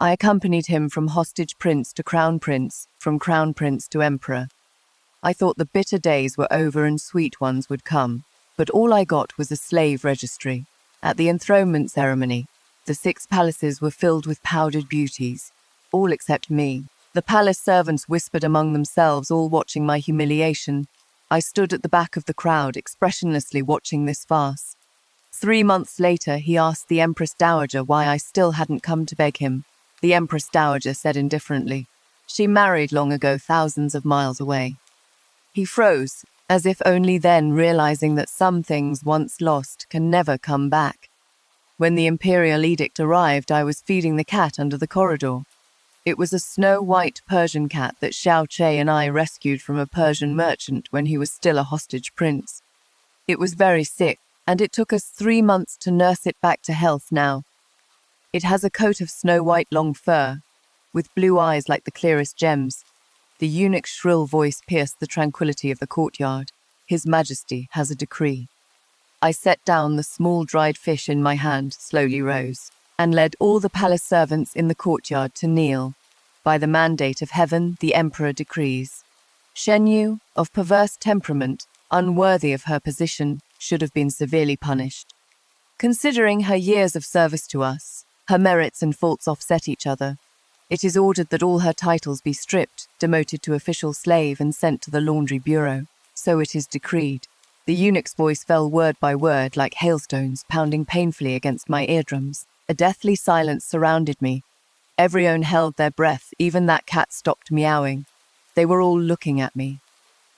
I accompanied him from hostage prince to crown prince, from crown prince to emperor. I thought the bitter days were over and sweet ones would come, but all I got was a slave registry. At the enthronement ceremony, the 6 palaces were filled with powdered beauties, all except me. The palace servants whispered among themselves, all watching my humiliation. I stood at the back of the crowd, expressionlessly watching this farce. 3 months later, he asked the Empress Dowager why I still hadn't come to beg him. The Empress Dowager said indifferently, "She married long ago, thousands of miles away." He froze, as if only then realizing that some things once lost can never come back. When the imperial edict arrived, I was feeding the cat under the corridor. It was a snow-white Persian cat that Xiao Che and I rescued from a Persian merchant when he was still a hostage prince. It was very sick, and it took us 3 months to nurse it back to health now. It has a coat of snow-white long fur, with blue eyes like the clearest gems. The eunuch's shrill voice pierced the tranquility of the courtyard. His Majesty has a decree. I set down the small dried fish in my hand, slowly rose, and led all the palace servants in the courtyard to kneel. By the mandate of heaven, the emperor decrees. Shen Yu, of perverse temperament, unworthy of her position, should have been severely punished. Considering her years of service to us, her merits and faults offset each other. It is ordered that all her titles be stripped, demoted to official slave, and sent to the laundry bureau. So it is decreed. The eunuch's voice fell word by word like hailstones, pounding painfully against my eardrums. A deathly silence surrounded me. Everyone held their breath, even that cat stopped meowing. They were all looking at me.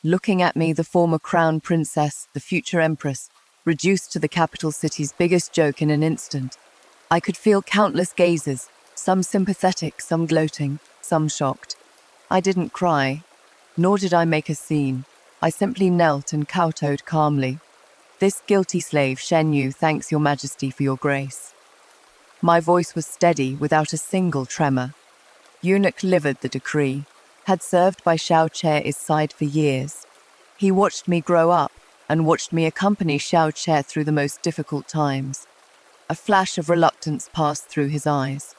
Looking at me, the former crown princess, the future empress, reduced to the capital city's biggest joke in an instant. I could feel countless gazes, some sympathetic, some gloating, some shocked. I didn't cry, nor did I make a scene. I simply knelt and kowtowed calmly. "This guilty slave, Shen Yu, thanks your majesty for your grace." My voice was steady, without a single tremor. Eunuch livered the decree, had served by Xiao Che's side for years. He watched me grow up and watched me accompany Xiao Che through the most difficult times. A flash of reluctance passed through his eyes.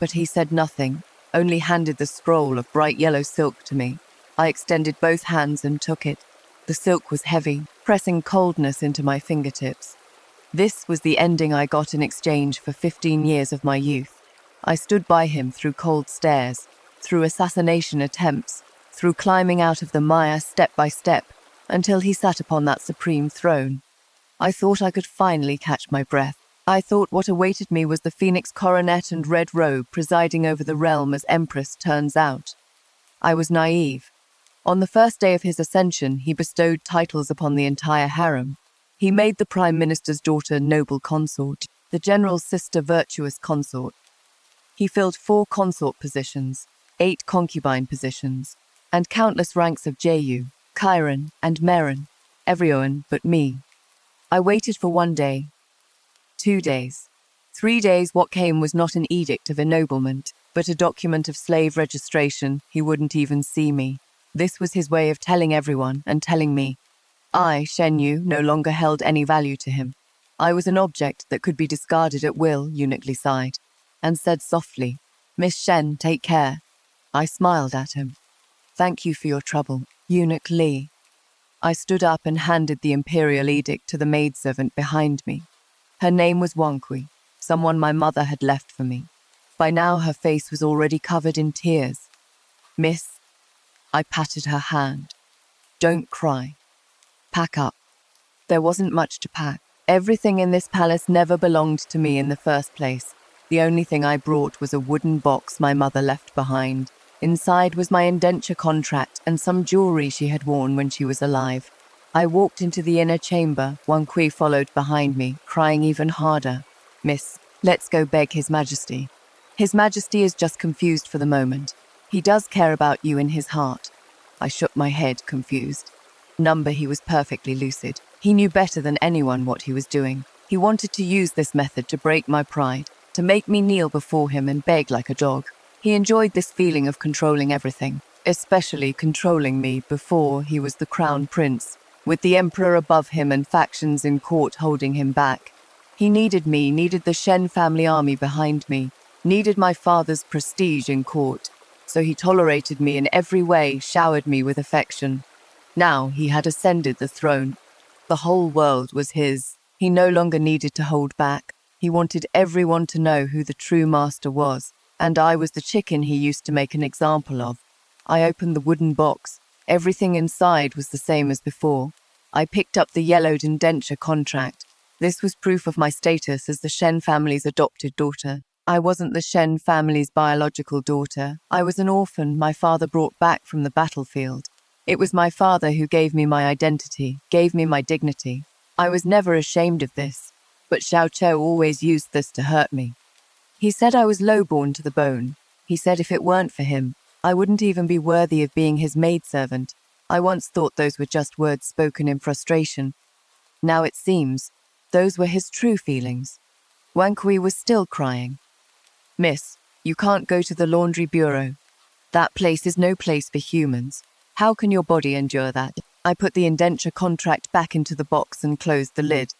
But he said nothing, only handed the scroll of bright yellow silk to me. I extended both hands and took it. The silk was heavy, pressing coldness into my fingertips. This was the ending I got in exchange for 15 years of my youth. I stood by him through cold stares, through assassination attempts, through climbing out of the mire step by step, until he sat upon that supreme throne. I thought I could finally catch my breath. I thought what awaited me was the phoenix coronet and red robe presiding over the realm as empress, turns out. I was naive. On the first day of his ascension, he bestowed titles upon the entire harem. He made the prime minister's daughter noble consort, the general's sister virtuous consort. He filled 4 consort positions, 8 concubine positions, and countless ranks of Jeyu, Chiron, and Meron, everyone but me. I waited for 1 day, 2 days, 3 days. What came was not an edict of ennoblement, but a document of slave registration. He wouldn't even see me. This was his way of telling everyone and telling me. I, Shen Yu, no longer held any value to him. I was an object that could be discarded at will, Eunuch Li sighed, and said softly, "Miss Shen, take care." I smiled at him. "Thank you for your trouble, Eunuch Li." I stood up and handed the imperial edict to the maidservant behind me. Her name was Wankui, someone my mother had left for me. By now her face was already covered in tears. "Miss," I patted her hand, "don't cry. Pack up." There wasn't much to pack. Everything in this palace never belonged to me in the first place. The only thing I brought was a wooden box my mother left behind. Inside was my indenture contract and some jewelry she had worn when she was alive. I walked into the inner chamber. Wankui followed behind me, crying even harder. "Miss, let's go beg His Majesty. His Majesty is just confused for the moment. He does care about you in his heart." I shook my head, confused. Number, he was perfectly lucid. He knew better than anyone what he was doing. He wanted to use this method to break my pride, to make me kneel before him and beg like a dog. He enjoyed this feeling of controlling everything, especially controlling me before he was the crown prince, with the emperor above him and factions in court holding him back. He needed me, needed the Shen family army behind me. needed my father's prestige in court, so he tolerated me in every way, showered me with affection. Now he had ascended the throne. The whole world was his. He no longer needed to hold back. He wanted everyone to know who the true master was, and I was the chicken he used to make an example of. I opened the wooden box. Everything inside was the same as before. I picked up the yellowed indenture contract. This was proof of my status as the Shen family's adopted daughter. I wasn't the Shen family's biological daughter. I was an orphan my father brought back from the battlefield. It was my father who gave me my identity, gave me my dignity. I was never ashamed of this, but Xiao Chou always used this to hurt me. He said I was lowborn to the bone. He said if it weren't for him, I wouldn't even be worthy of being his maidservant. I once thought those were just words spoken in frustration. Now it seems, those were his true feelings. Wang Kui was still crying. Miss, you can't go to the laundry bureau. That place is no place for humans. How can your body endure that? I put the indenture contract back into the box and closed the lid.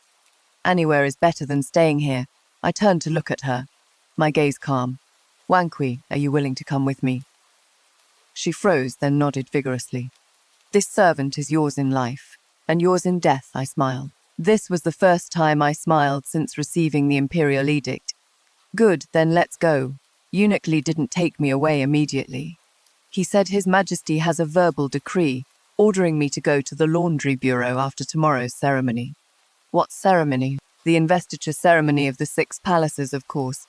Anywhere is better than staying here. I turned to look at her, my gaze calm. Wang Kui, are you willing to come with me? She froze, then nodded vigorously. This servant is yours in life, and yours in death, I smiled. This was the first time I smiled since receiving the imperial edict. Good, then let's go. Eunuch Li didn't take me away immediately. He said His Majesty has a verbal decree ordering me to go to the laundry bureau after tomorrow's ceremony. What ceremony? The investiture ceremony of the 6 palaces, of course.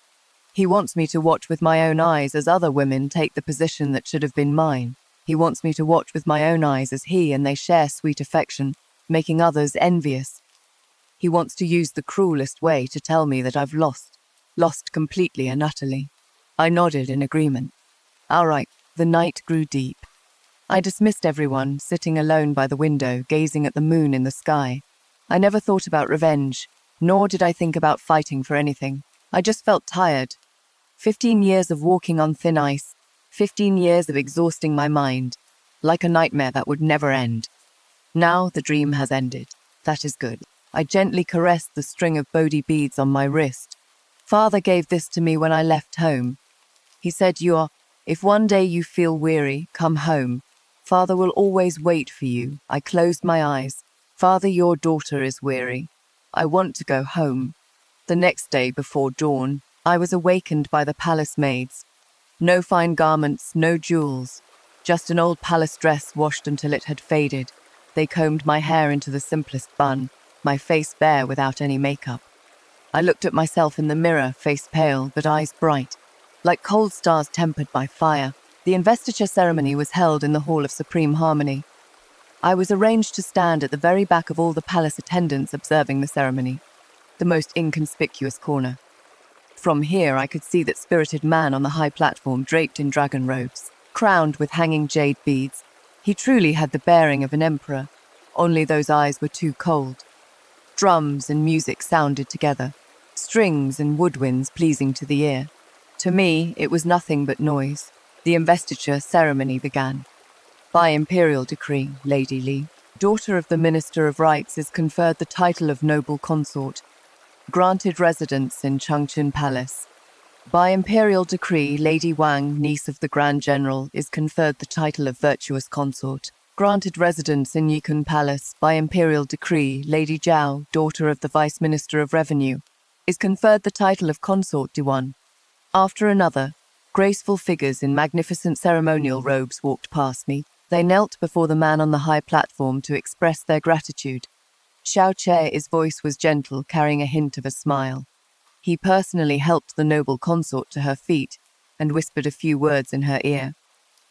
He wants me to watch with my own eyes as other women take the position that should have been mine. He wants me to watch with my own eyes as he and they share sweet affection, making others envious. He wants to use the cruelest way to tell me that I've lost completely and utterly. I nodded in agreement. All right, the night grew deep. I dismissed everyone, sitting alone by the window, gazing at the moon in the sky. I never thought about revenge, nor did I think about fighting for anything. I just felt tired. 15 years of walking on thin ice, 15 years of exhausting my mind, like a nightmare that would never end. Now the dream has ended. That is good. I gently caressed the string of Bodhi beads on my wrist. Father gave this to me when I left home. He said, if one day you feel weary, come home. Father will always wait for you. I closed my eyes. Father, your daughter is weary. I want to go home. The next day before dawn, I was awakened by the palace maids. No fine garments, no jewels. Just an old palace dress washed until it had faded. They combed my hair into the simplest bun, my face bare without any makeup. I looked at myself in the mirror, face pale, but eyes bright. Like cold stars tempered by fire, the investiture ceremony was held in the Hall of Supreme Harmony. I was arranged to stand at the very back of all the palace attendants observing the ceremony, the most inconspicuous corner. From here I could see that spirited man on the high platform draped in dragon robes, crowned with hanging jade beads. He truly had the bearing of an emperor, only those eyes were too cold. Drums and music sounded together, strings and woodwinds pleasing to the ear. To me, it was nothing but noise. The investiture ceremony began. By imperial decree, Lady Li, daughter of the Minister of Rights, is conferred the title of noble consort, granted residence in Changchun Palace. By imperial decree, Lady Wang, niece of the Grand General, is conferred the title of virtuous consort, granted residence in Yikun Palace. By imperial decree, Lady Zhao, daughter of the Vice Minister of Revenue, is conferred the title of consort Diwan. After another, graceful figures in magnificent ceremonial robes walked past me. They knelt before the man on the high platform to express their gratitude. Xiao Che's voice was gentle, carrying a hint of a smile. He personally helped the noble consort to her feet and whispered a few words in her ear.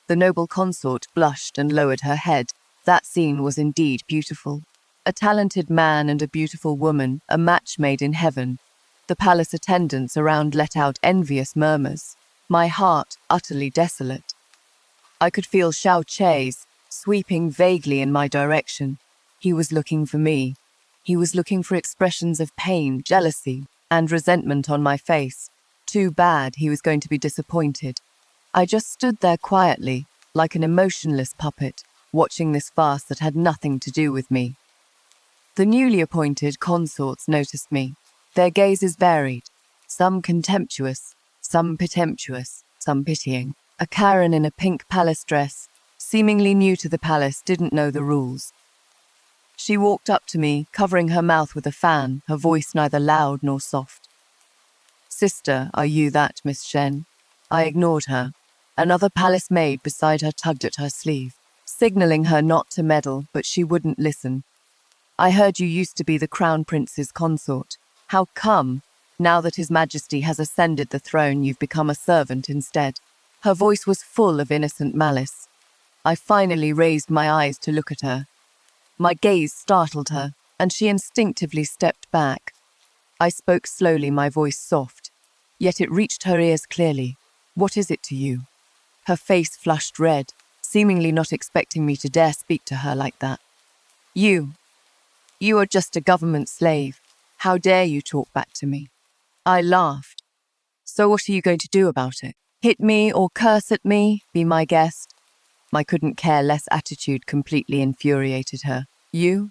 The noble consort blushed and lowered her head. That scene was indeed beautiful. A talented man and a beautiful woman, a match made in heaven. The palace attendants around let out envious murmurs. My heart utterly desolate. I could feel Xiao Che's sweeping vaguely in my direction. He was looking for me. He was looking for expressions of pain, jealousy, and resentment on my face. Too bad he was going to be disappointed. I just stood there quietly, like an emotionless puppet, watching this farce that had nothing to do with me. The newly appointed consorts noticed me. Their gazes varied, some contemptuous, some contemptuous, some pitying. A Karen in a pink palace dress, seemingly new to the palace, didn't know the rules. She walked up to me, covering her mouth with a fan, her voice neither loud nor soft. "Sister, are you that, Miss Shen?" I ignored her. Another palace maid beside her tugged at her sleeve, signaling her not to meddle, but she wouldn't listen. "I heard you used to be the Crown Prince's consort. How come, now that His Majesty has ascended the throne, you've become a servant instead?" Her voice was full of innocent malice. I finally raised my eyes to look at her. My gaze startled her, and she instinctively stepped back. I spoke slowly, my voice soft, yet it reached her ears clearly. "What is it to you?" Her face flushed red, seemingly not expecting me to dare speak to her like that. You are just a government slave. How dare you talk back to me?" I laughed. "So what are you going to do about it? Hit me or curse at me? Be my guest?" My couldn't care less attitude completely infuriated her. "You?"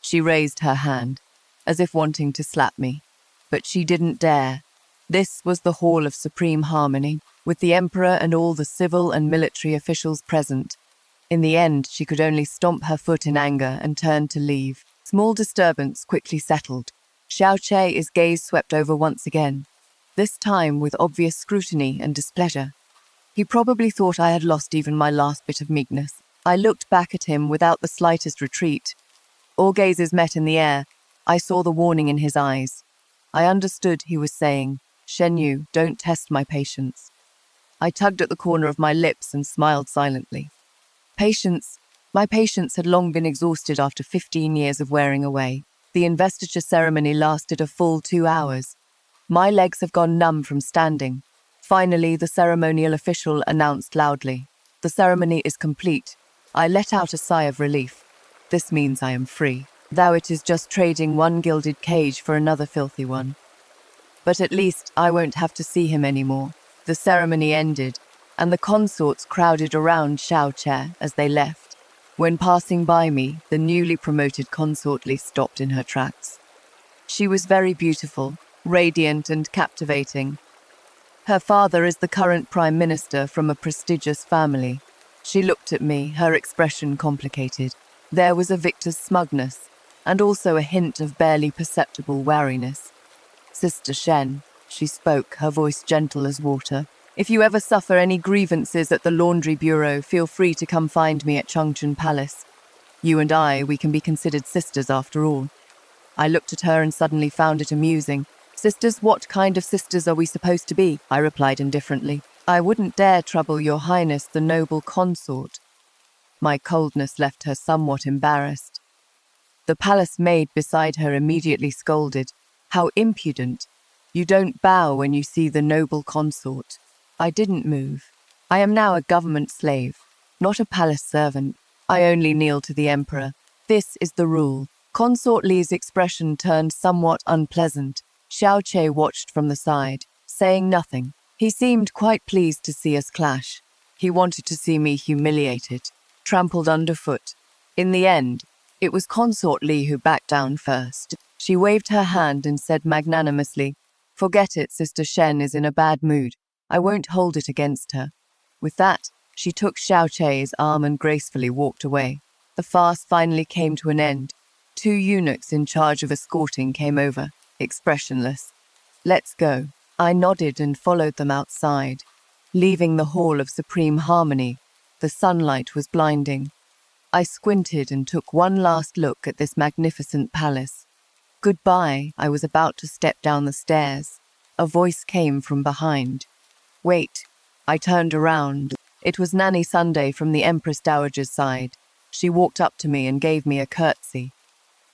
She raised her hand, as if wanting to slap me. But she didn't dare. This was the Hall of Supreme Harmony, with the Emperor and all the civil and military officials present. In the end, she could only stomp her foot in anger and turn to leave. Small disturbance quickly settled. Xiao Che's gaze swept over once again, this time with obvious scrutiny and displeasure. He probably thought I had lost even my last bit of meekness. I looked back at him without the slightest retreat. All gazes met in the air. I saw the warning in his eyes. I understood he was saying, "Shen Yu, don't test my patience." I tugged at the corner of my lips and smiled silently. Patience? My patience had long been exhausted after 15 years of wearing away. The investiture ceremony lasted a full 2 hours. My legs have gone numb from standing. Finally, the ceremonial official announced loudly, "The ceremony is complete." I let out a sigh of relief. This means I am free, though it is just trading one gilded cage for another filthy one. But at least I won't have to see him anymore. The ceremony ended, and the consorts crowded around Xiao Che as they left. When passing by me, the newly promoted consort Li stopped in her tracks. She was very beautiful, radiant and captivating. Her father is the current prime minister from a prestigious family. She looked at me, her expression complicated. There was a victor's smugness, and also a hint of barely perceptible wariness. "Sister Shen," she spoke, her voice gentle as water. "If you ever suffer any grievances at the laundry bureau, feel free to come find me at Changchun Palace. You and I, we can be considered sisters after all." I looked at her and suddenly found it amusing. "Sisters? What kind of sisters are we supposed to be?" I replied indifferently. "I wouldn't dare trouble your highness, the noble consort." My coldness left her somewhat embarrassed. The palace maid beside her immediately scolded. "How impudent! You don't bow when you see the noble consort." I didn't move. I am now a government slave, not a palace servant. I only kneel to the emperor. This is the rule. Consort Li's expression turned somewhat unpleasant. Xiao Che watched from the side, saying nothing. He seemed quite pleased to see us clash. He wanted to see me humiliated, trampled underfoot. In the end, it was Consort Li who backed down first. She waved her hand and said magnanimously, "Forget it, Sister Shen is in a bad mood. I won't hold it against her." With that, she took Xiao Che's arm and gracefully walked away. The farce finally came to an end. 2 eunuchs in charge of escorting came over, expressionless. "Let's go." I nodded and followed them outside. Leaving the Hall of Supreme Harmony, the sunlight was blinding. I squinted and took one last look at this magnificent palace. Goodbye. I was about to step down the stairs. A voice came from behind. "Wait." I turned around. It was Nanny Sunday from the Empress Dowager's side. She walked up to me and gave me a curtsy.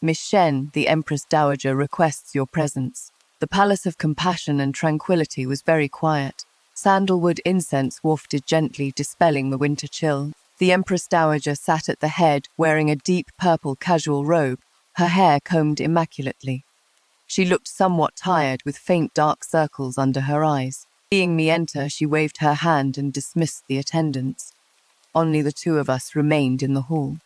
"Miss Shen, the Empress Dowager requests your presence." The Palace of Compassion and Tranquility was very quiet. Sandalwood incense wafted gently, dispelling the winter chill. The Empress Dowager sat at the head, wearing a deep purple casual robe, her hair combed immaculately. She looked somewhat tired, with faint dark circles under her eyes. Seeing me enter, she waved her hand and dismissed the attendants. Only the 2 of us remained in the hall.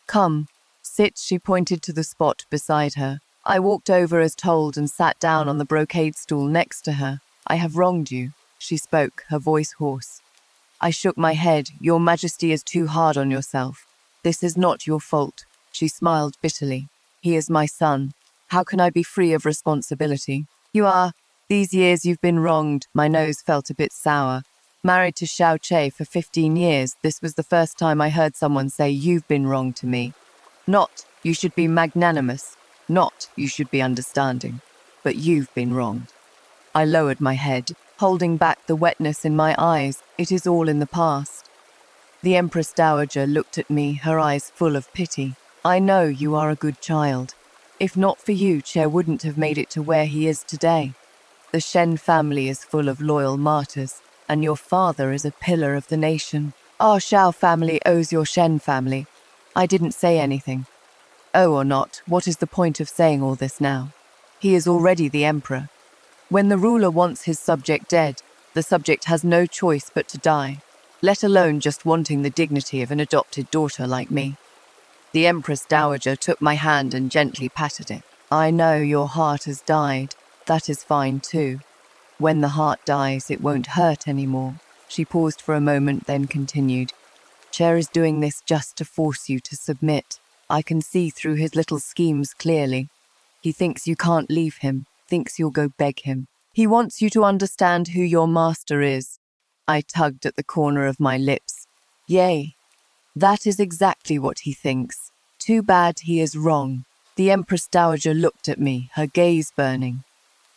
"Come, sit," she pointed to the spot beside her. I walked over as told and sat down on the brocade stool next to her. "I have wronged you." she spoke, her voice hoarse. I shook my head. Your Majesty is too hard on yourself. This is not your fault. She smiled bitterly. He is my son. How can I be free of responsibility? You are. These years you've been wronged. My nose felt a bit sour. Married to Xiao Che for 15 years, this was the first time I heard someone say you've been wrong to me. Not, you should be magnanimous. Not, you should be understanding. But you've been wronged. I lowered my head, holding back the wetness in my eyes. It is all in the past. The Empress Dowager looked at me, her eyes full of pity. I know you are a good child. If not for you, Che wouldn't have made it to where he is today. The Shen family is full of loyal martyrs, and your father is a pillar of the nation. Our Xiao family owes your Shen family. I didn't say anything. Oh or not, what is the point of saying all this now? He is already the emperor. When the ruler wants his subject dead, the subject has no choice but to die, let alone just wanting the dignity of an adopted daughter like me. The Empress Dowager took my hand and gently patted it. I know your heart has died. That is fine too. When the heart dies, it won't hurt anymore. She paused for a moment, then continued. Chair is doing this just to force you to submit. I can see through his little schemes clearly. He thinks you can't leave him, thinks you'll go beg him. He wants you to understand who your master is. I tugged at the corner of my lips. Yay. That is exactly what he thinks. Too bad he is wrong. The Empress Dowager looked at me, her gaze burning.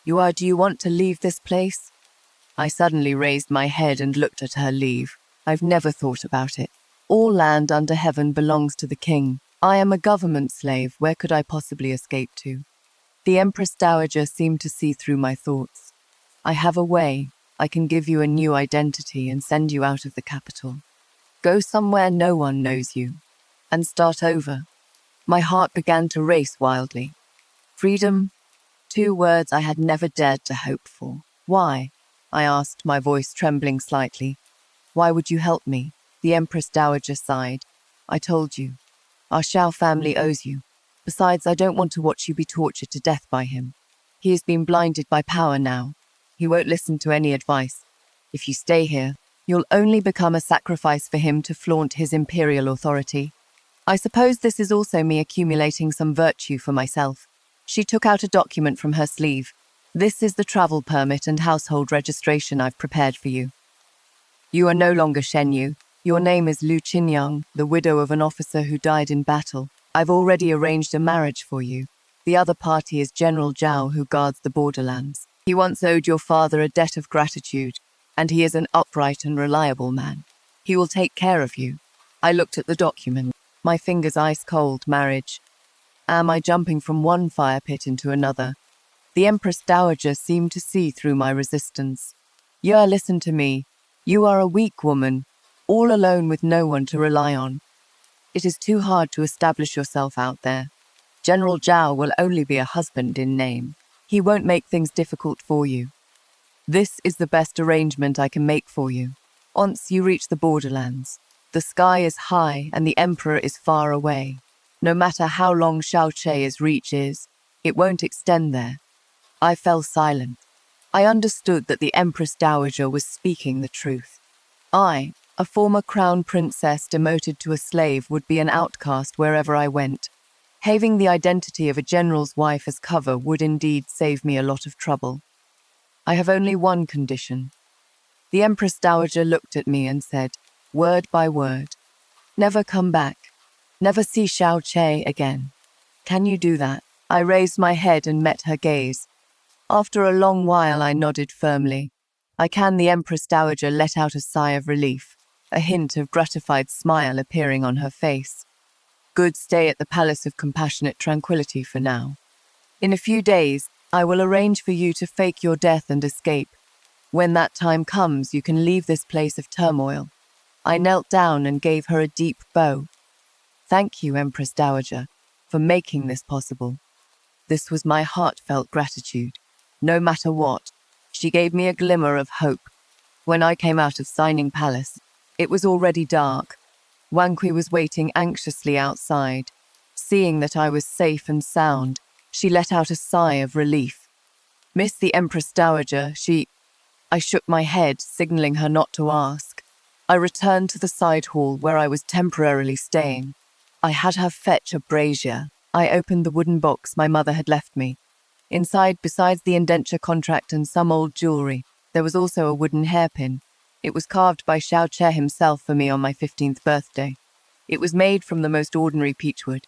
Do you want to leave this place? I suddenly raised my head and looked at her. Leave. I've never thought about it. All land under heaven belongs to the king. I am a government slave. Where could I possibly escape to? The Empress Dowager seemed to see through my thoughts. I have a way. I can give you a new identity and send you out of the capital. Go somewhere no one knows you. And start over. My heart began to race wildly. Freedom. 2 words I had never dared to hope for. Why? I asked, my voice trembling slightly. Why would you help me? The Empress Dowager sighed. I told you. Our Xiao family owes you. Besides, I don't want to watch you be tortured to death by him. He has been blinded by power now. He won't listen to any advice. If you stay here, you'll only become a sacrifice for him to flaunt his imperial authority. I suppose this is also me accumulating some virtue for myself. She took out a document from her sleeve. This is the travel permit and household registration I've prepared for you. You are no longer Shen Yu. Your name is Lu Qinyang, the widow of an officer who died in battle. I've already arranged a marriage for you. The other party is General Zhao, who guards the borderlands. He once owed your father a debt of gratitude, and he is an upright and reliable man. He will take care of you. I looked at the document, my fingers ice cold. Marriage. Am I jumping from one fire pit into another? The Empress Dowager seemed to see through my resistance. Listen to me. You are a weak woman, all alone with no one to rely on. It is too hard to establish yourself out there. General Zhao will only be a husband in name. He won't make things difficult for you. This is the best arrangement I can make for you. Once you reach the borderlands, the sky is high and the emperor is far away. No matter how long Xiao Che's reach is, it won't extend there. I fell silent. I understood that the Empress Dowager was speaking the truth. I, a former crown princess demoted to a slave, would be an outcast wherever I went. Having the identity of a general's wife as cover would indeed save me a lot of trouble. I have only one condition. The Empress Dowager looked at me and said, word by word, never come back. Never see Xiao Che again. Can you do that? I raised my head and met her gaze. After a long while, I nodded firmly. I can. The Empress Dowager let out a sigh of relief, a hint of gratified smile appearing on her face. Good, stay at the Palace of Compassionate Tranquility for now. In a few days, I will arrange for you to fake your death and escape. When that time comes, you can leave this place of turmoil. I knelt down and gave her a deep bow. Thank you, Empress Dowager, for making this possible. This was my heartfelt gratitude. No matter what, she gave me a glimmer of hope. When I came out of Signing Palace, it was already dark. Wang Kui was waiting anxiously outside. Seeing that I was safe and sound, she let out a sigh of relief. Miss the Empress Dowager, I I shook my head, signaling her not to ask. I returned to the side hall where I was temporarily staying. I had her fetch a brazier. I opened the wooden box my mother had left me. Inside, besides the indenture contract and some old jewellery, there was also a wooden hairpin. It was carved by Xiao Che himself for me on my 15th birthday. It was made from the most ordinary peachwood.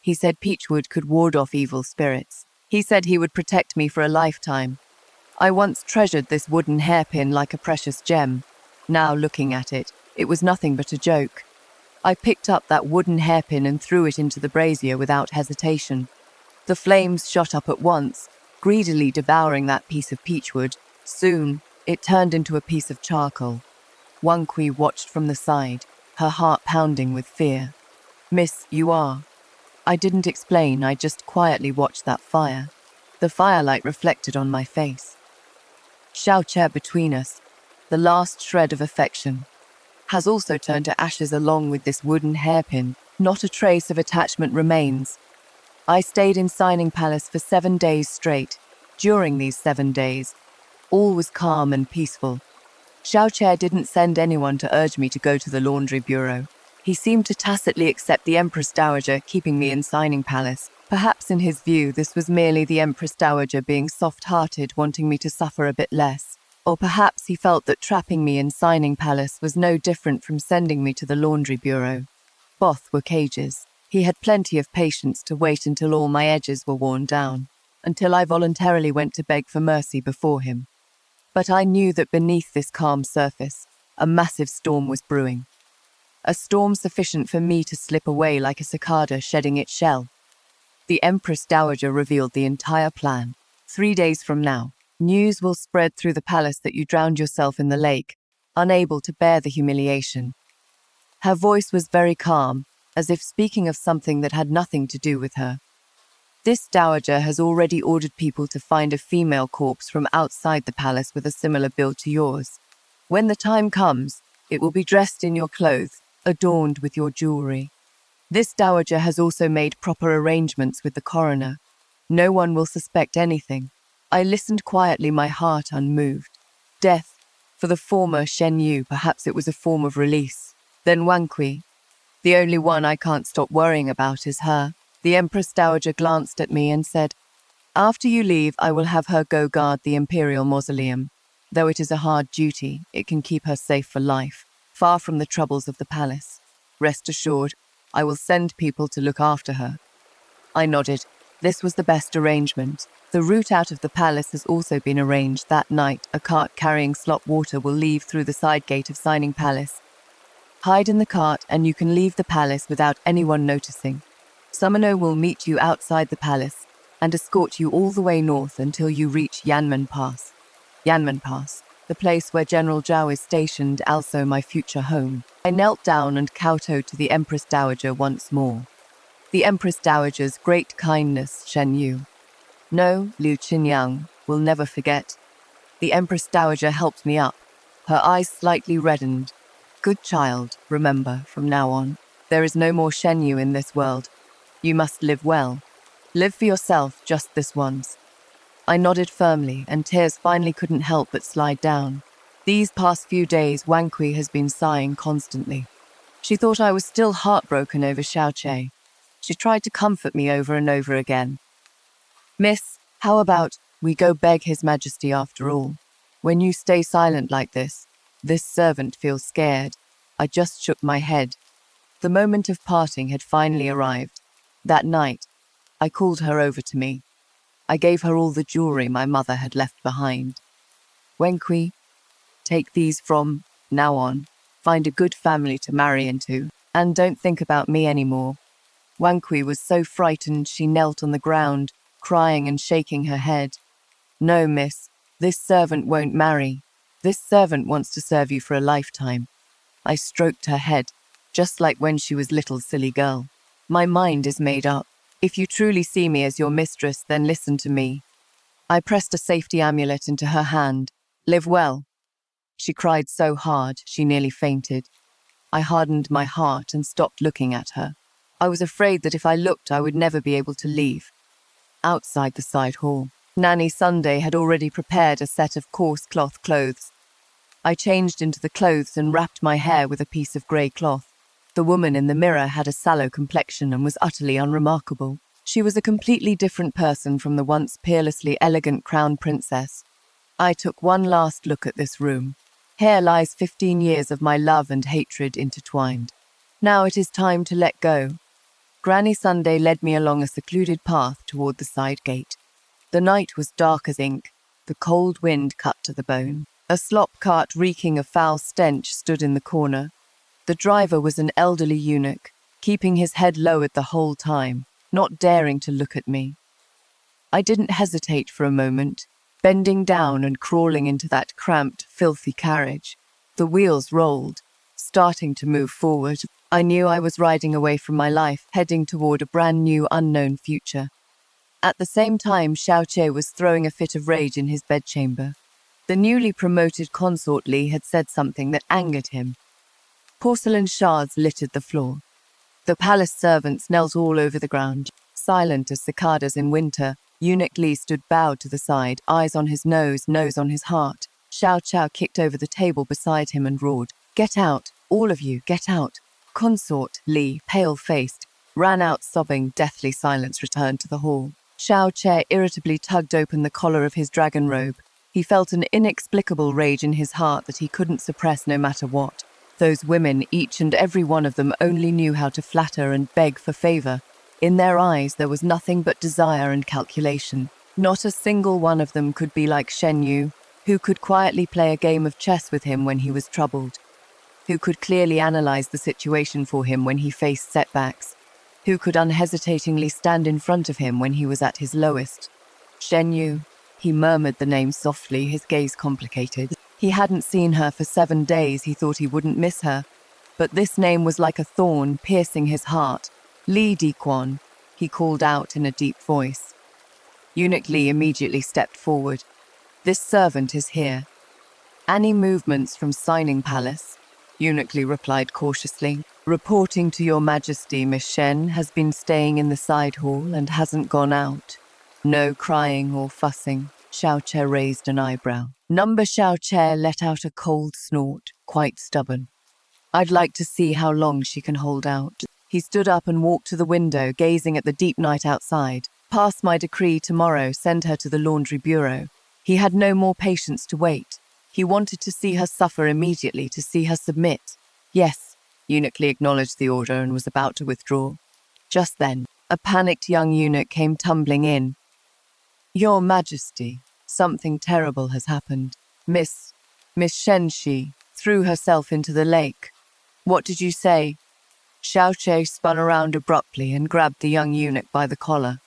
He said peachwood could ward off evil spirits. He said he would protect me for a lifetime. I once treasured this wooden hairpin like a precious gem. Now, looking at it, it was nothing but a joke. I picked up that wooden hairpin and threw it into the brazier without hesitation. The flames shot up at once, greedily devouring that piece of peachwood. Soon, it turned into a piece of charcoal. Wang Kui watched from the side, her heart pounding with fear. "Miss, you are." I didn't explain, I just quietly watched that fire. The firelight reflected on my face. Xiao Che between us, the last shred of affection, has also turned to ashes along with this wooden hairpin. Not a trace of attachment remains. I stayed in Signing Palace for 7 days straight. During these 7 days, all was calm and peaceful. Xiao Che didn't send anyone to urge me to go to the laundry bureau. He seemed to tacitly accept the Empress Dowager keeping me in Signing Palace. Perhaps in his view this was merely the Empress Dowager being soft-hearted, wanting me to suffer a bit less. Or perhaps he felt that trapping me in Signing Palace was no different from sending me to the laundry bureau. Both were cages. He had plenty of patience to wait until all my edges were worn down, until I voluntarily went to beg for mercy before him. But I knew that beneath this calm surface, a massive storm was brewing. A storm sufficient for me to slip away like a cicada shedding its shell. The Empress Dowager revealed the entire plan. 3 days from now, news will spread through the palace that you drowned yourself in the lake, unable to bear the humiliation. Her voice was very calm, as if speaking of something that had nothing to do with her. This dowager has already ordered people to find a female corpse from outside the palace with a similar build to yours. When the time comes, it will be dressed in your clothes, adorned with your jewelry. This dowager has also made proper arrangements with the coroner. No one will suspect anything. I listened quietly, my heart unmoved. Death, for the former Shen Yu, perhaps it was a form of release. Then Wang Kui. The only one I can't stop worrying about is her. The Empress Dowager glanced at me and said, "After you leave, I will have her go guard the Imperial Mausoleum. Though it is a hard duty, it can keep her safe for life, far from the troubles of the palace. Rest assured, I will send people to look after her." I nodded. This was the best arrangement. The route out of the palace has also been arranged. That night, a cart carrying slop water will leave through the side gate of Signing Palace. Hide in the cart and you can leave the palace without anyone noticing. Summoner will meet you outside the palace and escort you all the way north until you reach Yanman Pass. Yanman Pass, the place where General Zhao is stationed, also my future home. I knelt down and kowtowed to the Empress Dowager once more. The Empress Dowager's great kindness, Shen Yu. No, Liu Qinyang will never forget. The Empress Dowager helped me up. Her eyes slightly reddened. Good child, remember, from now on, there is no more Shen Yu in this world. You must live well. Live for yourself just this once. I nodded firmly, and tears finally couldn't help but slide down. These past few days, Wang Kui has been sighing constantly. She thought I was still heartbroken over Xiao Che. She tried to comfort me over and over again. "Miss, how about we go beg His Majesty after all? When you stay silent like this servant feels scared." I just shook my head. The moment of parting had finally arrived. That night, I called her over to me. I gave her all the jewelry my mother had left behind. "Wen Kui, take these from now on. Find a good family to marry into, and don't think about me anymore." Wang Kui was so frightened she knelt on the ground, crying and shaking her head. "No, miss, this servant won't marry. This servant wants to serve you for a lifetime." I stroked her head, just like when she was little silly girl. "My mind is made up. If you truly see me as your mistress, then listen to me." I pressed a safety amulet into her hand. "Live well." She cried so hard, she nearly fainted. I hardened my heart and stopped looking at her. I was afraid that if I looked, I would never be able to leave. Outside the side hall, Nanny Sunday had already prepared a set of coarse cloth clothes. I changed into the clothes and wrapped my hair with a piece of grey cloth. The woman in the mirror had a sallow complexion and was utterly unremarkable. She was a completely different person from the once peerlessly elegant crown princess. I took one last look at this room. Here lies 15 years of my love and hatred intertwined. Now it is time to let go. Granny Sunday led me along a secluded path toward the side gate. The night was dark as ink. The cold wind cut to the bone. A slop cart reeking of foul stench stood in the corner. The driver was an elderly eunuch, keeping his head lowered the whole time, not daring to look at me. I didn't hesitate for a moment, bending down and crawling into that cramped, filthy carriage. The wheels rolled, starting to move forward. I knew I was riding away from my life, heading toward a brand new, unknown future. At the same time, Xiaoche was throwing a fit of rage in his bedchamber. The newly promoted consort Li had said something that angered him. Porcelain shards littered the floor. The palace servants knelt all over the ground, silent as cicadas in winter. Eunuch Li stood bowed to the side, eyes on his nose on his heart. Xiao kicked over the table beside him and roared, "Get out, all of you, get out." Consort Li, pale-faced, ran out sobbing. Deathly silence returned to the hall. Xiao irritably tugged open the collar of his dragon robe. He felt an inexplicable rage in his heart that he couldn't suppress no matter what. Those women, each and every one of them, only knew how to flatter and beg for favor. In their eyes there was nothing but desire and calculation. Not a single one of them could be like Shen Yu, who could quietly play a game of chess with him when he was troubled, who could clearly analyze the situation for him when he faced setbacks, who could unhesitatingly stand in front of him when he was at his lowest. Shen Yu. He murmured the name softly, his gaze complicated. He hadn't seen her for 7 days. He thought he wouldn't miss her. But this name was like a thorn, piercing his heart. "Li Diquan," he called out in a deep voice. Eunuch Li immediately stepped forward. "This servant is here." "Any movements from Signing Palace?" Eunuch Li replied cautiously. "Reporting to your majesty, Miss Shen has been staying in the side hall and hasn't gone out. No crying or fussing." Xiaoche raised an eyebrow. Number Xiaoche let out a cold snort, quite stubborn. "I'd like to see how long she can hold out." He stood up and walked to the window, gazing at the deep night outside. "Pass my decree tomorrow, send her to the laundry bureau." He had no more patience to wait. He wanted to see her suffer immediately, to see her submit. "Yes," Eunuch Li acknowledged the order and was about to withdraw. Just then, a panicked young eunuch came tumbling in. "Your Majesty, something terrible has happened. Miss Shen Shi threw herself into the lake." "What did you say?" Xiaoche spun around abruptly and grabbed the young eunuch by the collar.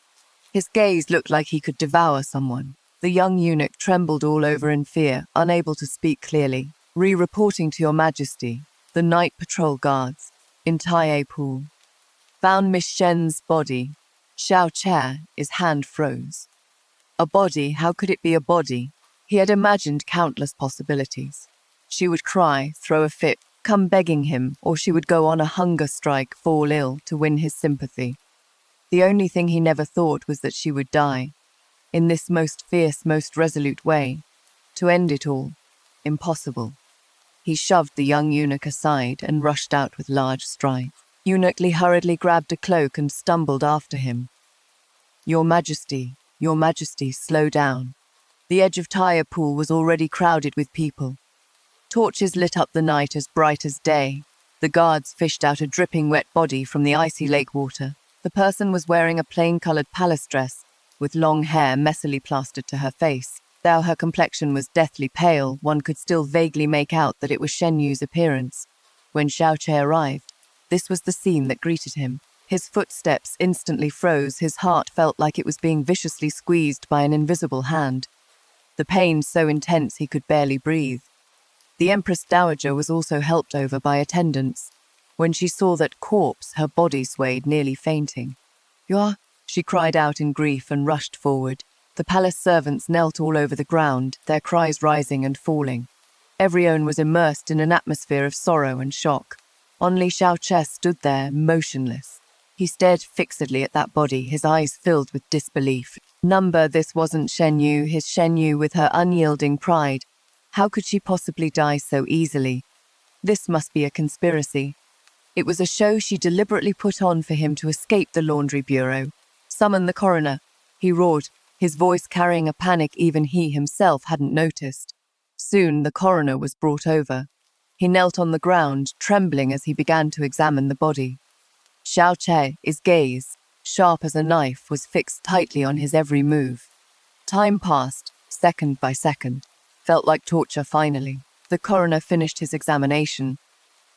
His gaze looked like he could devour someone. The young eunuch trembled all over in fear, unable to speak clearly. "Reporting to your Majesty, the night patrol guards in Tai Pool found Miss Shen's body." His hand froze. A body? How could it be a body? He had imagined countless possibilities. She would cry, throw a fit, come begging him, or she would go on a hunger strike, fall ill, to win his sympathy. The only thing he never thought was that she would die. In this most fierce, most resolute way. To end it all. Impossible. He shoved the young eunuch aside and rushed out with large strides. Eunuch Li hurriedly grabbed a cloak and stumbled after him. Your Majesty, slow down." The edge of Tai Pool was already crowded with people. Torches lit up the night as bright as day. The guards fished out a dripping wet body from the icy lake water. The person was wearing a plain-coloured palace dress, with long hair messily plastered to her face. Though her complexion was deathly pale, one could still vaguely make out that it was Shen Yu's appearance. When Xiaoche arrived, this was the scene that greeted him. His footsteps instantly froze. His heart felt like it was being viciously squeezed by an invisible hand. The pain so intense he could barely breathe. The Empress Dowager was also helped over by attendants. When she saw that corpse, her body swayed, nearly fainting. "You are?" she cried out in grief and rushed forward. The palace servants knelt all over the ground, their cries rising and falling. Everyone was immersed in an atmosphere of sorrow and shock. Only Xiaoche stood there, motionless. He stared fixedly at that body, his eyes filled with disbelief. Number, this wasn't Shenyu, his Shenyu with her unyielding pride. How could she possibly die so easily? This must be a conspiracy. It was a show she deliberately put on for him to escape the laundry bureau. Summon the coroner, he roared, his voice carrying a panic even he himself hadn't noticed. Soon the coroner was brought over. He knelt on the ground, trembling as he began to examine the body. Xiao Che's gaze, sharp as a knife, was fixed tightly on his every move. Time passed, second by second. Felt like torture finally. The coroner finished his examination.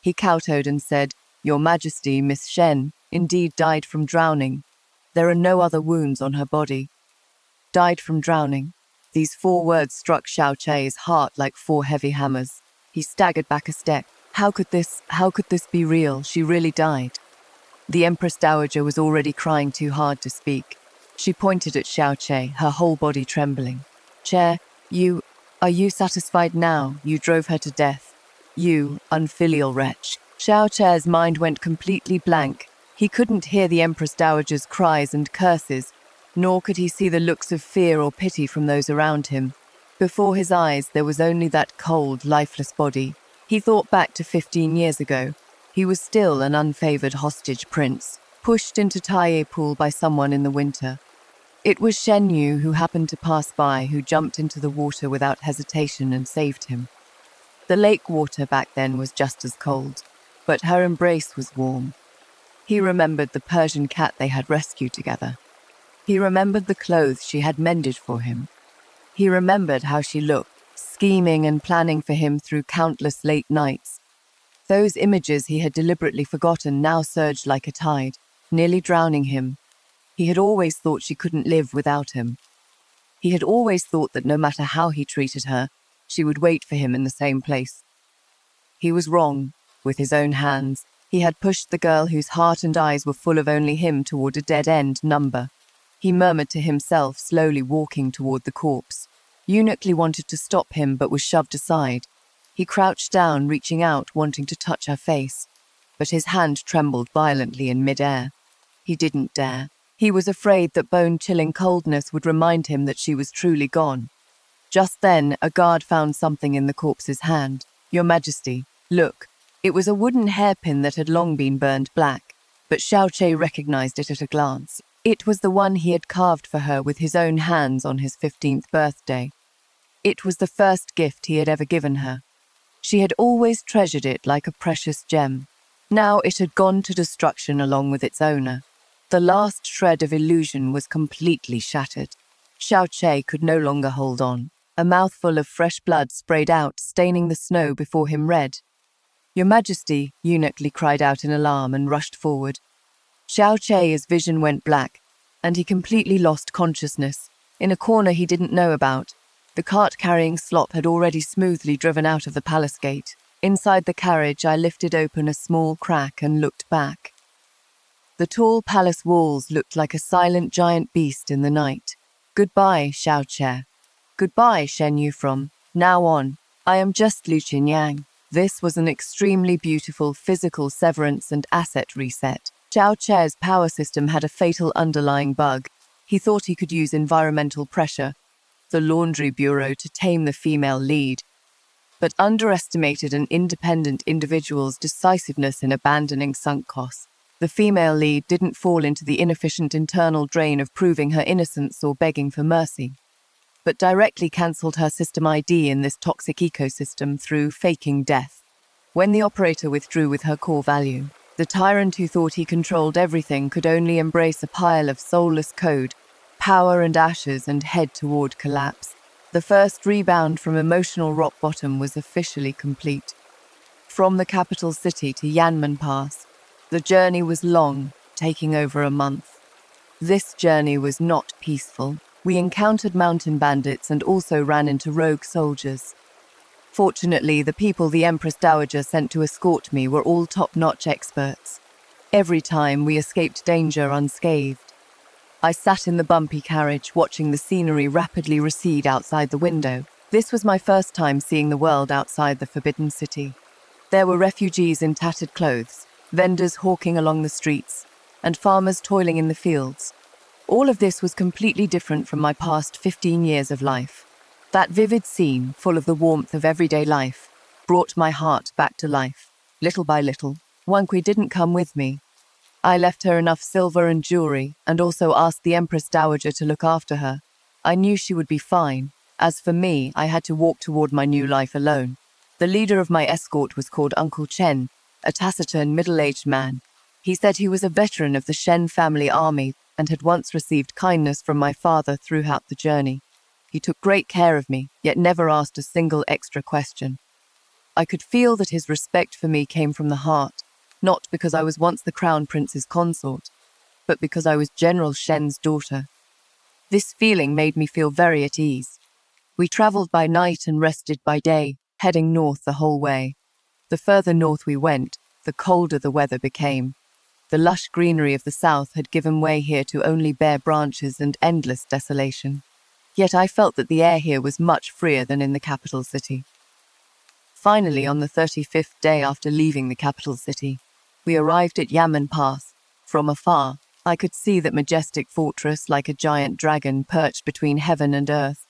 He kowtowed and said, "Your Majesty, Miss Shen, indeed died from drowning. There are no other wounds on her body." Died from drowning. These 4 words struck Xiao Che's heart like 4 heavy hammers. He staggered back a step. How could this be real? She really died. The Empress Dowager was already crying too hard to speak. She pointed at Xiao Che, her whole body trembling. "Chair, are you satisfied now? You drove her to death. You, unfilial wretch." Xiao Che's mind went completely blank. He couldn't hear the Empress Dowager's cries and curses, nor could he see the looks of fear or pity from those around him. Before his eyes, there was only that cold, lifeless body. He thought back to 15 years ago. He was still an unfavored hostage prince, pushed into Taiye Pool by someone in the winter. It was Shen Yu who happened to pass by who jumped into the water without hesitation and saved him. The lake water back then was just as cold, but her embrace was warm. He remembered the Persian cat they had rescued together. He remembered the clothes she had mended for him. He remembered how she looked, scheming and planning for him through countless late nights. Those images he had deliberately forgotten now surged like a tide, nearly drowning him. He had always thought she couldn't live without him. He had always thought that no matter how he treated her, she would wait for him in the same place. He was wrong. With his own hands, he had pushed the girl whose heart and eyes were full of only him toward a dead-end number. He murmured to himself, slowly walking toward the corpse. Eunuch wanted to stop him but was shoved aside. He crouched down, reaching out, wanting to touch her face. But his hand trembled violently in mid-air. He didn't dare. He was afraid that bone-chilling coldness would remind him that she was truly gone. Just then, a guard found something in the corpse's hand. "Your Majesty, look." It was a wooden hairpin that had long been burned black, but Xiao Che recognized it at a glance. It was the one he had carved for her with his own hands on his 15th birthday. It was the first gift he had ever given her. She had always treasured it like a precious gem. Now it had gone to destruction along with its owner. The last shred of illusion was completely shattered. Xiao Che could no longer hold on. A mouthful of fresh blood sprayed out, staining the snow before him red. "Your Majesty," Eunuch cried out in alarm and rushed forward. Xiao Che's vision went black, and he completely lost consciousness. In a corner he didn't know about, the cart carrying slop had already smoothly driven out of the palace gate. Inside the carriage, I lifted open a small crack and looked back. The tall palace walls looked like a silent giant beast in the night. "Goodbye, Xiao Che. Goodbye, Shen Yu. From now on, I am just Lu Qinyang." This was an extremely beautiful physical severance and asset reset. Xiao Che's power system had a fatal underlying bug. He thought he could use environmental pressure, the laundry bureau, to tame the female lead, but underestimated an independent individual's decisiveness in abandoning sunk costs. The female lead didn't fall into the inefficient internal drain of proving her innocence or begging for mercy, but directly cancelled her system ID in this toxic ecosystem through faking death. When the operator withdrew with her core value, the tyrant who thought he controlled everything could only embrace a pile of soulless code, power and ashes, and head toward collapse. The first rebound from emotional rock bottom was officially complete. From the capital city to Yanman Pass, the journey was long, taking over a month. This journey was not peaceful. We encountered mountain bandits and also ran into rogue soldiers. Fortunately, the people the Empress Dowager sent to escort me were all top-notch experts. Every time we escaped danger unscathed. I sat in the bumpy carriage, watching the scenery rapidly recede outside the window. This was my first time seeing the world outside the Forbidden City. There were refugees in tattered clothes, vendors hawking along the streets, and farmers toiling in the fields. All of this was completely different from my past 15 years of life. That vivid scene, full of the warmth of everyday life, brought my heart back to life. Little by little, Wankwi didn't come with me. I left her enough silver and jewelry, and also asked the Empress Dowager to look after her. I knew she would be fine. As for me, I had to walk toward my new life alone. The leader of my escort was called Uncle Chen, a taciturn middle-aged man. He said he was a veteran of the Shen family army and had once received kindness from my father throughout the journey. He took great care of me, yet never asked a single extra question. I could feel that his respect for me came from the heart, not because I was once the Crown Prince's consort, but because I was General Shen's daughter. This feeling made me feel very at ease. We traveled by night and rested by day, heading north the whole way. The further north we went, the colder the weather became. The lush greenery of the south had given way here to only bare branches and endless desolation. Yet I felt that the air here was much freer than in the capital city. Finally, on the 35th day after leaving the capital city, we arrived at Yanman Pass. From afar, I could see that majestic fortress like a giant dragon perched between heaven and earth.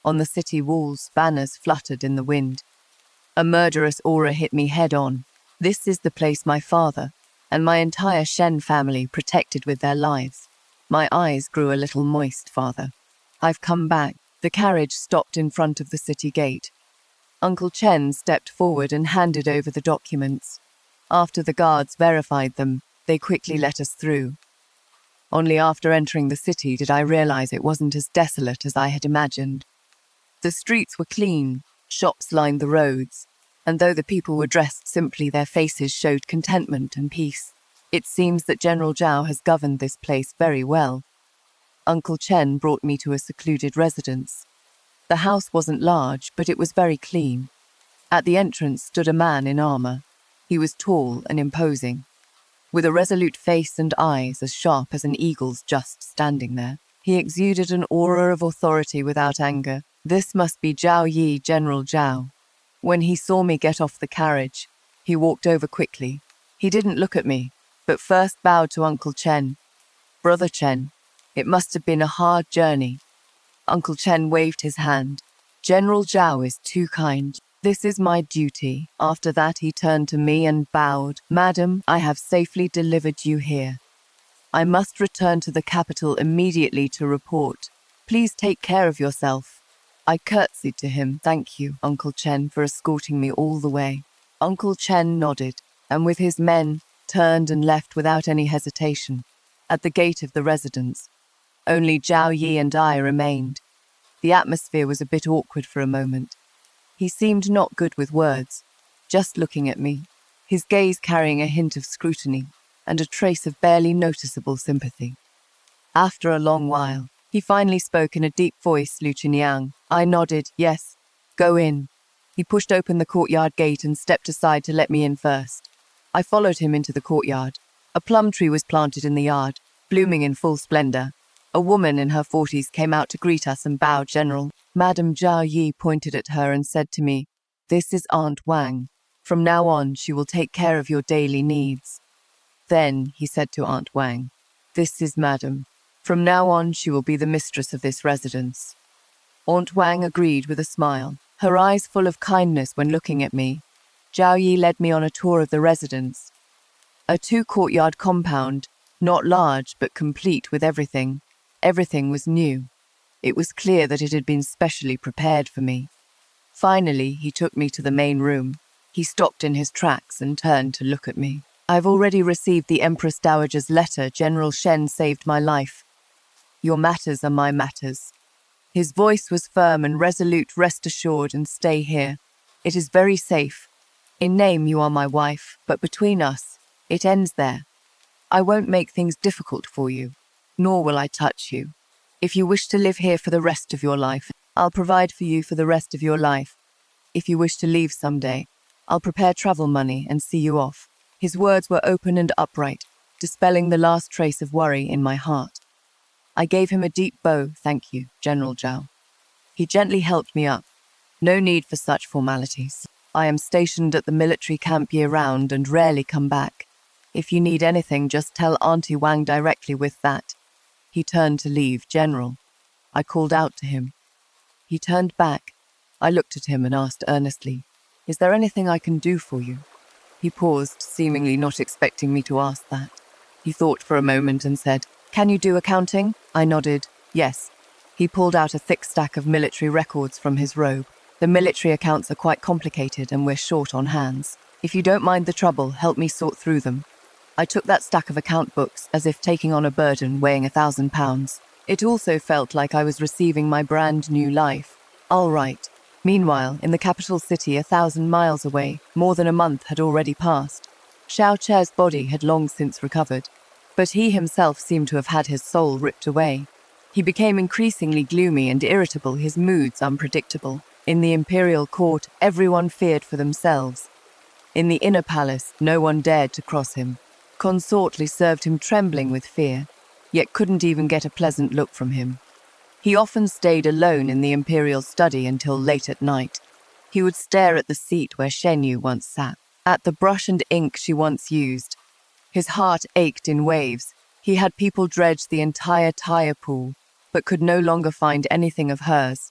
On the city walls, banners fluttered in the wind. A murderous aura hit me head-on. This is the place my father and my entire Shen family protected with their lives. My eyes grew a little moist, Father. I've come back. The carriage stopped in front of the city gate. Uncle Chen stepped forward and handed over the documents. After the guards verified them, they quickly let us through. Only after entering the city did I realize it wasn't as desolate as I had imagined. The streets were clean, shops lined the roads, and though the people were dressed simply, their faces showed contentment and peace. It seems that General Zhao has governed this place very well. Uncle Chen brought me to a secluded residence. The house wasn't large, but it was very clean. At the entrance stood a man in armor. He was tall and imposing, with a resolute face and eyes as sharp as an eagle's just standing there. He exuded an aura of authority without anger. This must be Zhao Yi, General Zhao. When he saw me get off the carriage, he walked over quickly. He didn't look at me, but first bowed to Uncle Chen. Brother Chen, it must have been a hard journey. Uncle Chen waved his hand. General Zhao is too kind. This is my duty. After that, he turned to me and bowed. Madam, I have safely delivered you here. I must return to the capital immediately to report. Please take care of yourself. I curtsied to him. Thank you, Uncle Chen, for escorting me all the way. Uncle Chen nodded, and with his men, turned and left without any hesitation. At the gate of the residence, only Zhao Yi and I remained. The atmosphere was a bit awkward for a moment. He seemed not good with words, just looking at me, his gaze carrying a hint of scrutiny and a trace of barely noticeable sympathy. After a long while, he finally spoke in a deep voice, Lu Qinyang. I nodded, yes, go in. He pushed open the courtyard gate and stepped aside to let me in first. I followed him into the courtyard. A plum tree was planted in the yard, blooming in full splendor. A woman in her 40s came out to greet us and bowed. General. Madame Zhao Yi pointed at her and said to me, "This is Aunt Wang. From now on, she will take care of your daily needs." Then he said to Aunt Wang, "This is Madame. From now on, she will be the mistress of this residence." Aunt Wang agreed with a smile, her eyes full of kindness when looking at me. Zhao Yi led me on a tour of the residence. A 2-courtyard compound, not large but complete with everything. Everything was new. It was clear that it had been specially prepared for me. Finally, he took me to the main room. He stopped in his tracks and turned to look at me. "I've already received the Empress Dowager's letter. General Shen saved my life. Your matters are my matters." His voice was firm and resolute. "Rest assured and stay here. It is very safe. In name, you are my wife, but between us, it ends there. I won't make things difficult for you, nor will I touch you. If you wish to live here for the rest of your life, I'll provide for you for the rest of your life. If you wish to leave someday, I'll prepare travel money and see you off." His words were open and upright, dispelling the last trace of worry in my heart. I gave him a deep bow. "Thank you, General Zhao." He gently helped me up. "No need for such formalities. I am stationed at the military camp year-round and rarely come back. If you need anything, just tell Auntie Wang directly with that." He turned to leave, General. I called out to him. He turned back. I looked at him and asked earnestly, "Is there anything I can do for you?" He paused, seemingly not expecting me to ask that. He thought for a moment and said, "Can you do accounting?" I nodded, "Yes." He pulled out a thick stack of military records from his robe. "The military accounts are quite complicated and we're short on hands. If you don't mind the trouble, help me sort through them." I took that stack of account books as if taking on a burden weighing 1,000 pounds. It also felt like I was receiving my brand new life. All right. Meanwhile, in the capital city 1,000 miles away, more than a month had already passed. Xiao Che's body had long since recovered, but he himself seemed to have had his soul ripped away. He became increasingly gloomy and irritable, his moods unpredictable. In the imperial court, everyone feared for themselves. In the inner palace, no one dared to cross him. Consortly served him trembling with fear, yet couldn't even get a pleasant look from him. He often stayed alone in the imperial study until late at night. He would stare at the seat where Shenyu once sat, at the brush and ink she once used. His heart ached in waves. He had people dredge the entire tire pool, but could no longer find anything of hers.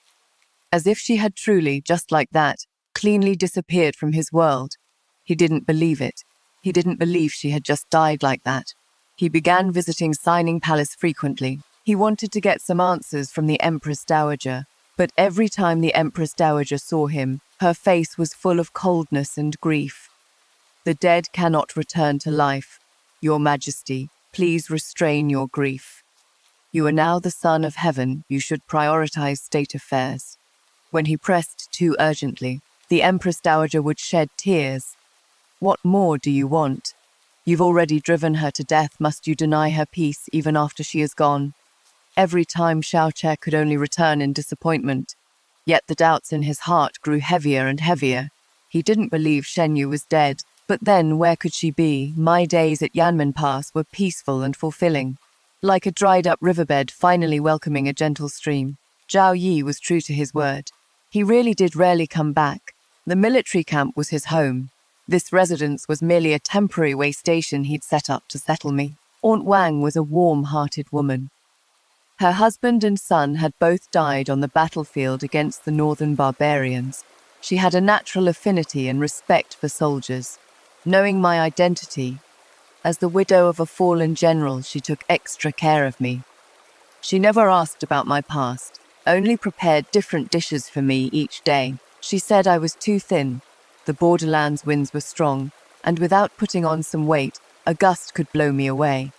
As if she had truly, just like that, cleanly disappeared from his world. He didn't believe it. He didn't believe she had just died like that. He began visiting Signing Palace frequently. He wanted to get some answers from the Empress Dowager, but every time the Empress Dowager saw him, her face was full of coldness and grief. "The dead cannot return to life. Your Majesty, please restrain your grief. You are now the Son of Heaven. You should prioritize state affairs." When he pressed too urgently, the Empress Dowager would shed tears. "What more do you want? You've already driven her to death. Must you deny her peace even after she is gone?" Every time Xiao Che could only return in disappointment. Yet the doubts in his heart grew heavier and heavier. He didn't believe Shenyu was dead, but then where could she be? My days at Yanman Pass were peaceful and fulfilling, like a dried-up riverbed finally welcoming a gentle stream. Zhao Yi was true to his word. He really did rarely come back. The military camp was his home. This residence was merely a temporary way station he'd set up to settle me. Aunt Wang was a warm-hearted woman. Her husband and son had both died on the battlefield against the northern barbarians. She had a natural affinity and respect for soldiers. Knowing my identity, as the widow of a fallen general, she took extra care of me. She never asked about my past, only prepared different dishes for me each day. She said I was too thin. The borderlands winds were strong, and without putting on some weight, a gust could blow me away.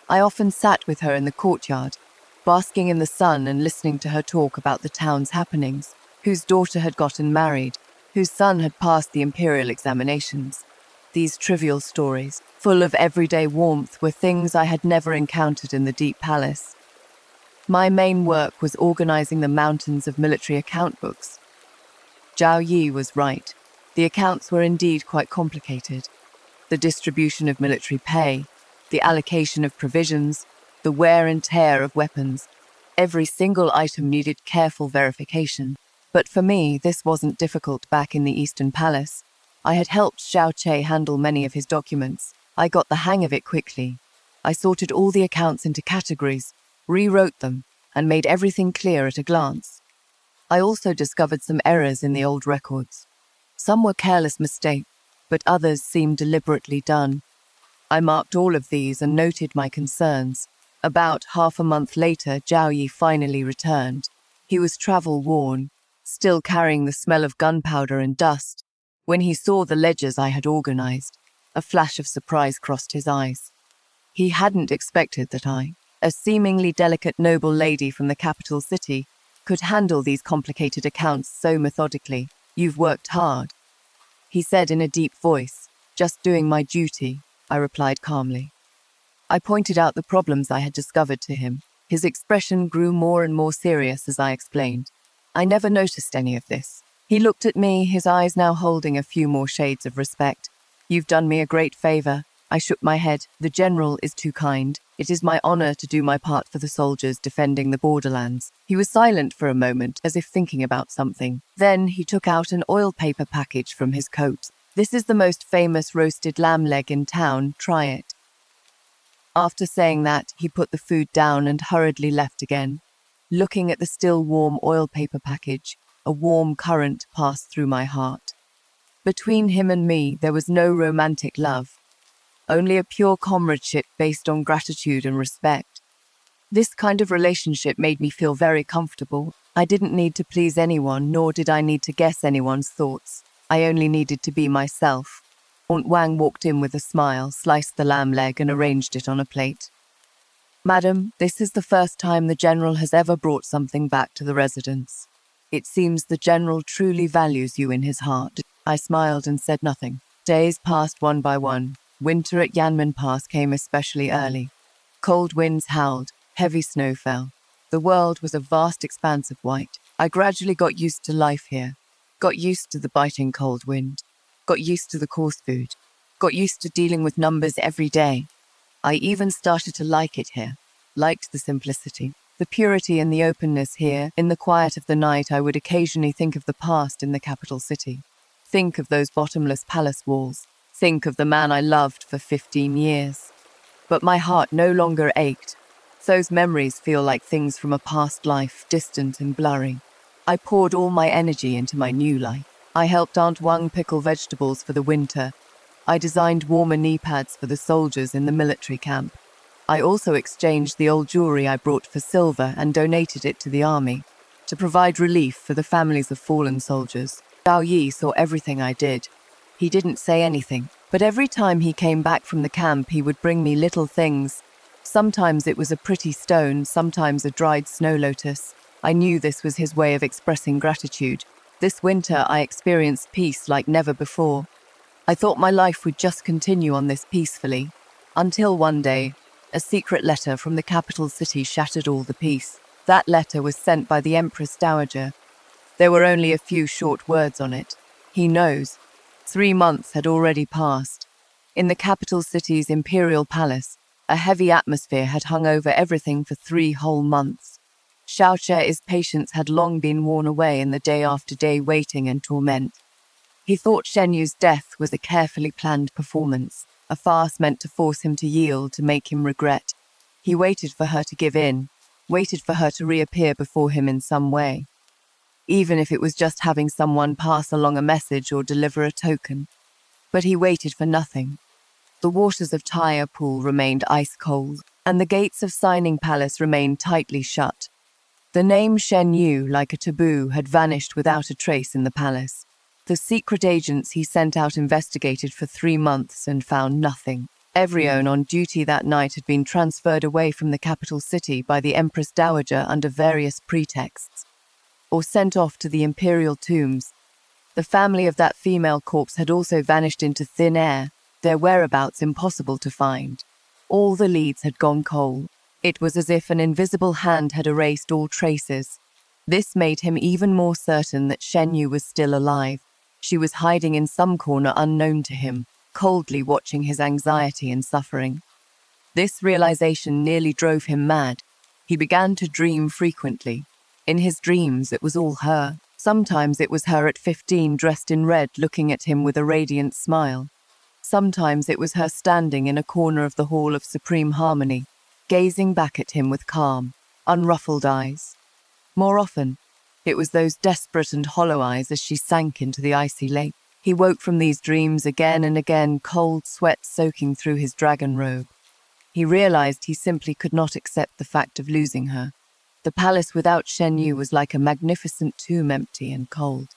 I often sat with her in the courtyard, basking in the sun and listening to her talk about the town's happenings, whose daughter had gotten married, whose son had passed the imperial examinations. These trivial stories, full of everyday warmth, were things I had never encountered in the Deep Palace. My main work was organizing the mountains of military account books. Zhao Yi was right. The accounts were indeed quite complicated. The distribution of military pay, the allocation of provisions, the wear and tear of weapons. Every single item needed careful verification. But for me, this wasn't difficult back in the Eastern Palace. I had helped Xiao Che handle many of his documents. I got the hang of it quickly. I sorted all the accounts into categories, rewrote them, and made everything clear at a glance. I also discovered some errors in the old records. Some were careless mistakes, but others seemed deliberately done. I marked all of these and noted my concerns. About half a month later, Zhao Yi finally returned. He was travel-worn, still carrying the smell of gunpowder and dust. When he saw the ledgers I had organized, a flash of surprise crossed his eyes. He hadn't expected that I, a seemingly delicate noble lady from the capital city, could handle these complicated accounts so methodically. "You've worked hard," he said in a deep voice. "Just doing my duty," I replied calmly. I pointed out the problems I had discovered to him. His expression grew more and more serious as I explained. "I never noticed any of this." He looked at me, his eyes now holding a few more shades of respect. "You've done me a great favor." I shook my head. "The general is too kind. It is my honor to do my part for the soldiers defending the borderlands." He was silent for a moment, as if thinking about something. Then he took out an oil paper package from his coat. "This is the most famous roasted lamb leg in town. Try it." After saying that, he put the food down and hurriedly left again. Looking at the still warm oil paper package, a warm current passed through my heart. Between him and me, there was no romantic love, only a pure comradeship based on gratitude and respect. This kind of relationship made me feel very comfortable. I didn't need to please anyone, nor did I need to guess anyone's thoughts. I only needed to be myself. Aunt Wang walked in with a smile, sliced the lamb leg and arranged it on a plate. "Madam, this is the first time the General has ever brought something back to the residence. It seems the General truly values you in his heart." I smiled and said nothing. Days passed one by one. Winter at Yanman Pass came especially early. Cold winds howled, heavy snow fell. The world was a vast expanse of white. I gradually got used to life here, got used to the biting cold wind, got used to the coarse food, got used to dealing with numbers every day. I even started to like it here, liked the simplicity, the purity and the openness here. In the quiet of the night, I would occasionally think of the past in the capital city. Think of those bottomless palace walls. Think of the man I loved for 15 years. But my heart no longer ached. Those memories feel like things from a past life, distant and blurry. I poured all my energy into my new life. I helped Aunt Wang pickle vegetables for the winter. I designed warmer knee pads for the soldiers in the military camp. I also exchanged the old jewelry I brought for silver and donated it to the army, to provide relief for the families of fallen soldiers. Zhao Yi saw everything I did. He didn't say anything, but every time he came back from the camp, he would bring me little things. Sometimes it was a pretty stone, sometimes a dried snow lotus. I knew this was his way of expressing gratitude. This winter, I experienced peace like never before. I thought my life would just continue on this peacefully, until one day, a secret letter from the capital city shattered all the peace. That letter was sent by the Empress Dowager. There were only a few short words on it. He knows. 3 months had already passed. In the capital city's imperial palace, a heavy atmosphere had hung over everything for 3 whole months. Xiao Che's patience had long been worn away in the day-after-day waiting and torment. He thought Shen Yu's death was a carefully planned performance, a farce meant to force him to yield, to make him regret. He waited for her to give in, waited for her to reappear before him in some way, even if it was just having someone pass along a message or deliver a token. But he waited for nothing. The waters of Taya Pool remained ice-cold, and the gates of Signing Palace remained tightly shut. The name Shen Yu, like a taboo, had vanished without a trace in the palace. The secret agents he sent out investigated for 3 months and found nothing. Everyone on duty that night had been transferred away from the capital city by the Empress Dowager under various pretexts, or sent off to the imperial tombs. The family of that female corpse had also vanished into thin air, their whereabouts impossible to find. All the leads had gone cold. It was as if an invisible hand had erased all traces. This made him even more certain that Shen Yu was still alive. She was hiding in some corner unknown to him, coldly watching his anxiety and suffering. This realization nearly drove him mad. He began to dream frequently. In his dreams, it was all her. Sometimes it was her at 15, dressed in red, looking at him with a radiant smile. Sometimes it was her standing in a corner of the Hall of Supreme Harmony, gazing back at him with calm, unruffled eyes. More often, it was those desperate and hollow eyes as she sank into the icy lake. He woke from these dreams again and again, cold sweat soaking through his dragon robe. He realized he simply could not accept the fact of losing her. The palace without Shen Yu was like a magnificent tomb, empty and cold.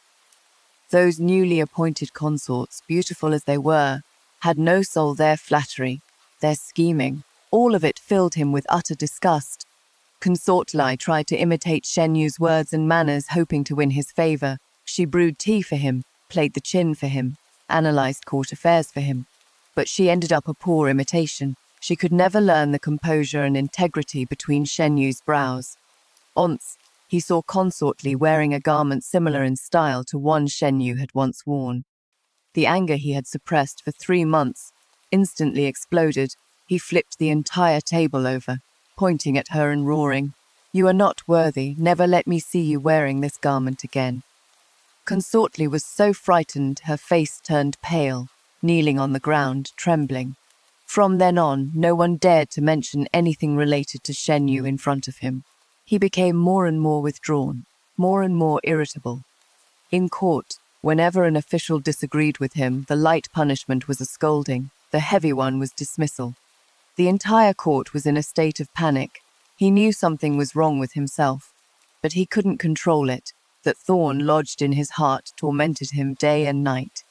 Those newly appointed consorts, beautiful as they were, had no soul. Their flattery, their scheming, all of it filled him with utter disgust. Consort Lai tried to imitate Shen Yu's words and manners, hoping to win his favor. She brewed tea for him, played the chin for him, analyzed court affairs for him. But she ended up a poor imitation. She could never learn the composure and integrity between Shen Yu's brows. Once, he saw Consort Li wearing a garment similar in style to one Shen Yu had once worn. The anger he had suppressed for 3 months instantly exploded. He flipped the entire table over, pointing at her and roaring, "You are not worthy. Never let me see you wearing this garment again." Consort Li was so frightened, her face turned pale, kneeling on the ground, trembling. From then on, no one dared to mention anything related to Shen Yu in front of him. He became more and more withdrawn, more and more irritable. In court, whenever an official disagreed with him, the light punishment was a scolding, the heavy one was dismissal. The entire court was in a state of panic. He knew something was wrong with himself, but he couldn't control it. That thorn lodged in his heart tormented him day and night,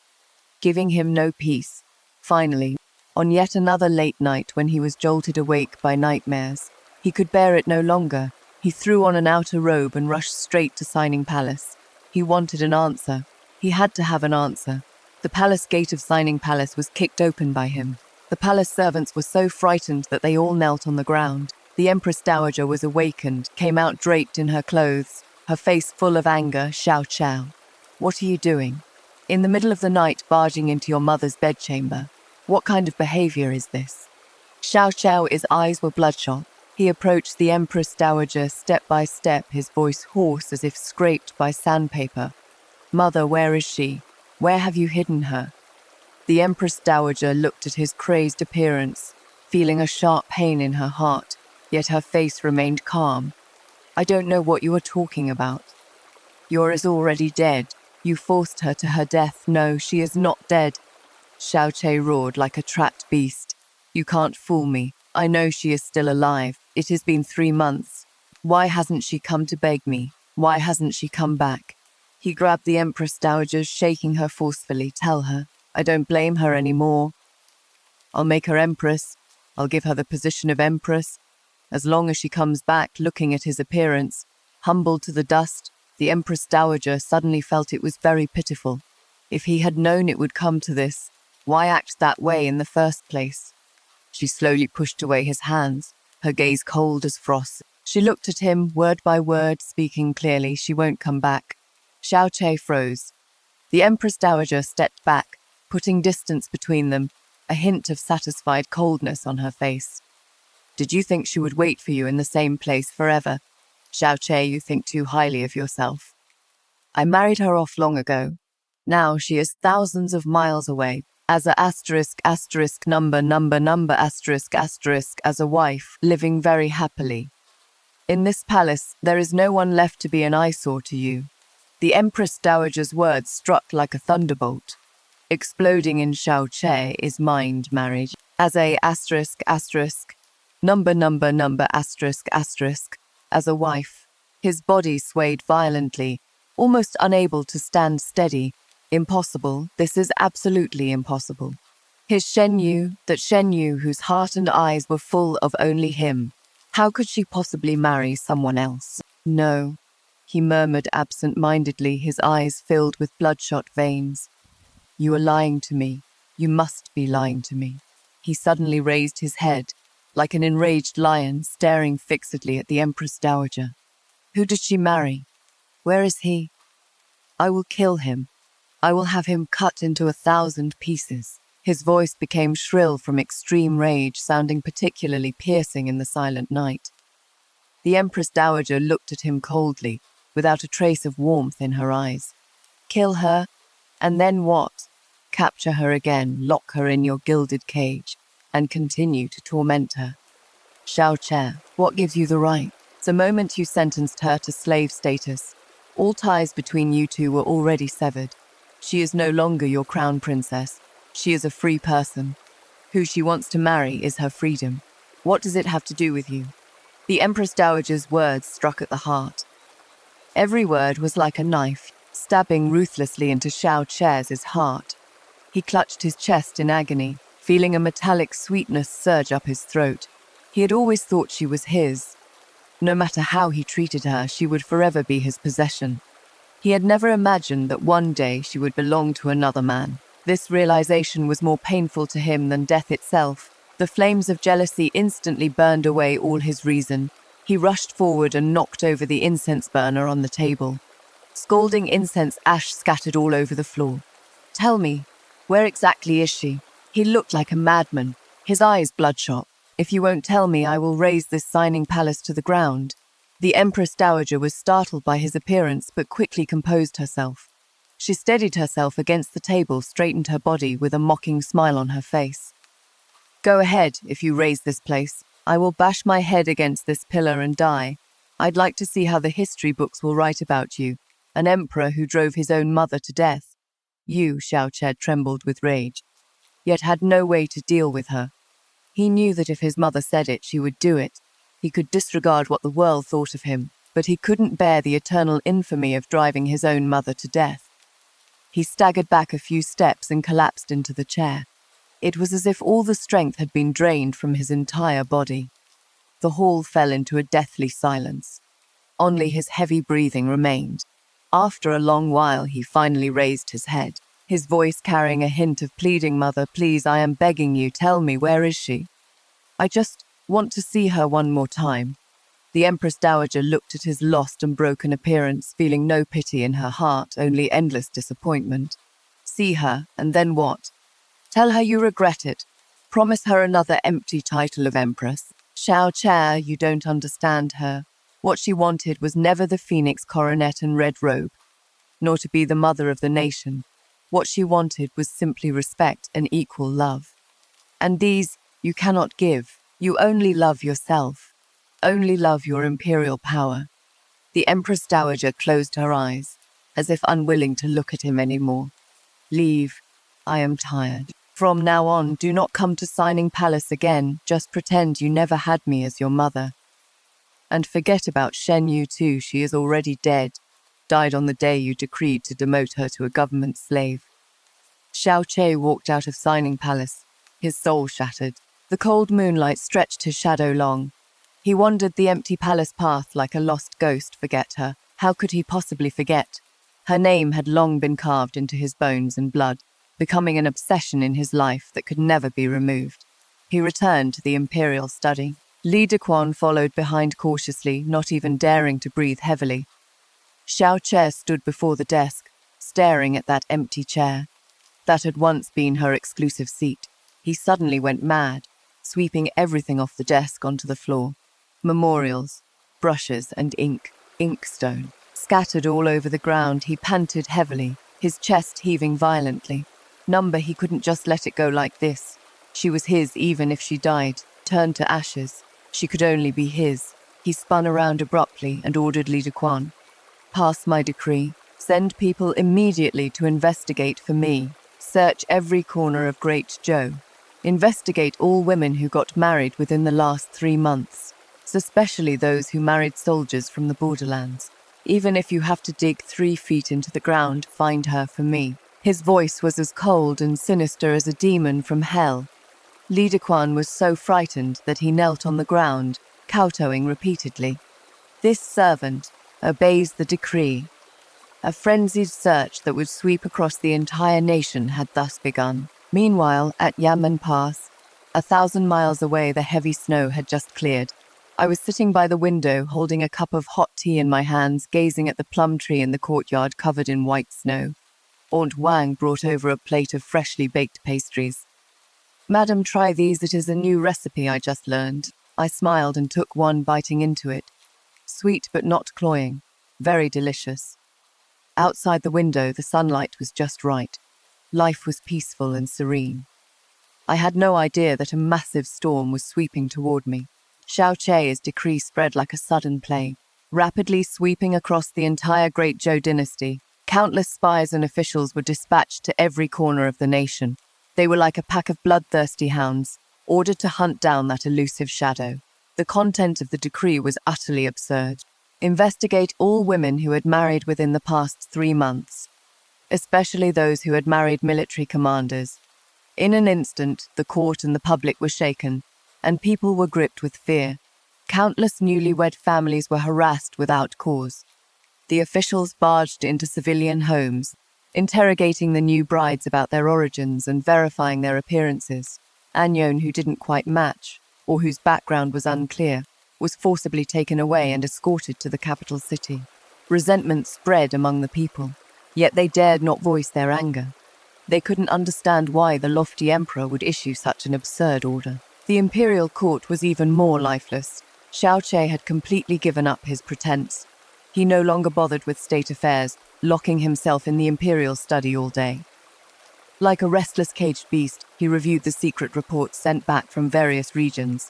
giving him no peace. Finally, on yet another late night when he was jolted awake by nightmares, he could bear it no longer. He threw on an outer robe and rushed straight to Signing Palace. He wanted an answer. He had to have an answer. The palace gate of Signing Palace was kicked open by him. The palace servants were so frightened that they all knelt on the ground. The Empress Dowager was awakened, came out draped in her clothes, her face full of anger. Xiao Qiao, what are you doing? In the middle of the night, barging into your mother's bedchamber. What kind of behavior is this? Xiao Qiao's eyes were bloodshot. He approached the Empress Dowager step by step, his voice hoarse as if scraped by sandpaper. Mother, where is she? Where have you hidden her? The Empress Dowager looked at his crazed appearance, feeling a sharp pain in her heart, yet her face remained calm. I don't know what you are talking about. Yor is already dead. You forced her to her death. No, she is not dead. Xiao Qiao roared like a trapped beast. You can't fool me. I know she is still alive. It has been 3 months. Why hasn't she come to beg me? Why hasn't she come back? He grabbed the Empress Dowager, shaking her forcefully. Tell her. I don't blame her anymore. I'll make her Empress. I'll give her the position of Empress. As long as she comes back. Looking at his appearance, humbled to the dust, the Empress Dowager suddenly felt it was very pitiful. If he had known it would come to this, why act that way in the first place? She slowly pushed away his hands, her gaze cold as frost. She looked at him, word by word, speaking clearly. She won't come back. Xiao Qiao froze. The Empress Dowager stepped back, putting distance between them, a hint of satisfied coldness on her face. Did you think she would wait for you in the same place forever? Xiao Qiao, you think too highly of yourself. I married her off long ago. Now she is thousands of miles away, as a number as a wife, living very happily. In this palace, there is no one left to be an eyesore to you. The Empress Dowager's words struck like a thunderbolt. Exploding in Xiao Qiao's mind, marriage as a number as a wife. His body swayed violently, almost unable to stand steady. Impossible. This is absolutely impossible. His Shen Yu, that Shen Yu whose heart and eyes were full of only him. How could she possibly marry someone else? No, he murmured absent-mindedly, his eyes filled with bloodshot veins. You are lying to me. You must be lying to me. He suddenly raised his head, like an enraged lion, staring fixedly at the Empress Dowager. Who did she marry? Where is he? I will kill him. I will have him cut into 1,000 pieces. His voice became shrill from extreme rage, sounding particularly piercing in the silent night. The Empress Dowager looked at him coldly, without a trace of warmth in her eyes. Kill her? And then what? Capture her again, lock her in your gilded cage, and continue to torment her. Xiao Qiao, what gives you the right? The moment you sentenced her to slave status, all ties between you two were already severed. She is no longer your crown princess. She is a free person. Who she wants to marry is her freedom. What does it have to do with you? The Empress Dowager's words struck at the heart. Every word was like a knife, stabbing ruthlessly into Xiao Qiao's heart. He clutched his chest in agony, feeling a metallic sweetness surge up his throat. He had always thought she was his. No matter how he treated her, she would forever be his possession. He had never imagined that one day she would belong to another man. This realization was more painful to him than death itself. The flames of jealousy instantly burned away all his reason. He rushed forward and knocked over the incense burner on the table. Scalding incense ash scattered all over the floor. Tell me, where exactly is she? He looked like a madman, his eyes bloodshot. If you won't tell me, I will raze this Signing Palace to the ground. The Empress Dowager was startled by his appearance, but quickly composed herself. She steadied herself against the table, straightened her body with a mocking smile on her face. Go ahead, if you raise this place. I will bash my head against this pillar and die. I'd like to see how the history books will write about you, an emperor who drove his own mother to death. You, Xiaoche trembled with rage, yet had no way to deal with her. He knew that if his mother said it, she would do it. He could disregard what the world thought of him, but he couldn't bear the eternal infamy of driving his own mother to death. He staggered back a few steps and collapsed into the chair. It was as if all the strength had been drained from his entire body. The hall fell into a deathly silence. Only his heavy breathing remained. After a long while, he finally raised his head, his voice carrying a hint of pleading. Mother, please, I am begging you, tell me, where is she? I just want to see her one more time. The Empress Dowager looked at his lost and broken appearance, feeling no pity in her heart, only endless disappointment. See her, and then what? Tell her you regret it. Promise her another empty title of Empress. Xiaoche, you don't understand her. What she wanted was never the phoenix coronet and red robe, nor to be the mother of the nation. What she wanted was simply respect and equal love. And these you cannot give. You only love yourself. Only love your imperial power. The Empress Dowager closed her eyes, as if unwilling to look at him anymore. Leave. I am tired. From now on, do not come to Signing Palace again. Just pretend you never had me as your mother. And forget about Shen Yu too. She is already dead. Died on the day you decreed to demote her to a government slave. Xiaoche walked out of Signing Palace, his soul shattered. The cold moonlight stretched his shadow long. He wandered the empty palace path like a lost ghost. Forget her. How could he possibly forget? Her name had long been carved into his bones and blood, becoming an obsession in his life that could never be removed. He returned to the imperial study. Li Dequan followed behind cautiously, not even daring to breathe heavily. Xiaoche stood before the desk, staring at that empty chair. That had once been her exclusive seat. He suddenly went mad, sweeping everything off the desk onto the floor. Memorials, brushes and inkstone, scattered all over the ground. He panted heavily, his chest heaving violently. Number, he couldn't just let it go like this. She was his even if she died, turned to ashes. She could only be his. He spun around abruptly and ordered Li Dequan, pass my decree. Send people immediately to investigate for me. Search every corner of Great Zhou. Investigate all women who got married within the last 3 months, especially those who married soldiers from the borderlands. Even if you have to dig 3 feet into the ground, find her for me. His voice was as cold and sinister as a demon from hell. Li Dequan was so frightened that he knelt on the ground, kowtowing repeatedly. This servant obeys the decree. A frenzied search that would sweep across the entire nation had thus begun. Meanwhile, at Yanman Pass, 1,000 miles away, the heavy snow had just cleared. I was sitting by the window, holding a cup of hot tea in my hands, gazing at the plum tree in the courtyard covered in white snow. Aunt Wang brought over a plate of freshly baked pastries. Madam, try these. It is a new recipe I just learned. I smiled and took one, biting into it. Sweet but not cloying. Very delicious. Outside the window, the sunlight was just right. Life was peaceful and serene. I had no idea that a massive storm was sweeping toward me. Xiaoche's decree spread like a sudden plague, rapidly sweeping across the entire Great Zhou dynasty. Countless spies and officials were dispatched to every corner of the nation. They were like a pack of bloodthirsty hounds, ordered to hunt down that elusive shadow. The content of the decree was utterly absurd. Investigate all women who had married within the past 3 months, especially those who had married military commanders. In an instant, the court and the public were shaken, and people were gripped with fear. Countless newlywed families were harassed without cause. The officials barged into civilian homes, interrogating the new brides about their origins and verifying their appearances. Anyone who didn't quite match, or whose background was unclear, was forcibly taken away and escorted to the capital city. Resentment spread among the people, yet they dared not voice their anger. They couldn't understand why the lofty emperor would issue such an absurd order. The imperial court was even more lifeless. Xiaoche had completely given up his pretense. He no longer bothered with state affairs, locking himself in the imperial study all day. Like a restless caged beast, he reviewed the secret reports sent back from various regions.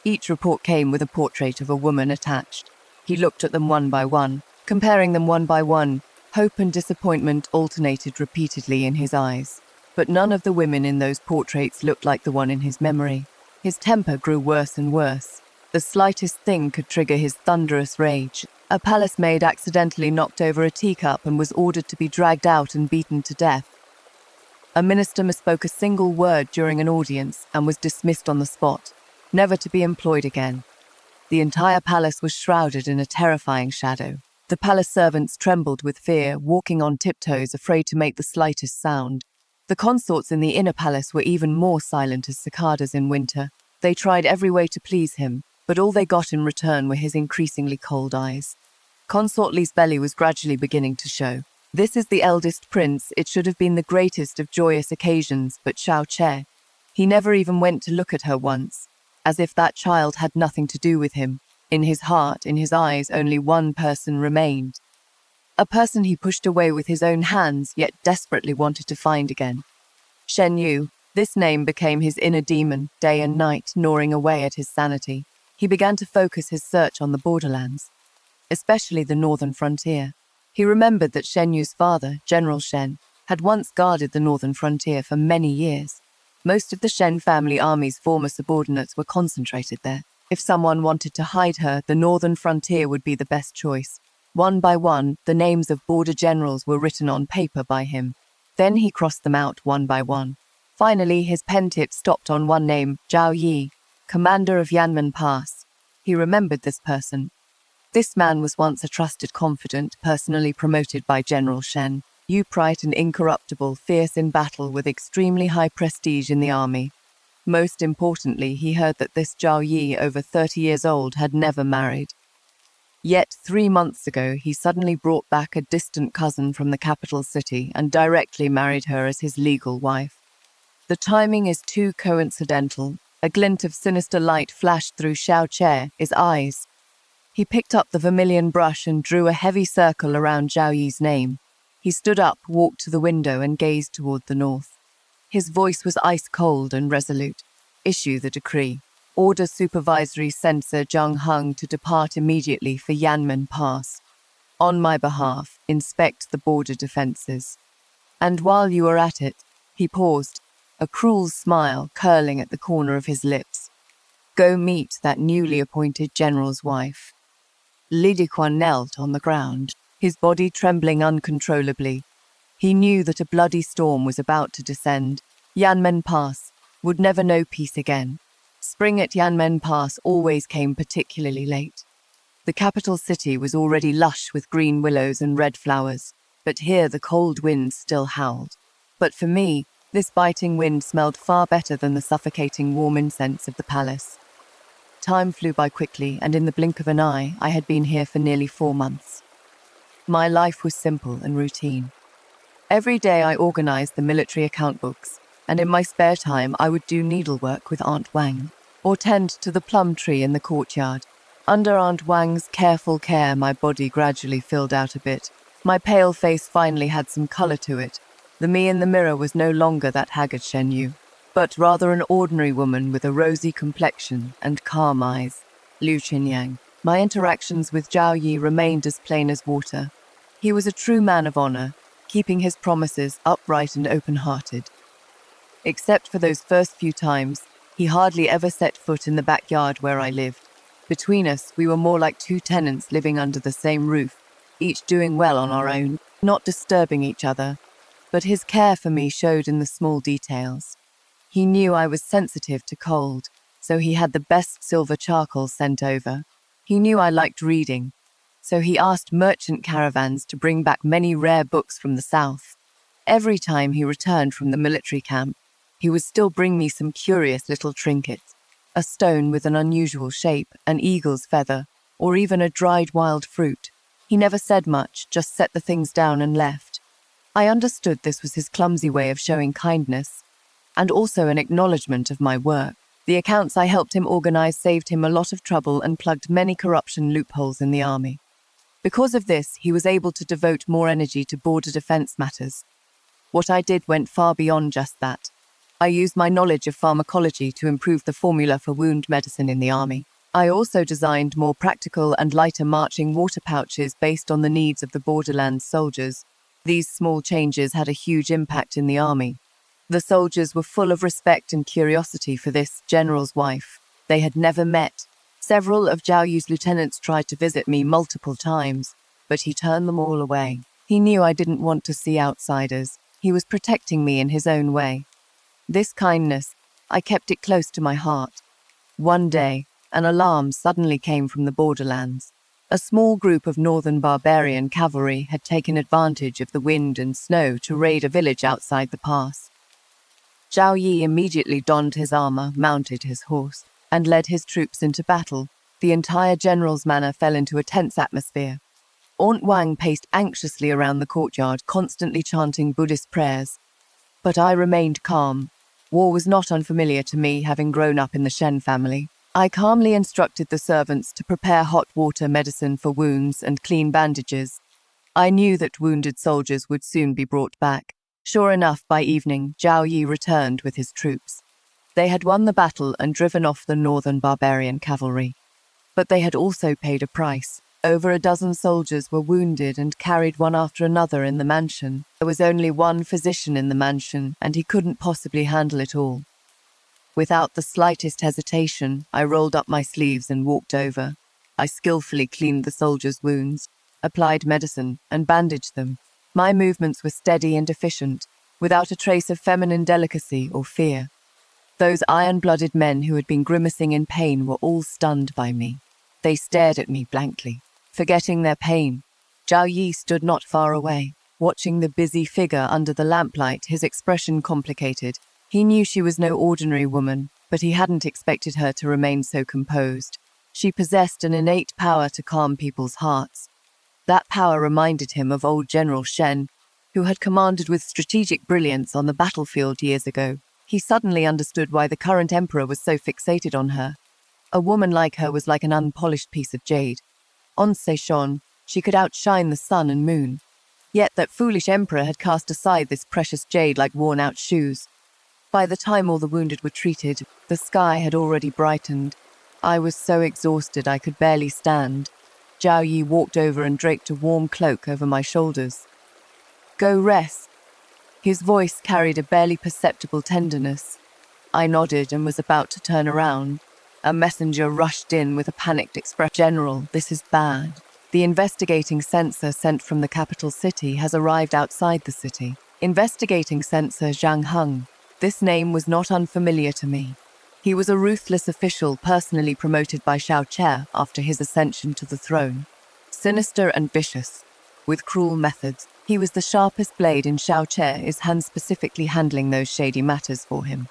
Each report came with a portrait of a woman attached. He looked at them one by one, comparing them one by one. Hope and disappointment alternated repeatedly in his eyes. But none of the women in those portraits looked like the one in his memory. His temper grew worse and worse. The slightest thing could trigger his thunderous rage. A palace maid accidentally knocked over a teacup and was ordered to be dragged out and beaten to death. A minister misspoke a single word during an audience and was dismissed on the spot, never to be employed again. The entire palace was shrouded in a terrifying shadow. The palace servants trembled with fear, walking on tiptoes, afraid to make the slightest sound. The consorts in the inner palace were even more silent as cicadas in winter. They tried every way to please him, but all they got in return were his increasingly cold eyes. Consort Li's belly was gradually beginning to show. This is the eldest prince. It should have been the greatest of joyous occasions, but Xiao Che. He never even went to look at her once, as if that child had nothing to do with him. In his heart, in his eyes, only one person remained. A person he pushed away with his own hands, yet desperately wanted to find again. Shen Yu. This name became his inner demon, day and night, gnawing away at his sanity. He began to focus his search on the borderlands, especially the northern frontier. He remembered that Shen Yu's father, General Shen, had once guarded the northern frontier for many years. Most of the Shen family army's former subordinates were concentrated there. If someone wanted to hide her, the northern frontier would be the best choice. One by one, the names of border generals were written on paper by him. Then he crossed them out one by one. Finally, his pen tip stopped on one name, Zhao Yi, commander of Yanman Pass. He remembered this person. This man was once a trusted confidant, personally promoted by General Shen. Upright and incorruptible, fierce in battle with extremely high prestige in the army. Most importantly, he heard that this Zhao Yi, over 30 years old, had never married. Yet 3 months ago, he suddenly brought back a distant cousin from the capital city and directly married her as his legal wife. The timing is too coincidental. A glint of sinister light flashed through Xiao Che's eyes. He picked up the vermilion brush and drew a heavy circle around Zhao Yi's name. He stood up, walked to the window, and gazed toward the north. His voice was ice-cold and resolute. Issue the decree. Order Supervisory Censor Zhang Heng to depart immediately for Yanman Pass. On my behalf, inspect the border defenses. And while you are at it, he paused, a cruel smile curling at the corner of his lips. Go meet that newly appointed general's wife. Li Diquan knelt on the ground, his body trembling uncontrollably. He knew that a bloody storm was about to descend. Yanmen Pass would never know peace again. Spring at Yanmen Pass always came particularly late. The capital city was already lush with green willows and red flowers, but here the cold wind still howled. But for me, this biting wind smelled far better than the suffocating warm incense of the palace. Time flew by quickly, and in the blink of an eye, I had been here for nearly 4 months. My life was simple and routine. Every day I organized the military account books, and in my spare time I would do needlework with Aunt Wang, or tend to the plum tree in the courtyard. Under Aunt Wang's careful care, my body gradually filled out a bit. My pale face finally had some color to it. The me in the mirror was no longer that haggard Shen Yu, but rather an ordinary woman with a rosy complexion and calm eyes. Liu Qinyang. My interactions with Zhao Yi remained as plain as water. He was a true man of honor, keeping his promises, upright and open-hearted. Except for those first few times, he hardly ever set foot in the backyard where I lived. Between us, we were more like 2 tenants living under the same roof, each doing well on our own, not disturbing each other. But his care for me showed in the small details. He knew I was sensitive to cold, so he had the best silver charcoal sent over. He knew I liked reading, so he asked merchant caravans to bring back many rare books from the south. Every time he returned from the military camp, he would still bring me some curious little trinkets, a stone with an unusual shape, an eagle's feather, or even a dried wild fruit. He never said much, just set the things down and left. I understood this was his clumsy way of showing kindness, and also an acknowledgement of my work. The accounts I helped him organize saved him a lot of trouble and plugged many corruption loopholes in the army. Because of this, he was able to devote more energy to border defense matters. What I did went far beyond just that. I used my knowledge of pharmacology to improve the formula for wound medicine in the army. I also designed more practical and lighter marching water pouches based on the needs of the borderlands soldiers. These small changes had a huge impact in the army. The soldiers were full of respect and curiosity for this general's wife. They had never met. Several of Zhao Yu's lieutenants tried to visit me multiple times, but he turned them all away. He knew I didn't want to see outsiders. He was protecting me in his own way. This kindness, I kept it close to my heart. One day, an alarm suddenly came from the borderlands. A small group of northern barbarian cavalry had taken advantage of the wind and snow to raid a village outside the pass. Zhao Yi immediately donned his armor, mounted his horse, and led his troops into battle. The entire general's manor fell into a tense atmosphere. Aunt Wang paced anxiously around the courtyard, constantly chanting Buddhist prayers. But I remained calm. War was not unfamiliar to me, having grown up in the Shen family. I calmly instructed the servants to prepare hot water medicine for wounds and clean bandages. I knew that wounded soldiers would soon be brought back. Sure enough, by evening, Zhao Yi returned with his troops. They had won the battle and driven off the northern barbarian cavalry. But they had also paid a price. Over a dozen soldiers were wounded and carried one after another in the mansion. There was only one physician in the mansion, and he couldn't possibly handle it all. Without the slightest hesitation, I rolled up my sleeves and walked over. I skillfully cleaned the soldiers' wounds, applied medicine, and bandaged them. My movements were steady and efficient, without a trace of feminine delicacy or fear. Those iron-blooded men who had been grimacing in pain were all stunned by me. They stared at me blankly, forgetting their pain. Zhao Yi stood not far away, watching the busy figure under the lamplight, his expression complicated. He knew she was no ordinary woman, but he hadn't expected her to remain so composed. She possessed an innate power to calm people's hearts. That power reminded him of old General Shen, who had commanded with strategic brilliance on the battlefield years ago. He suddenly understood why the current emperor was so fixated on her. A woman like her was like an unpolished piece of jade. On Seishon, she could outshine the sun and moon. Yet that foolish emperor had cast aside this precious jade like worn-out shoes. By the time all the wounded were treated, the sky had already brightened. I was so exhausted I could barely stand. Zhao Yi walked over and draped a warm cloak over my shoulders. "Go rest." His voice carried a barely perceptible tenderness. I nodded and was about to turn around. A messenger rushed in with a panicked expression. "General, this is bad. The investigating censor sent from the capital city has arrived outside the city." Investigating censor Zhang Heng. This name was not unfamiliar to me. He was a ruthless official personally promoted by Xiao Che after his ascension to the throne. Sinister and vicious, with cruel methods, he was the sharpest blade in Xiao Che's hand, specifically handling those shady matters for him.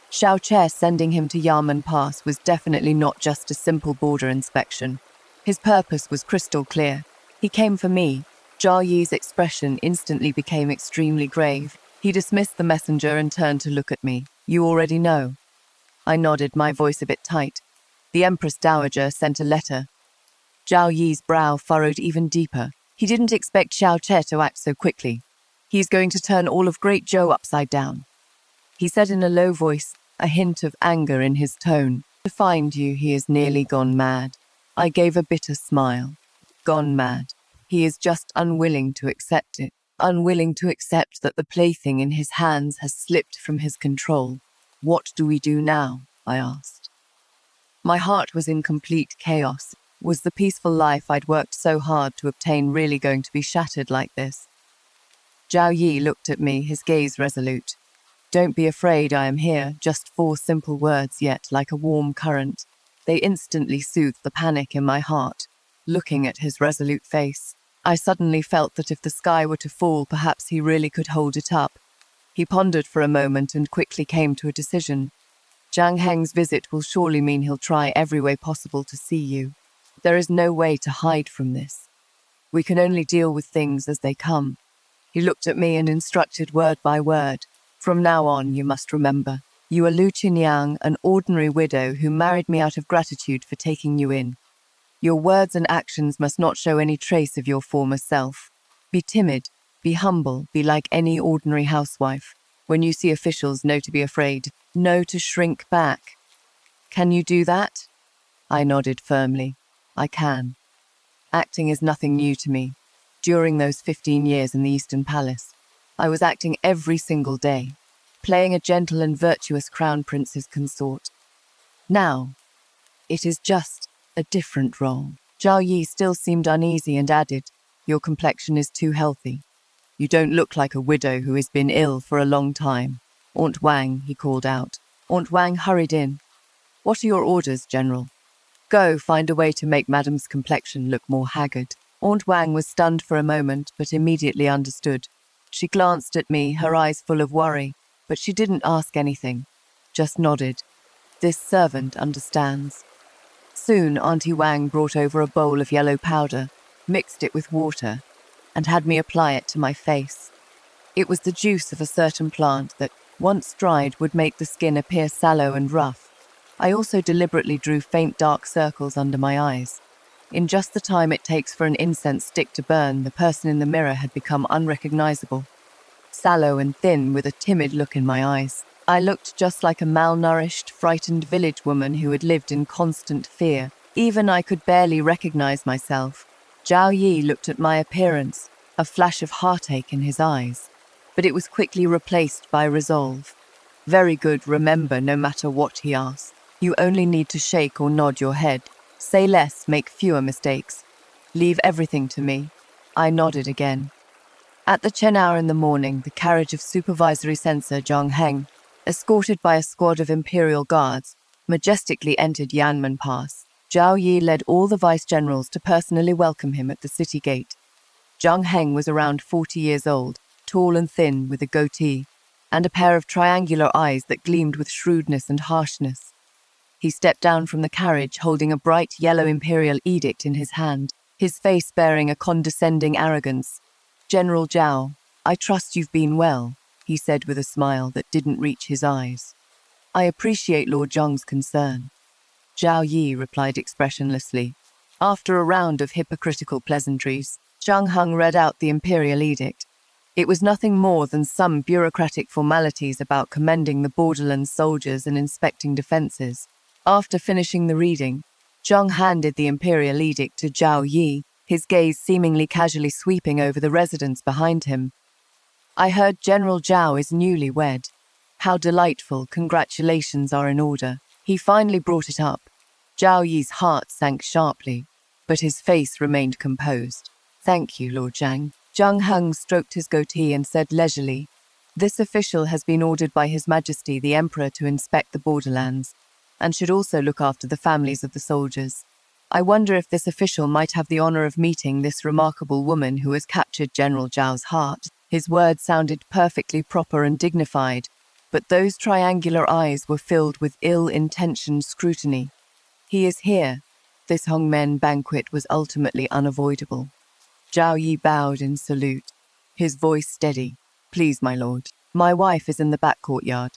Xiao Che sending him to Yanman Pass was definitely not just a simple border inspection. His purpose was crystal clear. He came for me. Zhao Yi's expression instantly became extremely grave. He dismissed the messenger and turned to look at me. "You already know." I nodded, my voice a bit tight. "The Empress Dowager sent a letter." Zhao Yi's brow furrowed even deeper. He didn't expect Xiao Che to act so quickly. "He's going to turn all of Great Zhou upside down," he said in a low voice, a hint of anger in his tone. "To find you, he is nearly gone mad." I gave a bitter smile. Gone mad. He is just unwilling to accept it. Unwilling to accept that the plaything in his hands has slipped from his control. "What do we do now?" I asked. My heart was in complete chaos. Was the peaceful life I'd worked so hard to obtain really going to be shattered like this? Zhao Yi looked at me, his gaze resolute. "Don't be afraid, I am here," just 4 simple words, yet like a warm current. They instantly soothed the panic in my heart. Looking at his resolute face, I suddenly felt that if the sky were to fall, perhaps he really could hold it up. He pondered for a moment and quickly came to a decision. "Zhang Heng's visit will surely mean he'll try every way possible to see you. There is no way to hide from this. We can only deal with things as they come." He looked at me and instructed word by word. "From now on, you must remember, you are Lu Qinyang, an ordinary widow who married me out of gratitude for taking you in. Your words and actions must not show any trace of your former self. Be timid, Be humble, be like any ordinary housewife. When you see officials, know to be afraid, know to shrink back. Can you do that? I nodded firmly. I can. Acting is nothing new to me. During those 15 years in the Eastern Palace, I was acting every single day, playing a gentle and virtuous crown prince's consort. Now, it is just a different role. Zhao Yi still seemed uneasy and added, "Your complexion is too healthy. You don't look like a widow who has been ill for a long time." "Aunt Wang," he called out. Aunt Wang hurried in. "What are your orders, General?" "Go, find a way to make Madame's complexion look more haggard." Aunt Wang was stunned for a moment, but immediately understood. She glanced at me, her eyes full of worry, but she didn't ask anything, just nodded. This servant understands. Soon Auntie Wang brought over a bowl of yellow powder, mixed it with water, and had me apply it to my face. It was the juice of a certain plant that, once dried, would make the skin appear sallow and rough. I also deliberately drew faint dark circles under my eyes. In just the time it takes for an incense stick to burn, the person in the mirror had become unrecognizable. Sallow and thin, with a timid look in my eyes. I looked just like a malnourished, frightened village woman who had lived in constant fear. Even I could barely recognize myself. Zhao Yi looked at my appearance, a flash of heartache in his eyes. But it was quickly replaced by resolve. "Very good, remember, no matter what," he asked. "You only need to shake or nod your head. Say less, make fewer mistakes. Leave everything to me." I nodded again. At the Chen hour in the morning, the carriage of Supervisory Censor Zhang Heng, escorted by a squad of imperial guards, majestically entered Yanman Pass. Zhao Yi led all the vice-generals to personally welcome him at the city gate. Zhang Heng was around 40 years old, tall and thin, with a goatee, and a pair of triangular eyes that gleamed with shrewdness and harshness. He stepped down from the carriage holding a bright yellow imperial edict in his hand, his face bearing a condescending arrogance. "General Zhao, I trust you've been well," he said with a smile that didn't reach his eyes. "I appreciate Lord Zhang's concern." Zhao Yi replied expressionlessly. After a round of hypocritical pleasantries, Zhang Heng read out the imperial edict. It was nothing more than some bureaucratic formalities about commending the borderland soldiers and inspecting defences. After finishing the reading, Zhang handed the imperial edict to Zhao Yi, his gaze seemingly casually sweeping over the residence behind him. "I heard General Zhao is newly wed. How delightful, congratulations are in order." He finally brought it up. Zhao Yi's heart sank sharply, but his face remained composed. "Thank you, Lord Zhang." Zhang Heng stroked his goatee and said leisurely, "This official has been ordered by His Majesty the Emperor to inspect the borderlands, and should also look after the families of the soldiers. I wonder if this official might have the honor of meeting this remarkable woman who has captured General Zhao's heart." His words sounded perfectly proper and dignified, but those triangular eyes were filled with ill-intentioned scrutiny. "He is here." This Hongmen banquet was ultimately unavoidable. Zhao Yi bowed in salute, his voice steady. "Please, my lord, my wife is in the back courtyard.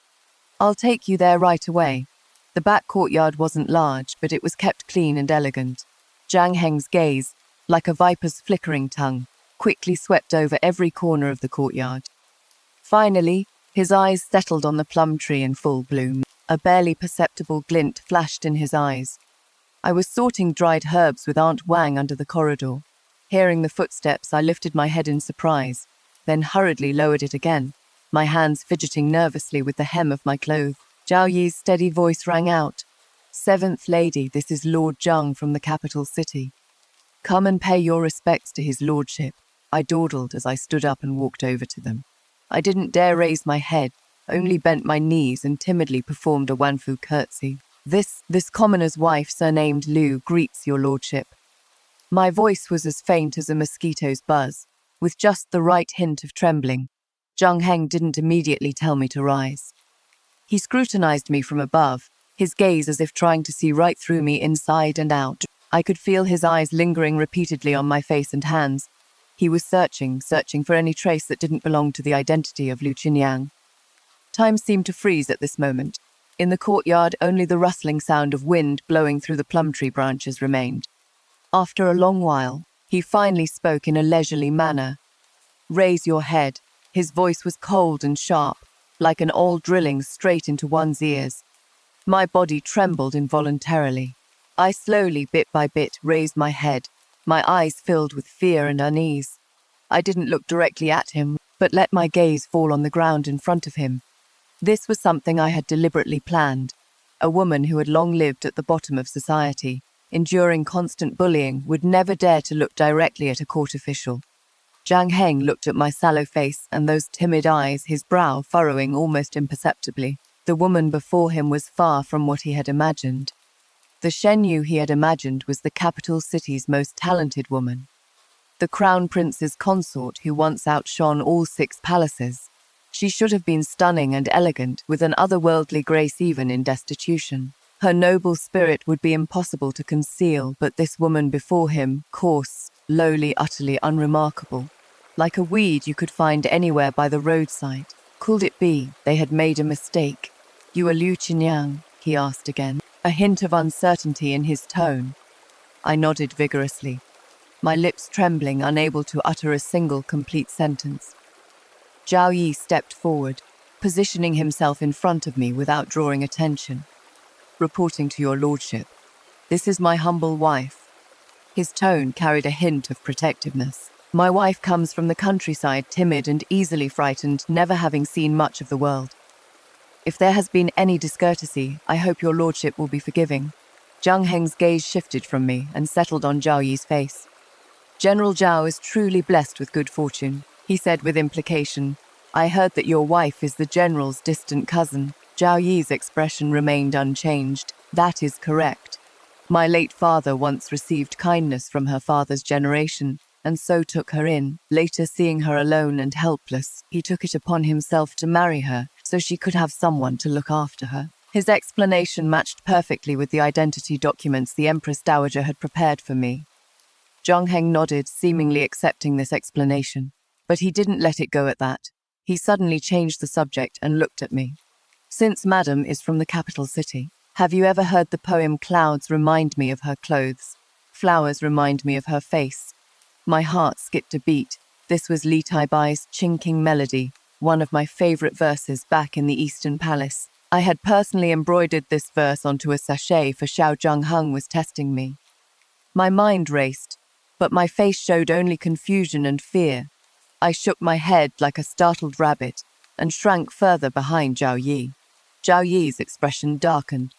I'll take you there right away." The back courtyard wasn't large, but it was kept clean and elegant. Zhang Heng's gaze, like a viper's flickering tongue, quickly swept over every corner of the courtyard. Finally, his eyes settled on the plum tree in full bloom. A barely perceptible glint flashed in his eyes. I was sorting dried herbs with Aunt Wang under the corridor. Hearing the footsteps, I lifted my head in surprise, then hurriedly lowered it again, my hands fidgeting nervously with the hem of my clothes. Zhao Yi's steady voice rang out. "Seventh Lady, this is Lord Zhang from the capital city. Come and pay your respects to his lordship." I dawdled as I stood up and walked over to them. I didn't dare raise my head, only bent my knees and timidly performed a Wanfu curtsy. This commoner's wife, surnamed Liu, greets your lordship." My voice was as faint as a mosquito's buzz, with just the right hint of trembling. Zhang Heng didn't immediately tell me to rise. He scrutinized me from above, his gaze as if trying to see right through me inside and out. I could feel his eyes lingering repeatedly on my face and hands. He was searching for any trace that didn't belong to the identity of Liu Qinyang. Time seemed to freeze at this moment. In the courtyard, only the rustling sound of wind blowing through the plum tree branches remained. After a long while, he finally spoke in a leisurely manner. Raise your head. His voice was cold and sharp, like an awl drilling straight into one's ears. My body trembled involuntarily. I slowly, bit by bit, raised my head, my eyes filled with fear and unease. I didn't look directly at him, but let my gaze fall on the ground in front of him. This was something I had deliberately planned. A woman who had long lived at the bottom of society, enduring constant bullying, would never dare to look directly at a court official. Zhang Heng looked at my sallow face and those timid eyes, his brow furrowing almost imperceptibly. The woman before him was far from what he had imagined. The Shen Yu he had imagined was the capital city's most talented woman. The crown prince's consort who once outshone all 6 palaces. She should have been stunning and elegant, with an otherworldly grace even in destitution. Her noble spirit would be impossible to conceal, but this woman before him, coarse, lowly, utterly unremarkable. Like a weed you could find anywhere by the roadside. Could it be they had made a mistake? "You are Liu Qinyang?" he asked again, a hint of uncertainty in his tone. I nodded vigorously, my lips trembling, unable to utter a single complete sentence. Zhao Yi stepped forward, positioning himself in front of me without drawing attention. "Reporting to your lordship. This is my humble wife." His tone carried a hint of protectiveness. "My wife comes from the countryside, timid and easily frightened, never having seen much of the world. If there has been any discourtesy, I hope your lordship will be forgiving." Zhang Heng's gaze shifted from me and settled on Zhao Yi's face. "General Zhao is truly blessed with good fortune," he said with implication. "I heard that your wife is the general's distant cousin." Zhao Yi's expression remained unchanged. "That is correct. My late father once received kindness from her father's generation, and so took her in. Later, seeing her alone and helpless, he took it upon himself to marry her, so she could have someone to look after her." His explanation matched perfectly with the identity documents the Empress Dowager had prepared for me. Zhang Heng nodded, seemingly accepting this explanation. But he didn't let it go at that. He suddenly changed the subject and looked at me. "Since Madam is from the capital city, have you ever heard the poem 'Clouds remind me of her clothes, flowers remind me of her face'?" My heart skipped a beat. This was Li Taibai's Qingqing melody, one of my favorite verses back in the Eastern Palace. I had personally embroidered this verse onto a sachet for Xiao Zhengheng was testing me. My mind raced, but my face showed only confusion and fear. I shook my head like a startled rabbit and shrank further behind Zhao Yi. Zhao Yi's expression darkened.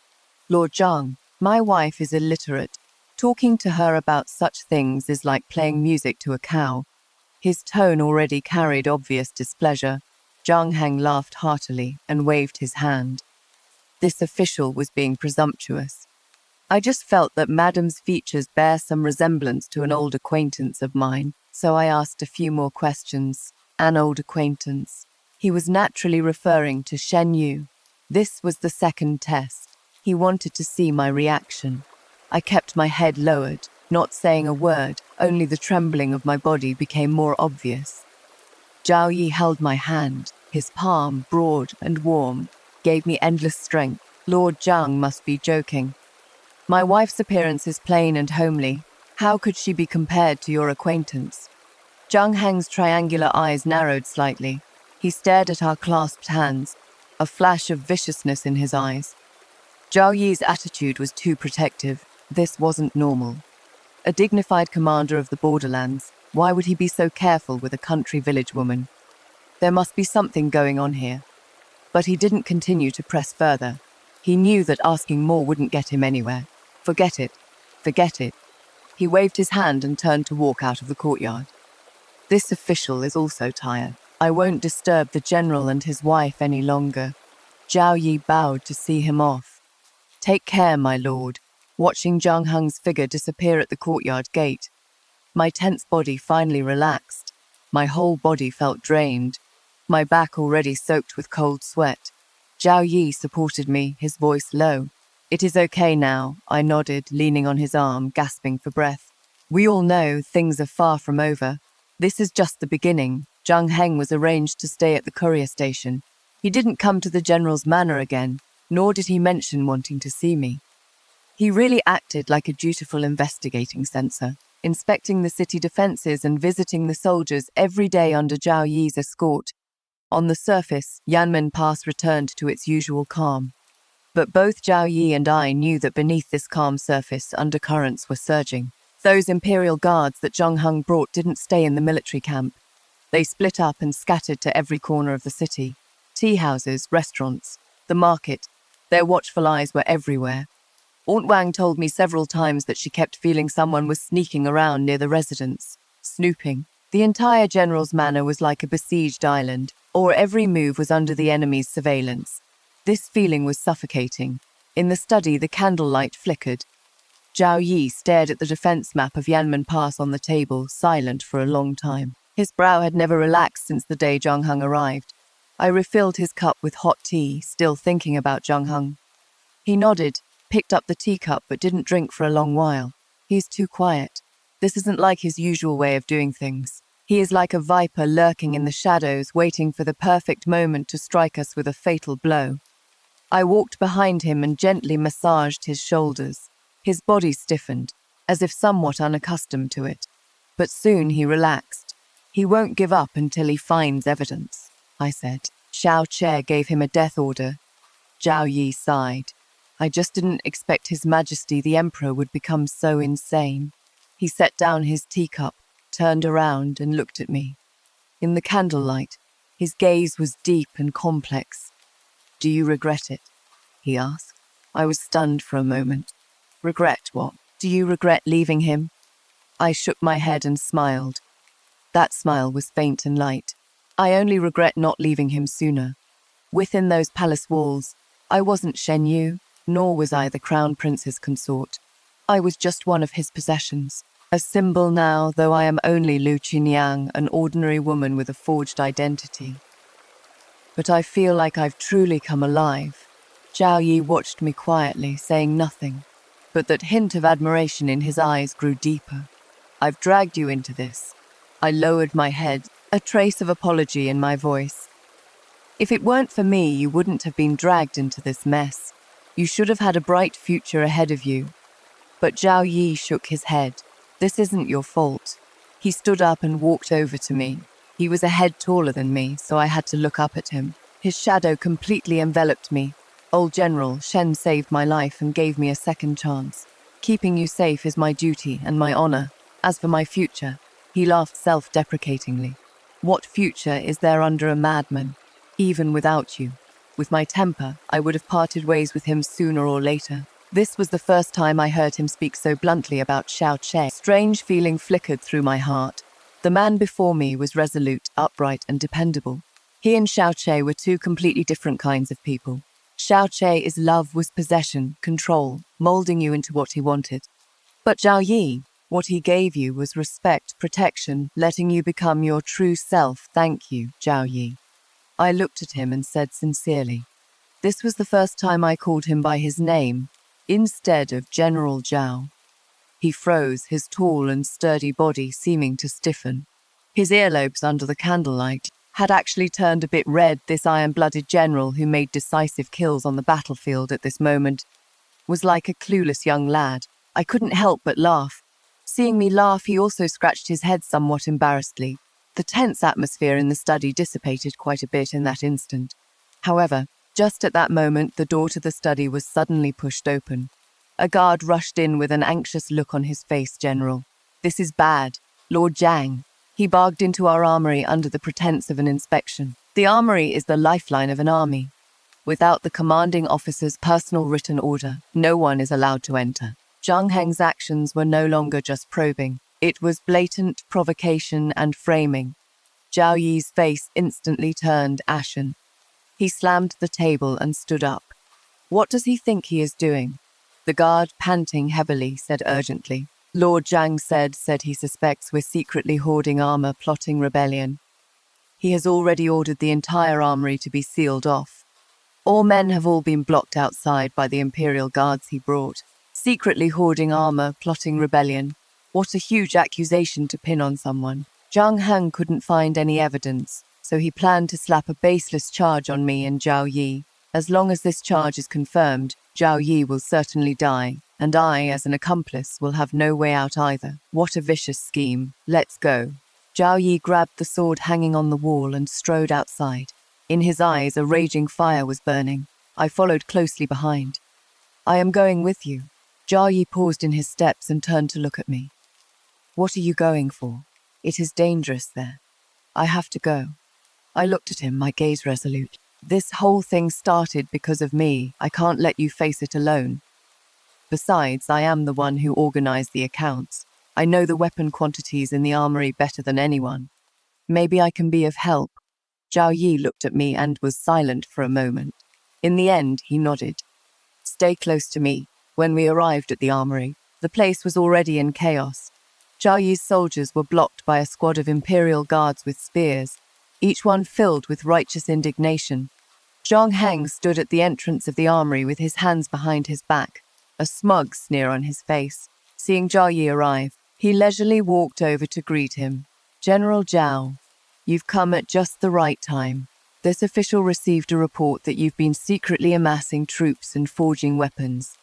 "Lord Zhang, my wife is illiterate. Talking to her about such things is like playing music to a cow." His tone already carried obvious displeasure. Zhang Heng laughed heartily and waved his hand. This official was being presumptuous. I just felt that Madam's features bear some resemblance to an old acquaintance of mine, so I asked a few more questions. An old acquaintance. He was naturally referring to Shen Yu. This was the second test. He wanted to see my reaction. I kept my head lowered, not saying a word, only the trembling of my body became more obvious. Zhao Yi held my hand. His palm, broad and warm, gave me endless strength. Lord Zhang must be joking. "My wife's appearance is plain and homely. How could she be compared to your acquaintance?" Zhang Heng's triangular eyes narrowed slightly. He stared at our clasped hands, a flash of viciousness in his eyes. Zhao Yi's attitude was too protective. This wasn't normal. A dignified commander of the borderlands, why would he be so careful with a country village woman? There must be something going on here. But he didn't continue to press further. He knew that asking more wouldn't get him anywhere. Forget it. Forget it. He waved his hand and turned to walk out of the courtyard. This official is also tired. I won't disturb the general and his wife any longer. Zhao Yi bowed to see him off. "Take care, my lord," watching Zhang Heng's figure disappear at the courtyard gate. My tense body finally relaxed. My whole body felt drained, my back already soaked with cold sweat. Zhao Yi supported me, his voice low. "It is okay now," I nodded, leaning on his arm, gasping for breath. "We all know things are far from over. This is just the beginning." Zhang Heng was arranged to stay at the courier station. He didn't come to the general's manor again, nor did he mention wanting to see me. He really acted like a dutiful investigating censor. inspecting the city defenses and visiting the soldiers every day under Zhao Yi's escort. On the surface, Yanman Pass returned to its usual calm. But both Zhao Yi and I knew that beneath this calm surface, undercurrents were surging. Those imperial guards that Zhang Heng brought didn't stay in the military camp. They split up and scattered to every corner of the city. Tea houses, restaurants, the market. Their watchful eyes were everywhere. Aunt Wang told me several times that she kept feeling someone was sneaking around near the residence, snooping. The entire general's manor was like a besieged island, or every move was under the enemy's surveillance. This feeling was suffocating. In the study, the candlelight flickered. Zhao Yi stared at the defense map of Yanman Pass on the table, silent for a long time. His brow had never relaxed since the day Zhang Heng arrived. I refilled his cup with hot tea, still thinking about Zhang Heng. He nodded, picked up the teacup, but didn't drink for a long while. He's too quiet. This isn't like his usual way of doing things. He is like a viper lurking in the shadows, waiting for the perfect moment to strike us with a fatal blow. I walked behind him and gently massaged his shoulders. His body stiffened, as if somewhat unaccustomed to it. But soon he relaxed. He won't give up until he finds evidence, I said. Xiao Che gave him a death order. Zhao Yi sighed. I just didn't expect His Majesty the Emperor would become so insane. He set down his teacup, turned around and looked at me. In the candlelight, his gaze was deep and complex. Do you regret it? He asked. I was stunned for a moment. Regret what? Do you regret leaving him? I shook my head and smiled. That smile was faint and light. I only regret not leaving him sooner. Within those palace walls, I wasn't Shen Yu, nor was I the Crown Prince's consort. I was just one of his possessions. A symbol now, though I am only Lu Qinyang, an ordinary woman with a forged identity. But I feel like I've truly come alive. Zhao Yi watched me quietly, saying nothing, but that hint of admiration in his eyes grew deeper. I've dragged you into this. I lowered my head, a trace of apology in my voice. If it weren't for me, you wouldn't have been dragged into this mess. You should have had a bright future ahead of you. But Zhao Yi shook his head. This isn't your fault. He stood up and walked over to me. He was a head taller than me, so I had to look up at him. His shadow completely enveloped me. Old General, Shen saved my life and gave me a second chance. Keeping you safe is my duty and my honor. As for my future, he laughed self-deprecatingly. What future is there under a madman? Even without you. With my temper, I would have parted ways with him sooner or later. This was the first time I heard him speak so bluntly about Xiao Che. Strange feeling flickered through my heart. The man before me was resolute, upright, and dependable. He and Xiao Che were two completely different kinds of people. Xiao Che's love was possession, control, molding you into what he wanted. But Zhao Yi, what he gave you was respect, protection, letting you become your true self. Thank you, Zhao Yi. I looked at him and said sincerely. This was the first time I called him by his name, instead of General Zhao. He froze, his tall and sturdy body seeming to stiffen. His earlobes under the candlelight had actually turned a bit red. This iron-blooded general who made decisive kills on the battlefield at this moment was like a clueless young lad. I couldn't help but laugh. Seeing me laugh, he also scratched his head somewhat embarrassedly. The tense atmosphere in the study dissipated quite a bit in that instant. However, just at that moment, the door to the study was suddenly pushed open. A guard rushed in with an anxious look on his face. General, this is bad. Lord Zhang. He barged into our armory under the pretense of an inspection. The armory is the lifeline of an army. Without the commanding officer's personal written order, no one is allowed to enter. Zhang Heng's actions were no longer just probing. It was blatant provocation and framing. Zhao Yi's face instantly turned ashen. He slammed the table and stood up. What does he think he is doing? The guard, panting heavily, said urgently. Lord Zhang said he suspects we're secretly hoarding armor, plotting rebellion. He has already ordered the entire armory to be sealed off. All men have all been blocked outside by the Imperial Guards he brought. Secretly hoarding armor, plotting rebellion. What a huge accusation to pin on someone. Zhang Heng couldn't find any evidence, so he planned to slap a baseless charge on me and Zhao Yi. As long as this charge is confirmed, Zhao Yi will certainly die, and I, as an accomplice, will have no way out either. What a vicious scheme. Let's go. Zhao Yi grabbed the sword hanging on the wall and strode outside. In his eyes, a raging fire was burning. I followed closely behind. I am going with you. Zhao Yi paused in his steps and turned to look at me. What are you going for? It is dangerous there. I have to go. I looked at him, my gaze resolute. This whole thing started because of me. I can't let you face it alone. Besides, I am the one who organized the accounts. I know the weapon quantities in the armory better than anyone. Maybe I can be of help. Zhao Yi looked at me and was silent for a moment. In the end, he nodded. Stay close to me. When we arrived at the armory, the place was already in chaos. Zhao Yi's soldiers were blocked by a squad of imperial guards with spears, each one filled with righteous indignation. Zhang Heng stood at the entrance of the armory with his hands behind his back, a smug sneer on his face. Seeing Zhao Yi arrive, he leisurely walked over to greet him. General Zhao, you've come at just the right time. This official received a report that you've been secretly amassing troops and forging weapons.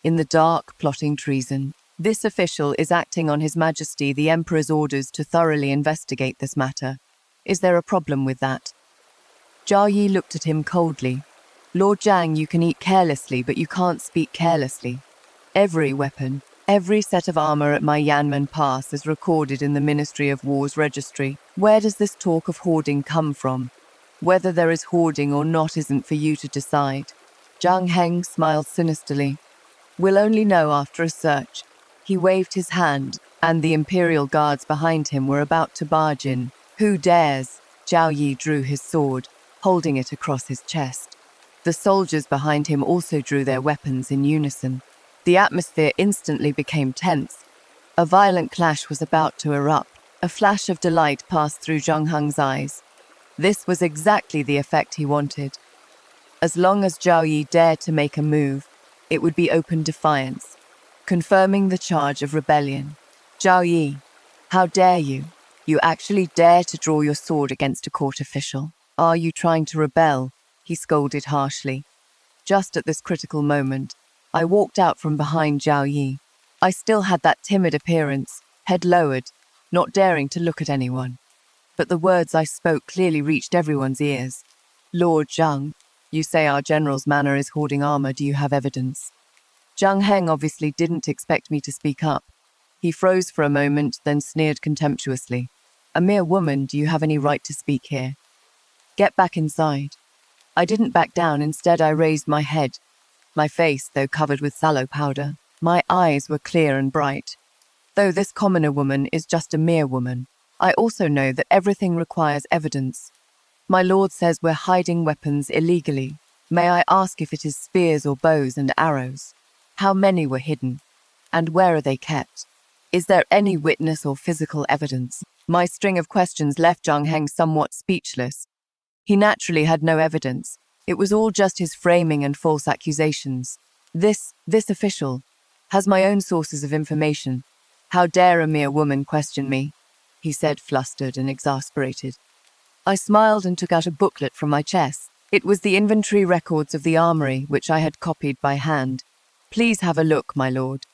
In the dark, plotting treason. This official is acting on His Majesty the Emperor's orders to thoroughly investigate this matter. Is there a problem with that? Zhao Yi looked at him coldly. Lord Zhang, you can eat carelessly, but you can't speak carelessly. Every weapon, every set of armor at my Yanman pass is recorded in the Ministry of War's registry. Where does this talk of hoarding come from? Whether there is hoarding or not isn't for you to decide. Zhang Heng smiled sinisterly. We'll only know after a search. He waved his hand, and the imperial guards behind him were about to barge in. Who dares? Zhao Yi drew his sword, holding it across his chest. The soldiers behind him also drew their weapons in unison. The atmosphere instantly became tense. A violent clash was about to erupt. A flash of delight passed through Zhang Heng's eyes. This was exactly the effect he wanted. As long as Zhao Yi dared to make a move, it would be open defiance, confirming the charge of rebellion. Zhao Yi, how dare you? You actually dare to draw your sword against a court official? Are you trying to rebel? He scolded harshly. Just at this critical moment, I walked out from behind Zhao Yi. I still had that timid appearance, head lowered, not daring to look at anyone. But the words I spoke clearly reached everyone's ears. Lord Zhang, you say our general's manor is hoarding armor. Do you have evidence? Zhang Heng obviously didn't expect me to speak up. He froze for a moment, then sneered contemptuously. A mere woman, do you have any right to speak here? Get back inside. I didn't back down. Instead, I raised my head. My face, though covered with sallow powder, my eyes were clear and bright. Though this commoner woman is just a mere woman, I also know that everything requires evidence. My lord says we're hiding weapons illegally. May I ask if it is spears or bows and arrows? How many were hidden? And where are they kept? Is there any witness or physical evidence? My string of questions left Zhang Heng somewhat speechless. He naturally had no evidence. It was all just his framing and false accusations. This official has my own sources of information. How dare a mere woman question me? He said, flustered and exasperated. I smiled and took out a booklet from my chest. It was the inventory records of the armory, which I had copied by hand. Please have a look, my lord.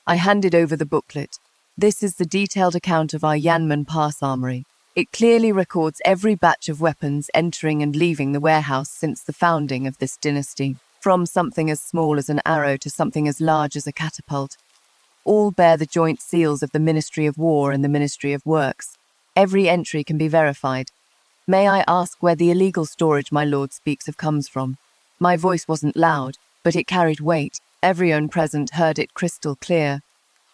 I handed over the booklet. This is the detailed account of our Yanman Pass armory. It clearly records every batch of weapons entering and leaving the warehouse since the founding of this dynasty, from something as small as an arrow to something as large as a catapult. All bear the joint seals of the Ministry of War and the Ministry of Works. Every entry can be verified. May I ask where the illegal storage my lord speaks of comes from? My voice wasn't loud, but it carried weight. Everyone present heard it crystal clear.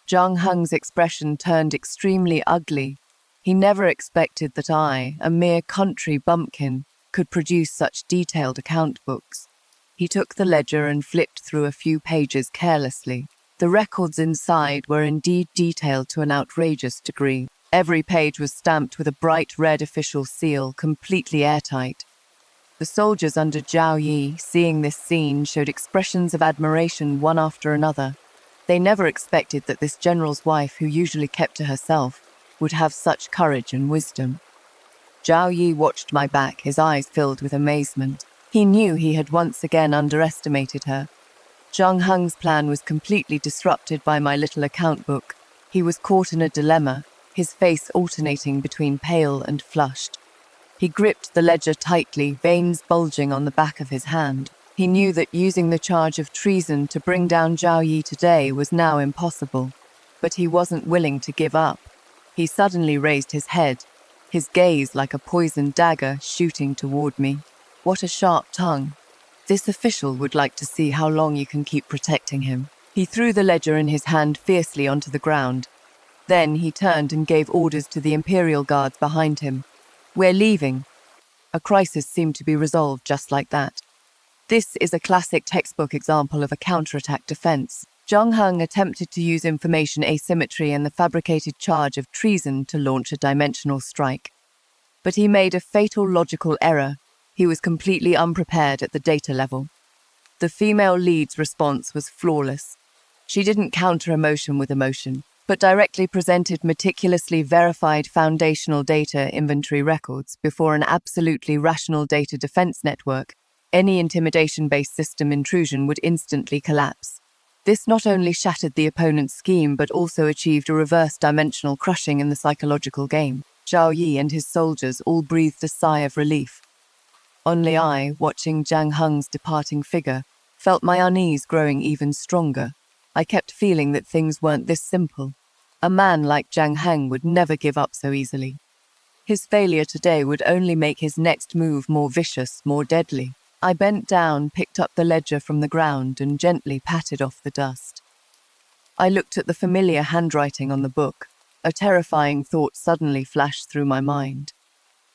Zhang Heng's expression turned extremely ugly. He never expected that I, a mere country bumpkin, could produce such detailed account books. He took the ledger and flipped through a few pages carelessly. The records inside were indeed detailed to an outrageous degree. Every page was stamped with a bright red official seal, completely airtight. The soldiers under Zhao Yi, seeing this scene, showed expressions of admiration one after another. They never expected that this general's wife, who usually kept to herself, would have such courage and wisdom. Zhao Yi watched my back, his eyes filled with amazement. He knew he had once again underestimated her. Zhang Heng's plan was completely disrupted by my little account book. He was caught in a dilemma, his face alternating between pale and flushed. He gripped the ledger tightly, veins bulging on the back of his hand. He knew that using the charge of treason to bring down Zhao Yi today was now impossible, but he wasn't willing to give up. He suddenly raised his head, his gaze like a poisoned dagger shooting toward me. What a sharp tongue. This official would like to see how long you can keep protecting him. He threw the ledger in his hand fiercely onto the ground. Then he turned and gave orders to the Imperial Guards behind him. "We're leaving." A crisis seemed to be resolved just like that. This is a classic textbook example of a counterattack defense. Zhang Heng attempted to use information asymmetry and the fabricated charge of treason to launch a dimensional strike. But he made a fatal logical error. He was completely unprepared at the data level. The female lead's response was flawless. She didn't counter emotion with emotion, but directly presented meticulously verified foundational data inventory records before an absolutely rational data defense network. Any intimidation-based system intrusion would instantly collapse. This not only shattered the opponent's scheme, but also achieved a reverse-dimensional crushing in the psychological game. Zhao Yi and his soldiers all breathed a sigh of relief. Only I, watching Zhang Heng's departing figure, felt my unease growing even stronger. I kept feeling that things weren't this simple. A man like Zhang Heng would never give up so easily. His failure today would only make his next move more vicious, more deadly. I bent down, picked up the ledger from the ground, and gently patted off the dust. I looked at the familiar handwriting on the book. A terrifying thought suddenly flashed through my mind.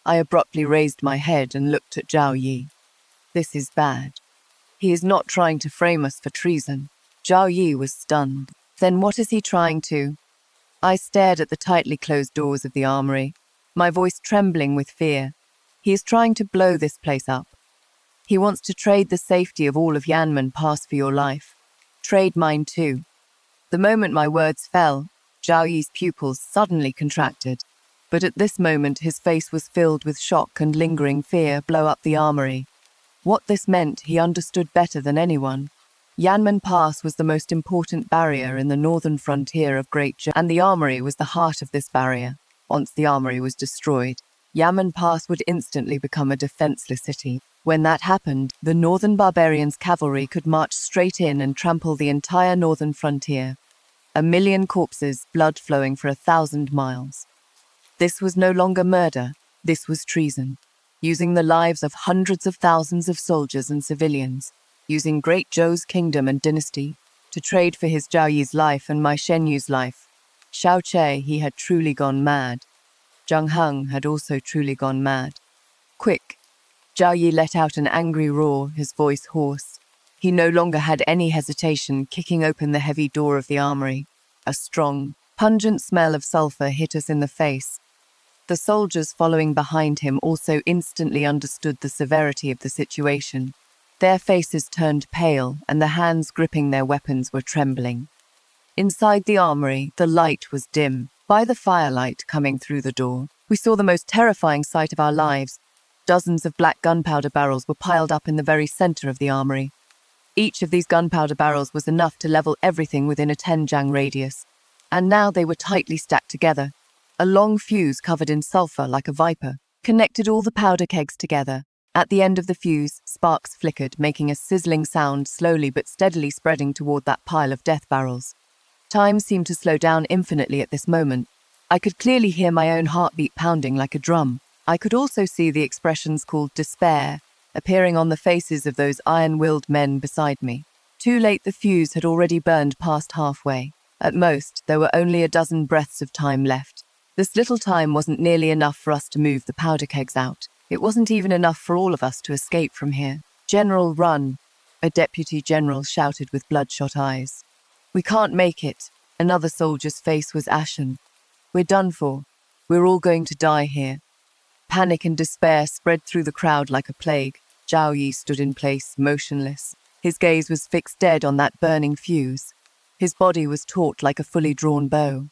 I abruptly raised my head and looked at Zhao Yi. This is bad. He is not trying to frame us for treason. Zhao Yi was stunned. Then what is he trying to? I stared at the tightly closed doors of the armory, my voice trembling with fear. He is trying to blow this place up. He wants to trade the safety of all of Yanman pass for your life. Trade mine too. The moment my words fell, Zhao Yi's pupils suddenly contracted. But at this moment his face was filled with shock and lingering fear. Blow up the armory. What this meant he understood better than anyone. Yanman Pass was the most important barrier in the northern frontier of Great Zhou, and the armory was the heart of this barrier. Once the armory was destroyed, Yanman Pass would instantly become a defenseless city. When that happened, the northern barbarians' cavalry could march straight in and trample the entire northern frontier. 1,000,000 corpses, blood flowing for 1,000 miles. This was no longer murder, this was treason. Using the lives of hundreds of thousands of soldiers and civilians, using Great Zhou's kingdom and dynasty, to trade for his Zhao Yi's life and my Shen Yu's life. Xiao Che, he had truly gone mad. Zhang Heng had also truly gone mad. Quick! Zhao Yi let out an angry roar, his voice hoarse. He no longer had any hesitation, kicking open the heavy door of the armory. A strong, pungent smell of sulfur hit us in the face. The soldiers following behind him also instantly understood the severity of the situation. Their faces turned pale, and the hands gripping their weapons were trembling. Inside the armory, the light was dim. By the firelight coming through the door, we saw the most terrifying sight of our lives. Dozens of black gunpowder barrels were piled up in the very center of the armory. Each of these gunpowder barrels was enough to level everything within a 10-jang radius. And now they were tightly stacked together. A long fuse covered in sulfur like a viper connected all the powder kegs together. At the end of the fuse, sparks flickered, making a sizzling sound, slowly but steadily spreading toward that pile of death barrels. Time seemed to slow down infinitely at this moment. I could clearly hear my own heartbeat pounding like a drum. I could also see the expressions called despair appearing on the faces of those iron-willed men beside me. Too late, the fuse had already burned past halfway. At most, there were only a dozen breaths of time left. This little time wasn't nearly enough for us to move the powder kegs out. It wasn't even enough for all of us to escape from here. "General, run!" a deputy general shouted with bloodshot eyes. "We can't make it." Another soldier's face was ashen. "We're done for. We're all going to die here." Panic and despair spread through the crowd like a plague. Zhao Yi stood in place, motionless. His gaze was fixed dead on that burning fuse. His body was taut like a fully drawn bow.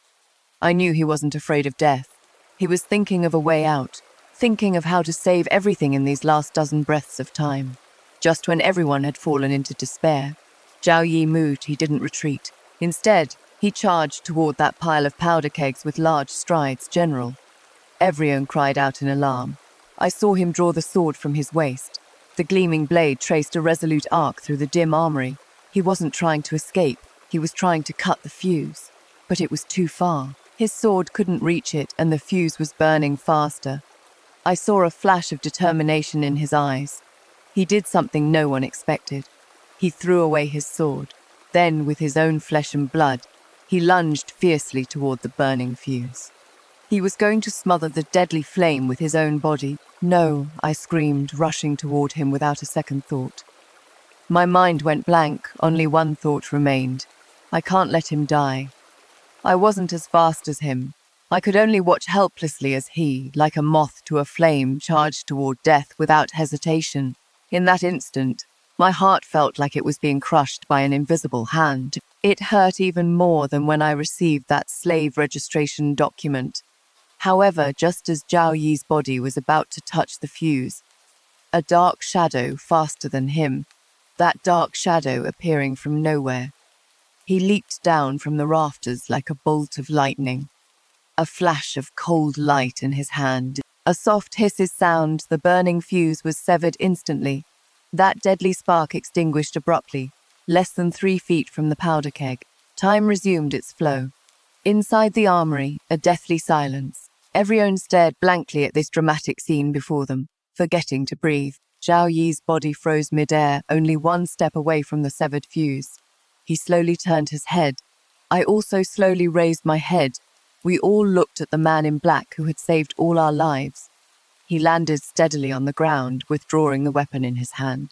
I knew he wasn't afraid of death. He was thinking of a way out, thinking of how to save everything in these last dozen breaths of time. just when everyone had fallen into despair. Zhao Yi moved, he didn't retreat. Instead, he charged toward that pile of powder kegs with large strides. General. Everyone cried out in alarm. I saw him draw the sword from his waist. The gleaming blade traced a resolute arc through the dim armory. He wasn't trying to escape, he was trying to cut the fuse. But it was too far. His sword couldn't reach it, and the fuse was burning faster. I saw a flash of determination in his eyes. He did something no one expected. He threw away his sword. Then, with his own flesh and blood, he lunged fiercely toward the burning fuse. He was going to smother the deadly flame with his own body. No, I screamed, rushing toward him without a second thought. My mind went blank, only one thought remained. I can't let him die. I wasn't as fast as him. I could only watch helplessly as he, like a moth to a flame, charged toward death without hesitation. In that instant, my heart felt like it was being crushed by an invisible hand. It hurt even more than when I received that slave registration document. However, just as Zhao Yi's body was about to touch the fuse, a dark shadow faster than him, that dark shadow appearing from nowhere. He leaped down from the rafters like a bolt of lightning. A flash of cold light in his hand. A soft hisses sound, the burning fuse was severed instantly. That deadly spark extinguished abruptly, less than 3 feet from the powder keg. Time resumed its flow. Inside the armory, a deathly silence. Everyone stared blankly at this dramatic scene before them, forgetting to breathe. Zhao Yi's body froze mid-air, only 1 step away from the severed fuse. He slowly turned his head. I also slowly raised my head. We all looked at the man in black who had saved all our lives. He landed steadily on the ground, withdrawing the weapon in his hand.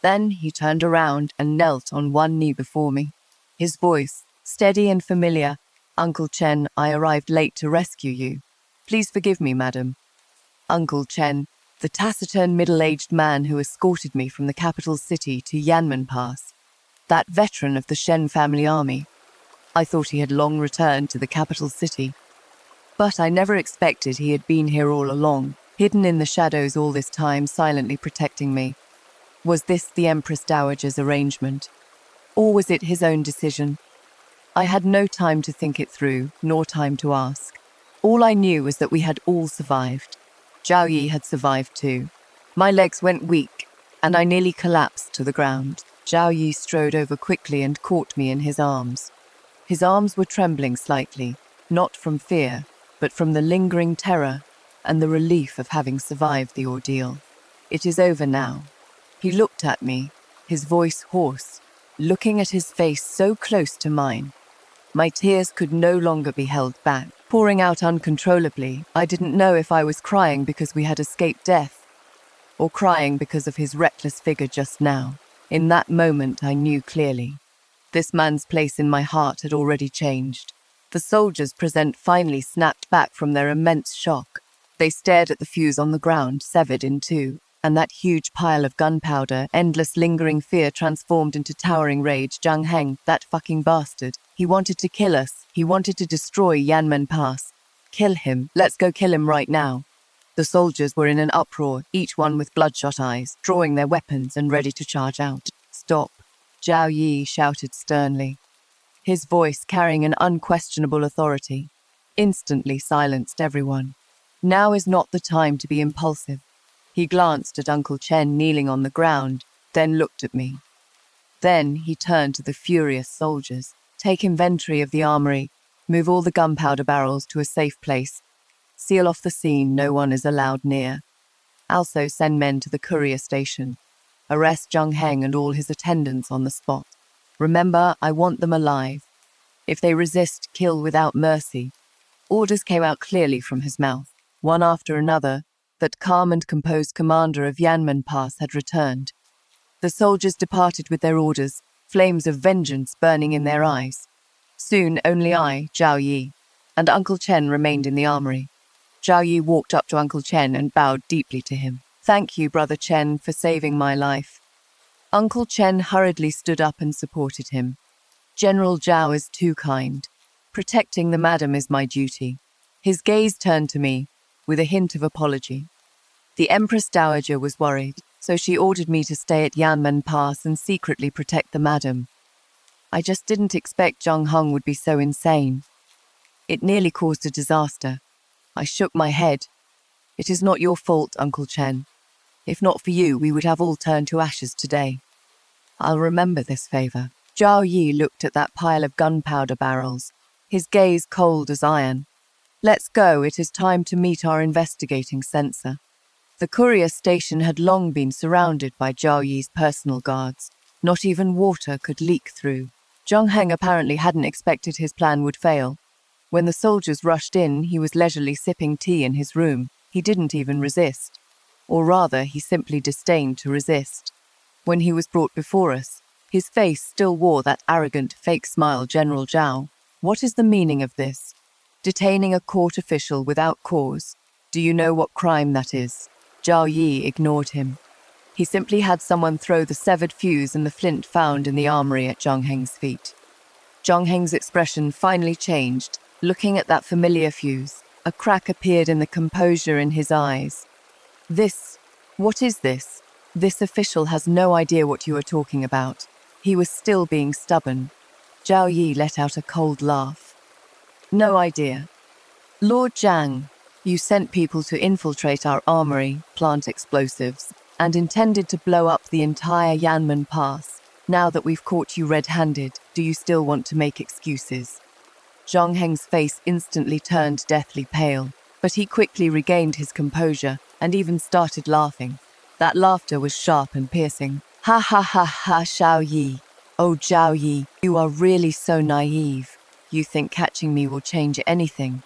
Then he turned around and knelt on one knee before me. His voice, steady and familiar. "Uncle Chen, I arrived late to rescue you. Please forgive me, madam." Uncle Chen, the taciturn middle-aged man who escorted me from the capital city to Yanman Pass. That veteran of the Shen family army. I thought he had long returned to the capital city. But I never expected he had been here all along, hidden in the shadows all this time, silently protecting me. Was this the Empress Dowager's arrangement? Or was it his own decision? I had no time to think it through, nor time to ask. All I knew was that we had all survived. Zhao Yi had survived too. My legs went weak, and I nearly collapsed to the ground. Zhao Yi strode over quickly and caught me in his arms. His arms were trembling slightly, not from fear, but from the lingering terror and the relief of having survived the ordeal. "It is over now." He looked at me, his voice hoarse, looking at his face so close to mine. My tears could no longer be held back, pouring out uncontrollably. I didn't know if I was crying because we had escaped death, or crying because of his reckless figure just now. In that moment, I knew clearly. This man's place in my heart had already changed. The soldiers present finally snapped back from their immense shock. They stared at the fuse on the ground, severed in two, and that huge pile of gunpowder. Endless lingering fear transformed into towering rage. Zhang Heng, that fucking bastard. He wanted to kill us. He wanted to destroy Yanman Pass. Kill him. Let's go kill him right now. The soldiers were in an uproar, each one with bloodshot eyes, drawing their weapons and ready to charge out. "Stop," Zhao Yi shouted sternly. His voice, carrying an unquestionable authority, instantly silenced everyone. Now is not the time to be impulsive. He glanced at Uncle Chen kneeling on the ground, then looked at me. Then he turned to the furious soldiers. "Take inventory of the armory. Move all the gunpowder barrels to a safe place. Seal off the scene, no one is allowed near. Also send men to the courier station. Arrest Zhang Heng and all his attendants on the spot. Remember, I want them alive. If they resist, kill without mercy." Orders came out clearly from his mouth, one after another. That calm and composed commander of Yanman Pass had returned. The soldiers departed with their orders, flames of vengeance burning in their eyes. Soon only I, Zhao Yi, and Uncle Chen remained in the armory. Zhao Yi walked up to Uncle Chen and bowed deeply to him. "Thank you, Brother Chen, for saving my life." Uncle Chen hurriedly stood up and supported him. "General Zhao is too kind. Protecting the madam is my duty." His gaze turned to me, with a hint of apology. The Empress Dowager was worried. So she ordered me to stay at Yanman Pass and secretly protect the madam. I just didn't expect Zhang Heng would be so insane. It nearly caused a disaster. I shook my head. It is not your fault, Uncle Chen. If not for you, we would have all turned to ashes today. I'll remember this favor. Zhao Yi looked at that pile of gunpowder barrels, his gaze cold as iron. Let's go, it is time to meet our investigating censor. The courier station had long been surrounded by Zhao Yi's personal guards. Not even water could leak through. Zhang Heng apparently hadn't expected his plan would fail. When the soldiers rushed in, he was leisurely sipping tea in his room. He didn't even resist. Or rather, he simply disdained to resist. When he was brought before us, his face still wore that arrogant, fake smile. General Zhao, what is the meaning of this? Detaining a court official without cause. Do you know what crime that is? Zhao Yi ignored him. He simply had someone throw the severed fuse and the flint found in the armory at Zhang Heng's feet. Zhang Heng's expression finally changed. Looking at that familiar fuse, a crack appeared in the composure in his eyes. What is this? This official has no idea what you are talking about. He was still being stubborn. Zhao Yi let out a cold laugh. No idea. Lord Zhang, you sent people to infiltrate our armory, plant explosives, and intended to blow up the entire Yanman Pass. Now that we've caught you red-handed, do you still want to make excuses? Zhang Heng's face instantly turned deathly pale, but he quickly regained his composure and even started laughing. That laughter was sharp and piercing. Ha ha ha ha, Zhao Yi. Oh, Zhao Yi, you are really so naive. You think catching me will change anything.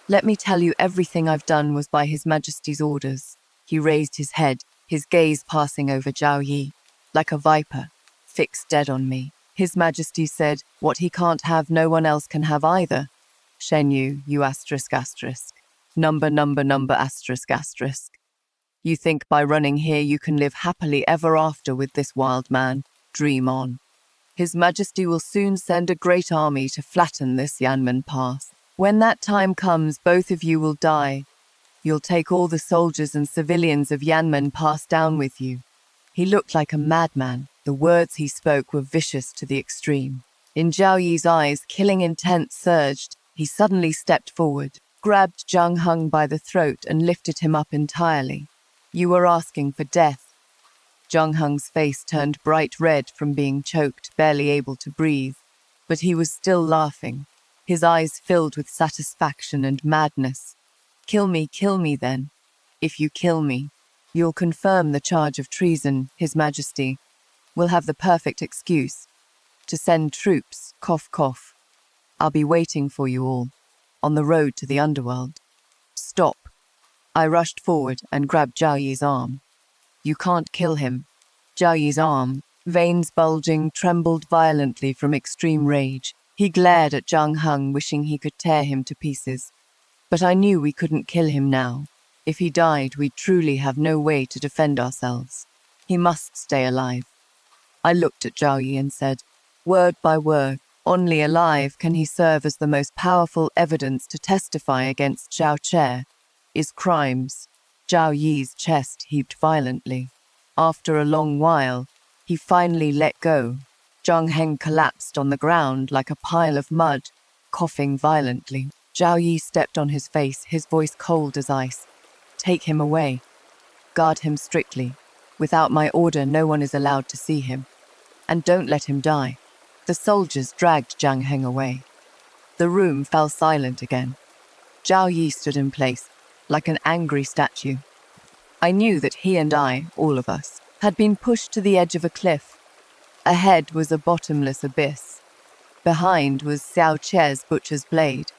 Let me tell you, everything I've done was by His Majesty's orders. He raised his head, his gaze passing over Zhao Yi. Like a viper, fixed dead on me. His Majesty said, what he can't have, no one else can have either. Shen you asterisk asterisk. Number asterisk asterisk. You think by running here you can live happily ever after with this wild man? Dream on. His Majesty will soon send a great army to flatten this Yanman Pass. When that time comes, both of you will die. You'll take all the soldiers and civilians of Yanman Pass down with you. He looked like a madman. The words he spoke were vicious to the extreme. In Zhao Yi's eyes, killing intent surged. He suddenly stepped forward, grabbed Zhang Heng by the throat and lifted him up entirely. You were asking for death. Zhang Heng's face turned bright red from being choked, barely able to breathe. But he was still laughing, his eyes filled with satisfaction and madness. Kill me then. If you kill me, you'll confirm the charge of treason, His Majesty. We'll have the perfect excuse to send troops, cough cough. I'll be waiting for you all, on the road to the underworld. Stop. I rushed forward and grabbed Zhao Yi's arm. You can't kill him. Zhao Yi's arm, veins bulging, trembled violently from extreme rage. He glared at Zhang Heng, wishing he could tear him to pieces. But I knew we couldn't kill him now. If he died, we'd truly have no way to defend ourselves. He must stay alive. I looked at Zhao Yi and said, word by word, only alive can he serve as the most powerful evidence to testify against Zhao Che's crimes. Zhao Yi's chest heaved violently. After a long while, he finally let go. Zhang Heng collapsed on the ground like a pile of mud, coughing violently. Zhao Yi stepped on his face, his voice cold as ice. Take him away. Guard him strictly. Without my order, no one is allowed to see him. And don't let him die. The soldiers dragged Zhang Heng away. The room fell silent again. Zhao Yi stood in place, like an angry statue. I knew that he and I, all of us, had been pushed to the edge of a cliff. Ahead was a bottomless abyss. Behind was Xiao Che's butcher's blade.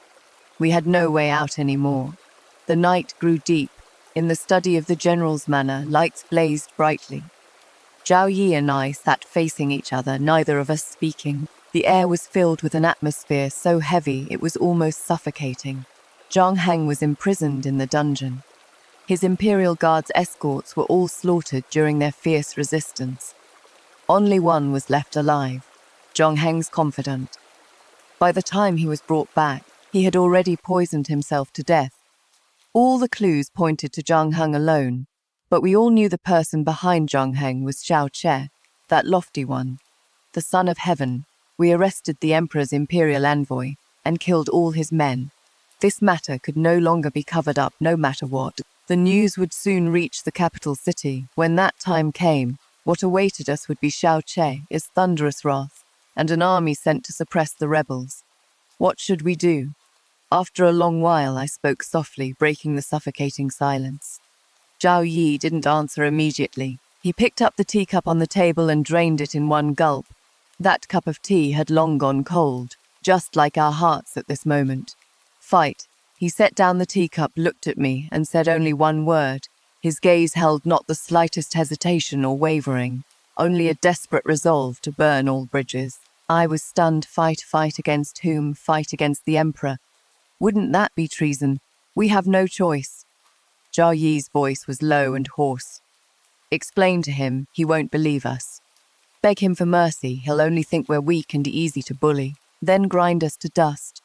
We had no way out anymore. The night grew deep. In the study of the general's manor, lights blazed brightly. Zhao Yi and I sat facing each other, neither of us speaking. The air was filled with an atmosphere so heavy it was almost suffocating. Zhang Heng was imprisoned in the dungeon. His Imperial Guard's escorts were all slaughtered during their fierce resistance. Only one was left alive, Zhang Heng's confidant. By the time he was brought back, he had already poisoned himself to death. All the clues pointed to Zhang Heng alone. But we all knew the person behind Zhongheng was Xiao Che, that lofty one, the son of heaven. We arrested the emperor's imperial envoy and killed all his men. This matter could no longer be covered up no matter what. The news would soon reach the capital city. When that time came, what awaited us would be Xiao Che's thunderous wrath and an army sent to suppress the rebels. What should we do? After a long while, I spoke softly, breaking the suffocating silence. Zhao Yi didn't answer immediately. He picked up the teacup on the table and drained it in one gulp. That cup of tea had long gone cold, just like our hearts at this moment. Fight. He set down the teacup, looked at me, and said only one word. His gaze held not the slightest hesitation or wavering, only a desperate resolve to burn all bridges. I was stunned. Fight against whom? Fight against the emperor. Wouldn't that be treason? We have no choice. Zhao Yi's voice was low and hoarse. Explain to him, he won't believe us. Beg him for mercy, he'll only think we're weak and easy to bully, then grind us to dust.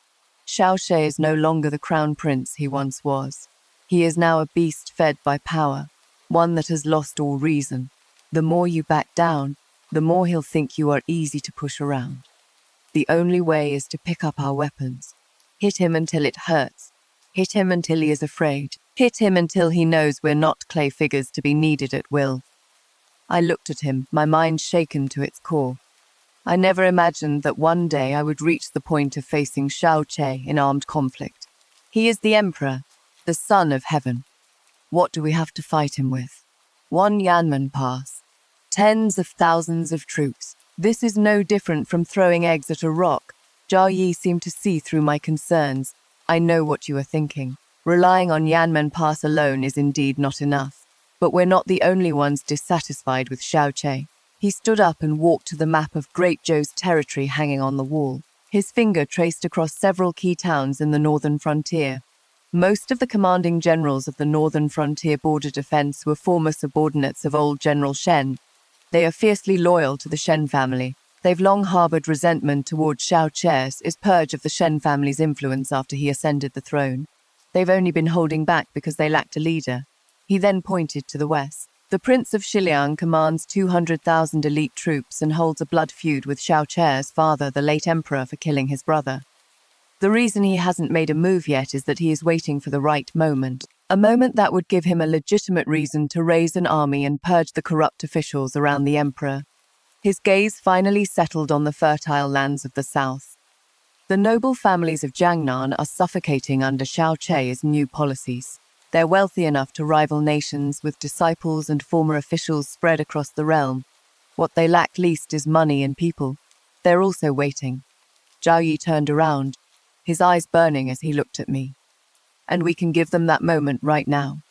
Xiao She is no longer the crown prince he once was. He is now a beast fed by power, one that has lost all reason. The more you back down, the more he'll think you are easy to push around. The only way is to pick up our weapons. Hit him until it hurts. Hit him until he is afraid. Hit him until he knows we're not clay figures to be needed at will. I looked at him, my mind shaken to its core. I never imagined that one day I would reach the point of facing Xiao Che in armed conflict. He is the emperor, the son of heaven. What do we have to fight him with? One Yanman pass. Tens of thousands of troops. This is no different from throwing eggs at a rock. Zhao Yi seemed to see through my concerns. I know what you are thinking. Relying on Yanmen Pass alone is indeed not enough. But we're not the only ones dissatisfied with Xiao Che. He stood up and walked to the map of Great Zhou's territory hanging on the wall. His finger traced across several key towns in the northern frontier. Most of the commanding generals of the northern frontier border defense were former subordinates of old General Shen. They are fiercely loyal to the Shen family. They've long harbored resentment towards Xiao Che's purge of the Shen family's influence after he ascended the throne. They've only been holding back because they lacked a leader. He then pointed to the west. The Prince of Xiliang commands 200,000 elite troops and holds a blood feud with Xiao Che's father, the late emperor, for killing his brother. The reason he hasn't made a move yet is that he is waiting for the right moment. A moment that would give him a legitimate reason to raise an army and purge the corrupt officials around the emperor. His gaze finally settled on the fertile lands of the south. The noble families of Jiangnan are suffocating under Xiao Che's new policies. They're wealthy enough to rival nations with disciples and former officials spread across the realm. What they lack least is money and people. They're also waiting. Zhao Yi turned around, his eyes burning as he looked at me. And we can give them that moment right now.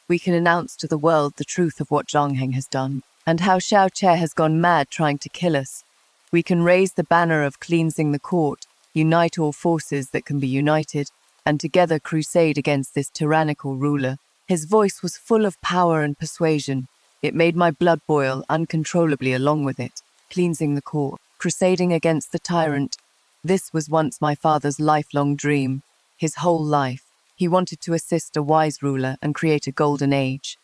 We can announce to the world the truth of what Zhongheng has done, and how Xiao Che has gone mad trying to kill us. We can raise the banner of cleansing the court, unite all forces that can be united, and together crusade against this tyrannical ruler. His voice was full of power and persuasion. It made my blood boil uncontrollably along with it. Cleansing the court, crusading against the tyrant. This was once my father's lifelong dream. His whole life, he wanted to assist a wise ruler and create a golden age.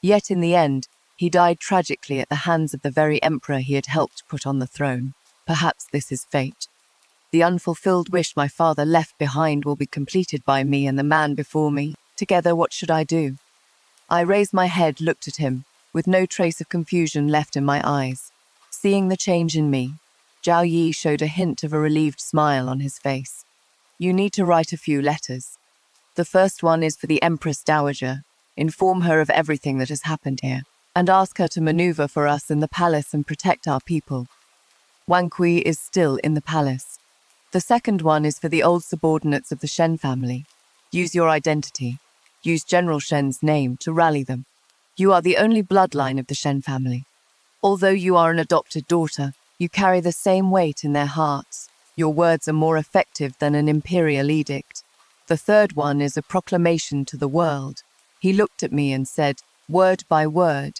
Yet in the end, he died tragically at the hands of the very emperor he had helped put on the throne. Perhaps this is fate. The unfulfilled wish my father left behind will be completed by me and the man before me. Together, what should I do? I raised my head, looked at him, with no trace of confusion left in my eyes. Seeing the change in me, Zhao Yi showed a hint of a relieved smile on his face. You need to write a few letters. The first one is for the Empress Dowager. Inform her of everything that has happened here, and ask her to maneuver for us in the palace and protect our people. Wang Kui is still in the palace. The second one is for the old subordinates of the Shen family. Use your identity. Use General Shen's name to rally them. You are the only bloodline of the Shen family. Although you are an adopted daughter, you carry the same weight in their hearts. Your words are more effective than an imperial edict. The third one is a proclamation to the world. He looked at me and said, word by word,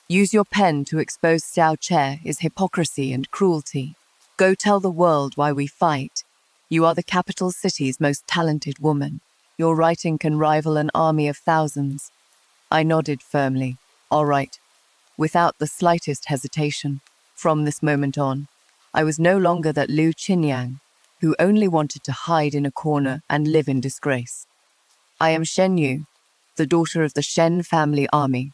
use your pen to expose Xiao Che's hypocrisy and cruelty. Go tell the world why we fight. You are the capital city's most talented woman. Your writing can rival an army of thousands. I nodded firmly. All right. Without the slightest hesitation. From this moment on, I was no longer that Liu Qinyang, who only wanted to hide in a corner and live in disgrace. I am Shen Yu, the daughter of the Shen family army,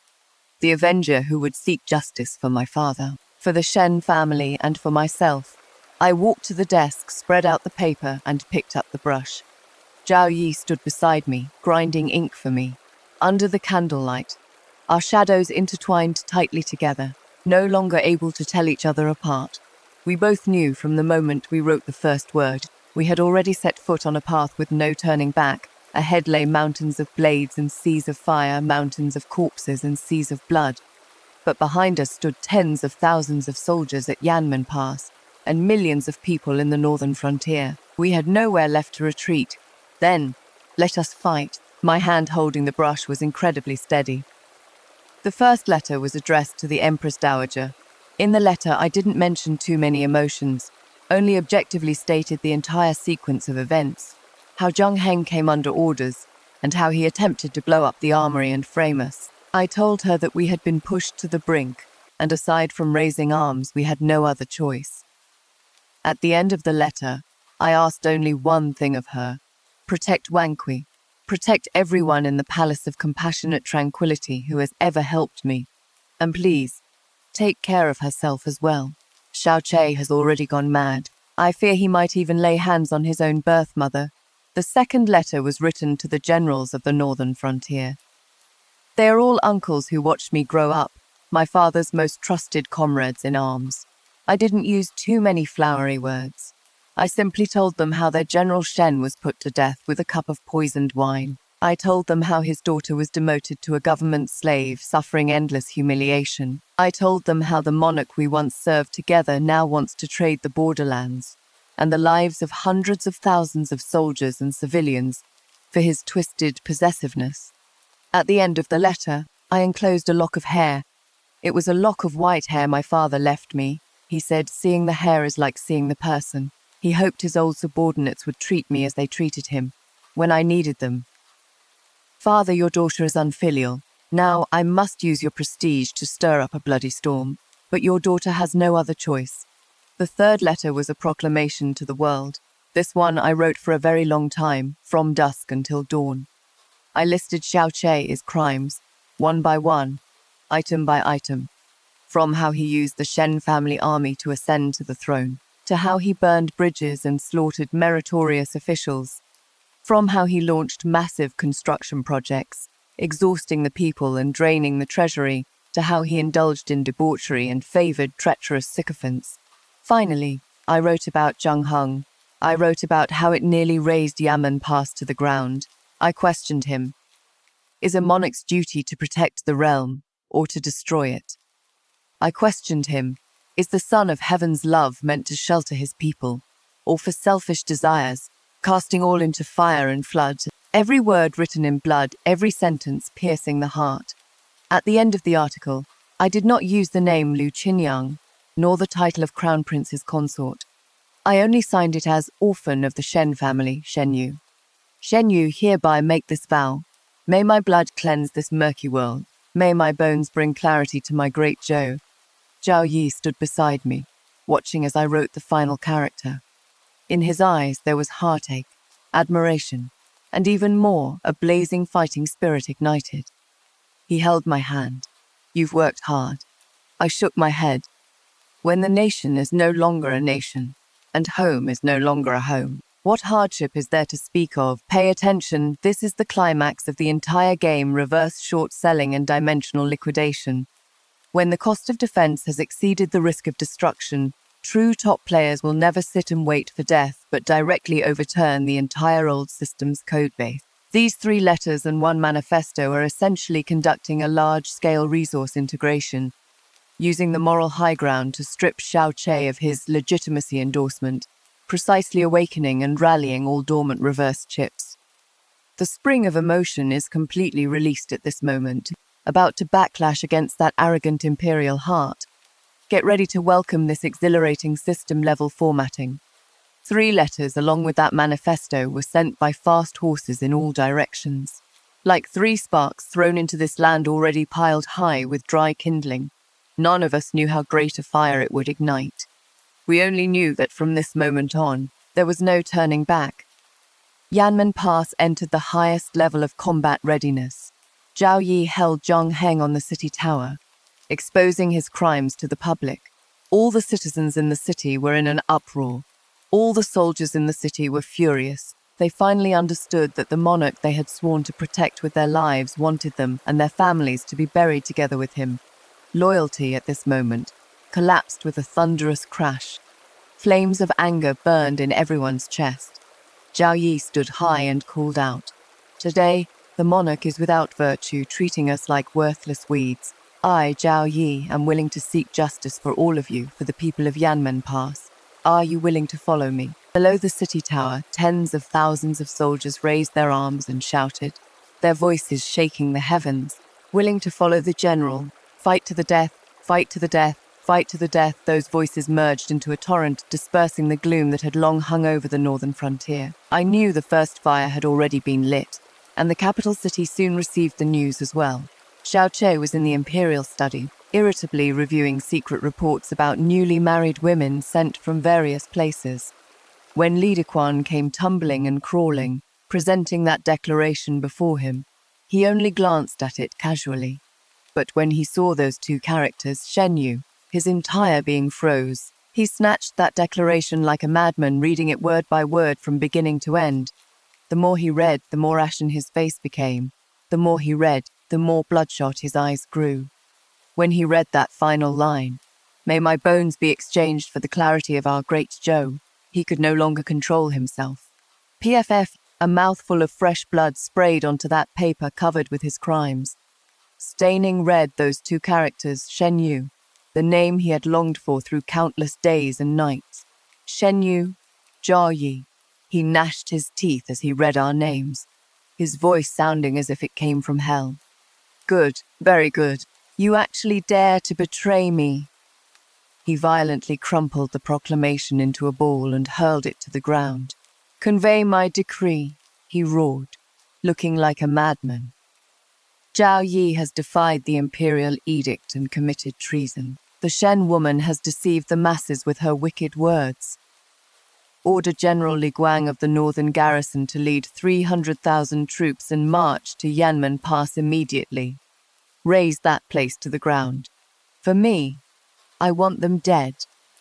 the avenger who would seek justice for my father, for the Shen family, and for myself. I walked to the desk, spread out the paper, and picked up the brush. Zhao Yi stood beside me, grinding ink for me. Under the candlelight, our shadows intertwined tightly together, no longer able to tell each other apart. We both knew from the moment we wrote the first word, we had already set foot on a path with no turning back. Ahead lay mountains of blades and seas of fire, mountains of corpses and seas of blood. But behind us stood tens of thousands of soldiers at Yanman Pass, and millions of people in the northern frontier. We had nowhere left to retreat. Then, let us fight. My hand holding the brush was incredibly steady. The first letter was addressed to the Empress Dowager. In the letter, I didn't mention too many emotions, only objectively stated the entire sequence of events, how Zheng Heng came under orders, and how he attempted to blow up the armory and frame us. I told her that we had been pushed to the brink, and aside from raising arms, we had no other choice. At the end of the letter, I asked only one thing of her: protect Wanqui, protect everyone in the Palace of Compassionate Tranquility who has ever helped me, and please, take care of herself as well. Xiao Che has already gone mad. I fear he might even lay hands on his own birth mother. The second letter was written to the generals of the northern frontier. They are all uncles who watched me grow up, my father's most trusted comrades in arms. I didn't use too many flowery words. I simply told them how their General Shen was put to death with a cup of poisoned wine. I told them how his daughter was demoted to a government slave, suffering endless humiliation. I told them how the monarch we once served together now wants to trade the borderlands and the lives of hundreds of thousands of soldiers and civilians for his twisted possessiveness. At the end of the letter, I enclosed a lock of hair. It was a lock of white hair my father left me. He said, seeing the hair is like seeing the person. He hoped his old subordinates would treat me as they treated him, when I needed them. Father, your daughter is unfilial. Now, I must use your prestige to stir up a bloody storm, but your daughter has no other choice. The third letter was a proclamation to the world. This one I wrote for a very long time, from dusk until dawn. I listed Xiao Che's crimes, one by one, item by item, from how he used the Shen family army to ascend to the throne, to how he burned bridges and slaughtered meritorious officials, from how he launched massive construction projects, exhausting the people and draining the treasury, to how he indulged in debauchery and favored treacherous sycophants. Finally, I wrote about Zheng Heng. I wrote about how it nearly razed Yanman Pass to the ground. I questioned him. Is a monarch's duty to protect the realm or to destroy it? I questioned him. Is the son of heaven's love meant to shelter his people, or for selfish desires, casting all into fire and flood? Every word written in blood, every sentence piercing the heart. At the end of the article, I did not use the name Liu Qinyang, nor the title of Crown Prince's consort. I only signed it as orphan of the Shen family, Shen Yu. Shen Yu hereby make this vow. May my blood cleanse this murky world. May my bones bring clarity to my great Zhou. Zhao Yi stood beside me, watching as I wrote the final character. In his eyes there was heartache, admiration, and even more, a blazing fighting spirit ignited. He held my hand. You've worked hard. I shook my head. When the nation is no longer a nation, and home is no longer a home, what hardship is there to speak of? Pay attention, this is the climax of the entire game: reverse short selling and dimensional liquidation. When the cost of defense has exceeded the risk of destruction, true top players will never sit and wait for death, but directly overturn the entire old system's codebase. These 3 letters and 1 manifesto are essentially conducting a large-scale resource integration, using the moral high ground to strip Xiao Che of his legitimacy endorsement, precisely awakening and rallying all dormant reverse chips. The spring of emotion is completely released at this moment, about to backlash against that arrogant imperial heart. Get ready to welcome this exhilarating system-level formatting. 3 letters along with that manifesto were sent by fast horses in all directions. like 3 sparks thrown into this land already piled high with dry kindling. None of us knew how great a fire it would ignite. We only knew that from this moment on, there was no turning back. Yanman Pass entered the highest level of combat readiness. Zhao Yi held Zhang Heng on the city tower, exposing his crimes to the public. All the citizens in the city were in an uproar. All the soldiers in the city were furious. They finally understood that the monarch they had sworn to protect with their lives wanted them and their families to be buried together with him. Loyalty, at this moment, collapsed with a thunderous crash. Flames of anger burned in everyone's chest. Zhao Yi stood high and called out, "Today, the monarch is without virtue, treating us like worthless weeds. I, Zhao Yi, am willing to seek justice for all of you, for the people of Yanman Pass. Are you willing to follow me?" Below the city tower, tens of thousands of soldiers raised their arms and shouted, their voices shaking the heavens, willing to follow the general. Fight to the death, fight to the death, fight to the death. Those voices merged into a torrent, dispersing the gloom that had long hung over the northern frontier. I knew the first fire had already been lit, and the capital city soon received the news as well. Xiao Che was in the imperial study, irritably reviewing secret reports about newly married women sent from various places. When Li Dequan came tumbling and crawling, presenting that declaration before him, he only glanced at it casually. But when he saw those 2 characters, Shen Yu, his entire being froze. He snatched that declaration like a madman, reading it word by word from beginning to end. The more he read, the more ashen his face became. The more he read, the more bloodshot his eyes grew. When he read that final line, "May my bones be exchanged for the clarity of our great Zhou," he could no longer control himself. PFF, a mouthful of fresh blood sprayed onto that paper covered with his crimes. Staining red those 2 characters, Shen Yu, the name he had longed for through countless days and nights. Shen Yu, Zhao Yi. He gnashed his teeth as he read our names, his voice sounding as if it came from hell. "Good, very good. You actually dare to betray me." He violently crumpled the proclamation into a ball and hurled it to the ground. "Convey my decree," he roared, looking like a madman. "Zhao Yi has defied the imperial edict and committed treason. The Shen woman has deceived the masses with her wicked words. Order General Li Guang of the northern garrison to lead 300,000 troops and march to Yanman Pass immediately. Raze that place to the ground. For me, I want them dead.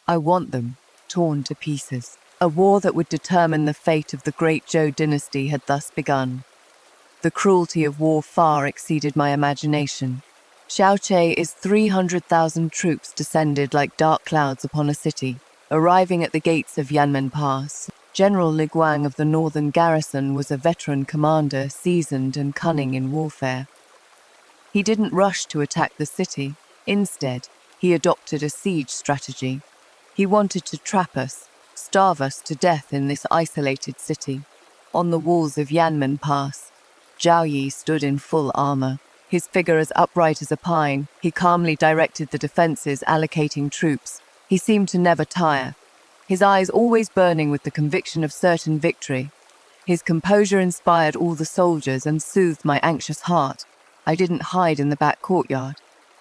I want them torn to pieces. A war that would determine the fate of the great Zhou dynasty had thus begun. The cruelty of war far exceeded my imagination. Xiao Che is 300,000 troops descended like dark clouds upon a city, arriving at the gates of Yanman Pass. General Li Guang of the northern garrison was a veteran commander, seasoned and cunning in warfare. He didn't rush to attack the city. Instead, he adopted a siege strategy. He wanted to trap us, starve us to death in this isolated city. On the walls of Yanman Pass, Zhao Yi stood in full armor, his figure as upright as a pine. He calmly directed the defenses, allocating troops. He seemed to never tire, his eyes always burning with the conviction of certain victory. His composure inspired all the soldiers and soothed my anxious heart. I didn't hide in the back courtyard.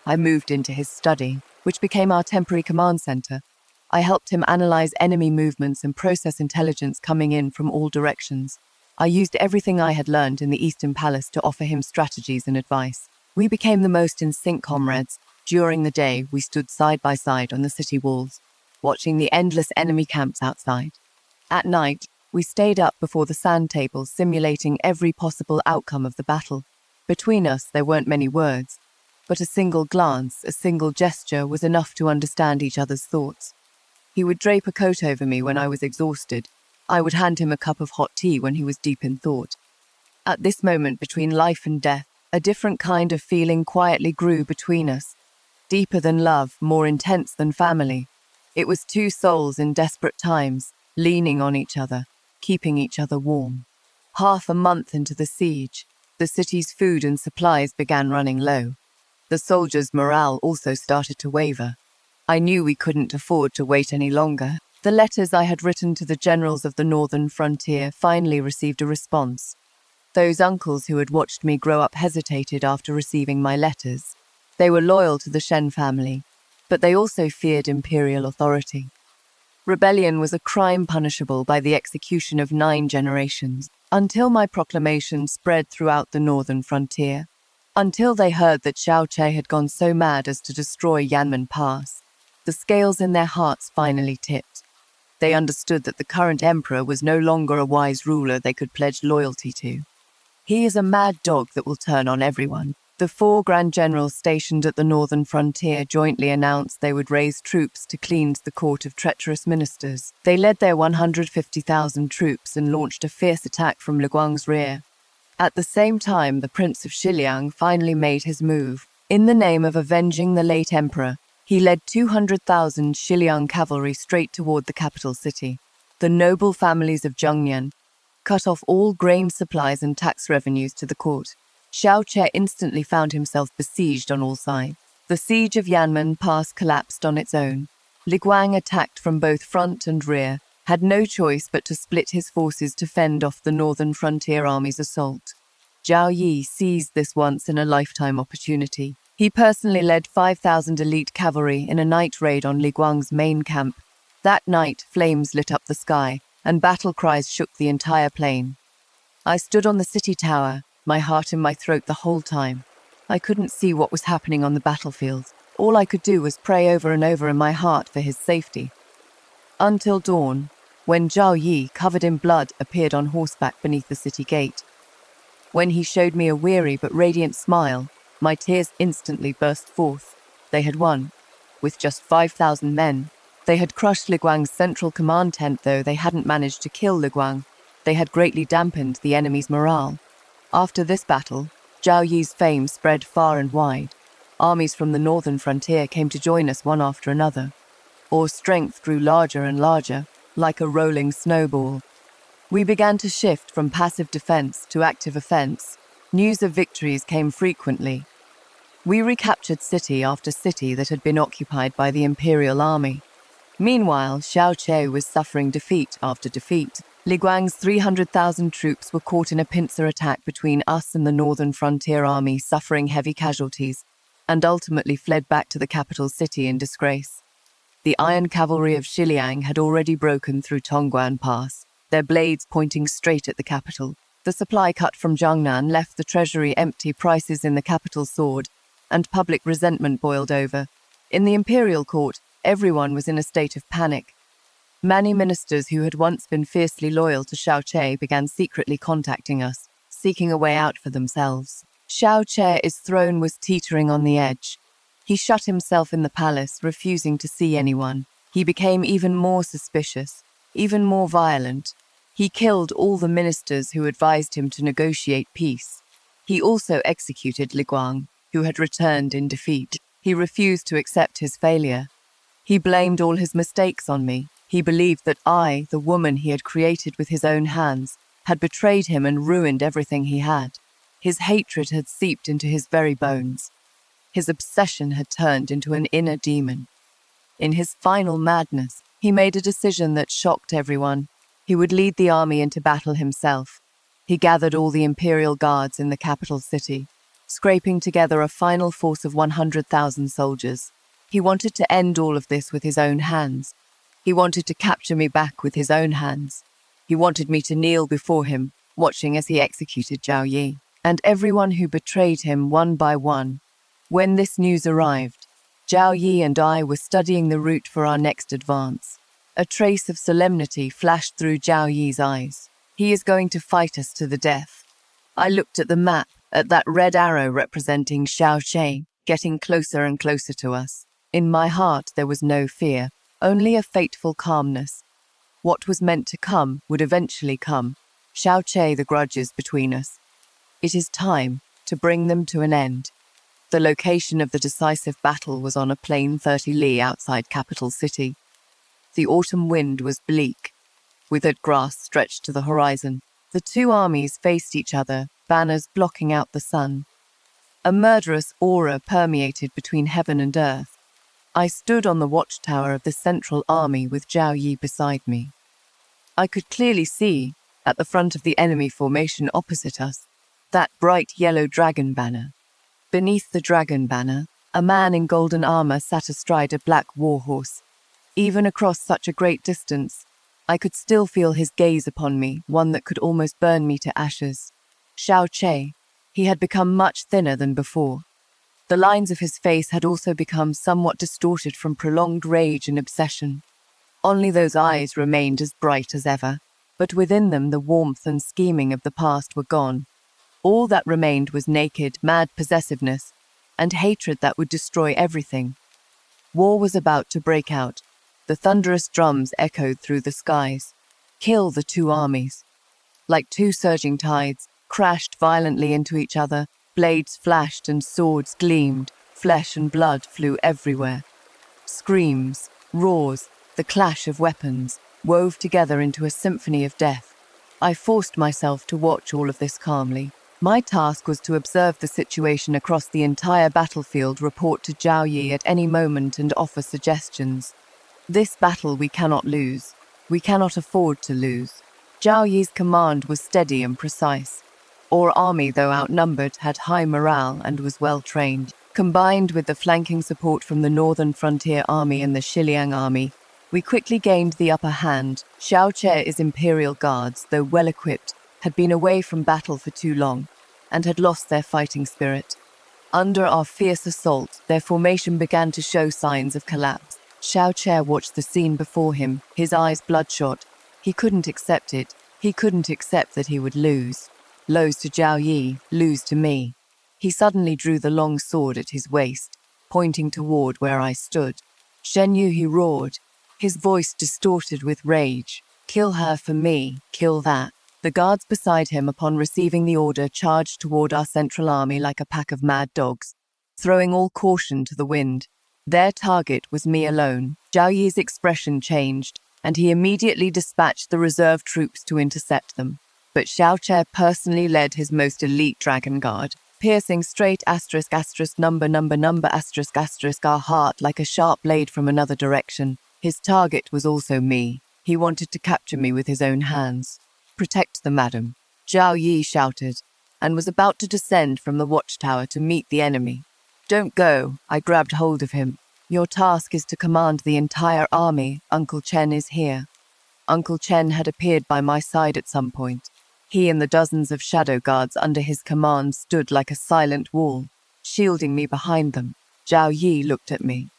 I moved into his study, which became our temporary command center. I helped him analyze enemy movements and process intelligence coming in from all directions. I used everything I had learned in the Eastern Palace to offer him strategies and advice. We became the most in sync comrades. During the day, we stood side by side on the city walls, watching the endless enemy camps outside. At night, we stayed up before the sand tables, simulating every possible outcome of the battle. Between us, there weren't many words, but a single glance, a single gesture was enough to understand each other's thoughts. He would drape a coat over me when I was exhausted. I would hand him a cup of hot tea when he was deep in thought. At this moment between life and death, a different kind of feeling quietly grew between us. Deeper than love, more intense than family. It was 2 souls in desperate times, leaning on each other, keeping each other warm. Half a month into the siege, the city's food and supplies began running low. The soldiers' morale also started to waver. I knew we couldn't afford to wait any longer. The letters I had written to the generals of the northern frontier finally received a response. Those uncles who had watched me grow up hesitated after receiving my letters. They were loyal to the Shen family, but they also feared imperial authority. Rebellion was a crime punishable by the execution of 9 generations, until my proclamation spread throughout the northern frontier, until they heard that Xiao Che had gone so mad as to destroy Yanman Pass. The scales in their hearts finally tipped. They understood that the current emperor was no longer a wise ruler they could pledge loyalty to. He is a mad dog that will turn on everyone. The 4 grand generals stationed at the northern frontier jointly announced they would raise troops to cleanse the court of treacherous ministers. They led their 150,000 troops and launched a fierce attack from Liguang's rear. At the same time, the Prince of Xiliang finally made his move. In the name of avenging the late emperor, he led 200,000 Xiliang cavalry straight toward the capital city. The noble families of Zhongyan cut off all grain supplies and tax revenues to the court. Xiao Che instantly found himself besieged on all sides. The siege of Yanman Pass collapsed on its own. Liguang, attacked from both front and rear, had no choice but to split his forces to fend off the northern frontier army's assault. Zhao Yi seized this once-in-a-lifetime opportunity. He personally led 5,000 elite cavalry in a night raid on Liguang's main camp. That night, flames lit up the sky, and battle cries shook the entire plain. I stood on the city tower, my heart in my throat the whole time. I couldn't see what was happening on the battlefield. All I could do was pray over and over in my heart for his safety. Until dawn, when Zhao Yi, covered in blood, appeared on horseback beneath the city gate. When he showed me a weary but radiant smile, my tears instantly burst forth. They had won. With just 5,000 men, they had crushed Liguang's central command tent. Though they hadn't managed to kill Liguang, they had greatly dampened the enemy's morale. After this battle, Zhao Yi's fame spread far and wide. Armies from the northern frontier came to join us one after another. Our strength grew larger and larger, like a rolling snowball. We began to shift from passive defense to active offense. News of victories came frequently. We recaptured city after city that had been occupied by the imperial army. Meanwhile, Xiao Che was suffering defeat after defeat. Liguang's 300,000 troops were caught in a pincer attack between us and the northern frontier army, suffering heavy casualties, and ultimately fled back to the capital city in disgrace. The iron cavalry of Xiliang had already broken through Tongguan Pass, their blades pointing straight at the capital. The supply cut from Zhongnan left the treasury empty, prices in the capital soared, and public resentment boiled over. In the imperial court, everyone was in a state of panic. Many ministers who had once been fiercely loyal to Xiao Che began secretly contacting us, seeking a way out for themselves. Xiao Che's throne was teetering on the edge. He shut himself in the palace, refusing to see anyone. He became even more suspicious, even more violent. He killed all the ministers who advised him to negotiate peace. He also executed Liguang, who had returned in defeat. He refused to accept his failure. He blamed all his mistakes on me. He believed that I, the woman he had created with his own hands, had betrayed him and ruined everything he had. His hatred had seeped into his very bones. His obsession had turned into an inner demon. In his final madness, he made a decision that shocked everyone. He would lead the army into battle himself. He gathered all the imperial guards in the capital city, scraping together a final force of 100,000 soldiers. He wanted to end all of this with his own hands. He wanted to capture me back with his own hands. He wanted me to kneel before him, watching as he executed Zhao Yi, and everyone who betrayed him one by one. When this news arrived, Zhao Yi and I were studying the route for our next advance. A trace of solemnity flashed through Zhao Yi's eyes. He is going to fight us to the death. I looked at the map, at that red arrow representing Xiao Che, getting closer and closer to us. In my heart there was no fear, only a fateful calmness. What was meant to come would eventually come. Xiao Che, the grudges between us. It is time to bring them to an end. The location of the decisive battle was on a plain 30 li outside capital city. The autumn wind was bleak. Withered grass stretched to the horizon. The two armies faced each other, banners blocking out the sun. A murderous aura permeated between heaven and earth. I stood on the watchtower of the central army with Zhao Yi beside me. I could clearly see, at the front of the enemy formation opposite us, that bright yellow dragon banner. Beneath the dragon banner, a man in golden armor sat astride a black warhorse. Even across such a great distance, I could still feel his gaze upon me, one that could almost burn me to ashes. Xiao Che. He had become much thinner than before. The lines of his face had also become somewhat distorted from prolonged rage and obsession. Only those eyes remained as bright as ever, but within them the warmth and scheming of the past were gone. All that remained was naked, mad possessiveness, and hatred that would destroy everything. War was about to break out. The thunderous drums echoed through the skies. Kill the two armies. Like two surging tides, crashed violently into each other, blades flashed and swords gleamed, flesh and blood flew everywhere. Screams, roars, the clash of weapons, wove together into a symphony of death. I forced myself to watch all of this calmly. My task was to observe the situation across the entire battlefield, report to Zhao Yi at any moment and offer suggestions. This battle we cannot lose. We cannot afford to lose. Zhao Yi's command was steady and precise. Our army, though outnumbered, had high morale and was well trained. Combined with the flanking support from the Northern Frontier Army and the Xiliang Army, we quickly gained the upper hand. Xiao Che's Imperial Guards, though well-equipped, had been away from battle for too long, and had lost their fighting spirit. Under our fierce assault, their formation began to show signs of collapse. Xiao Che watched the scene before him, his eyes bloodshot. He couldn't accept it. He couldn't accept that he would lose. Lose to Zhao Yi, lose to me. He suddenly drew the long sword at his waist, pointing toward where I stood. Shen Yu, he roared, his voice distorted with rage. Kill her for me, kill that. The guards beside him, upon receiving the order, charged toward our central army like a pack of mad dogs, throwing all caution to the wind. Their target was me alone. Zhao Yi's expression changed, and he immediately dispatched the reserve troops to intercept them. But Xiao Che personally led his most elite dragon guard, piercing straight **** our heart like a sharp blade from another direction. His target was also me. He wanted to capture me with his own hands. Protect them, madam, Zhao Yi shouted, and was about to descend from the watchtower to meet the enemy. Don't go, I grabbed hold of him. Your task is to command the entire army. Uncle Chen is here. Uncle Chen had appeared by my side at some point. He and the dozens of shadow guards under his command stood like a silent wall, shielding me behind them. Zhao Yi looked at me,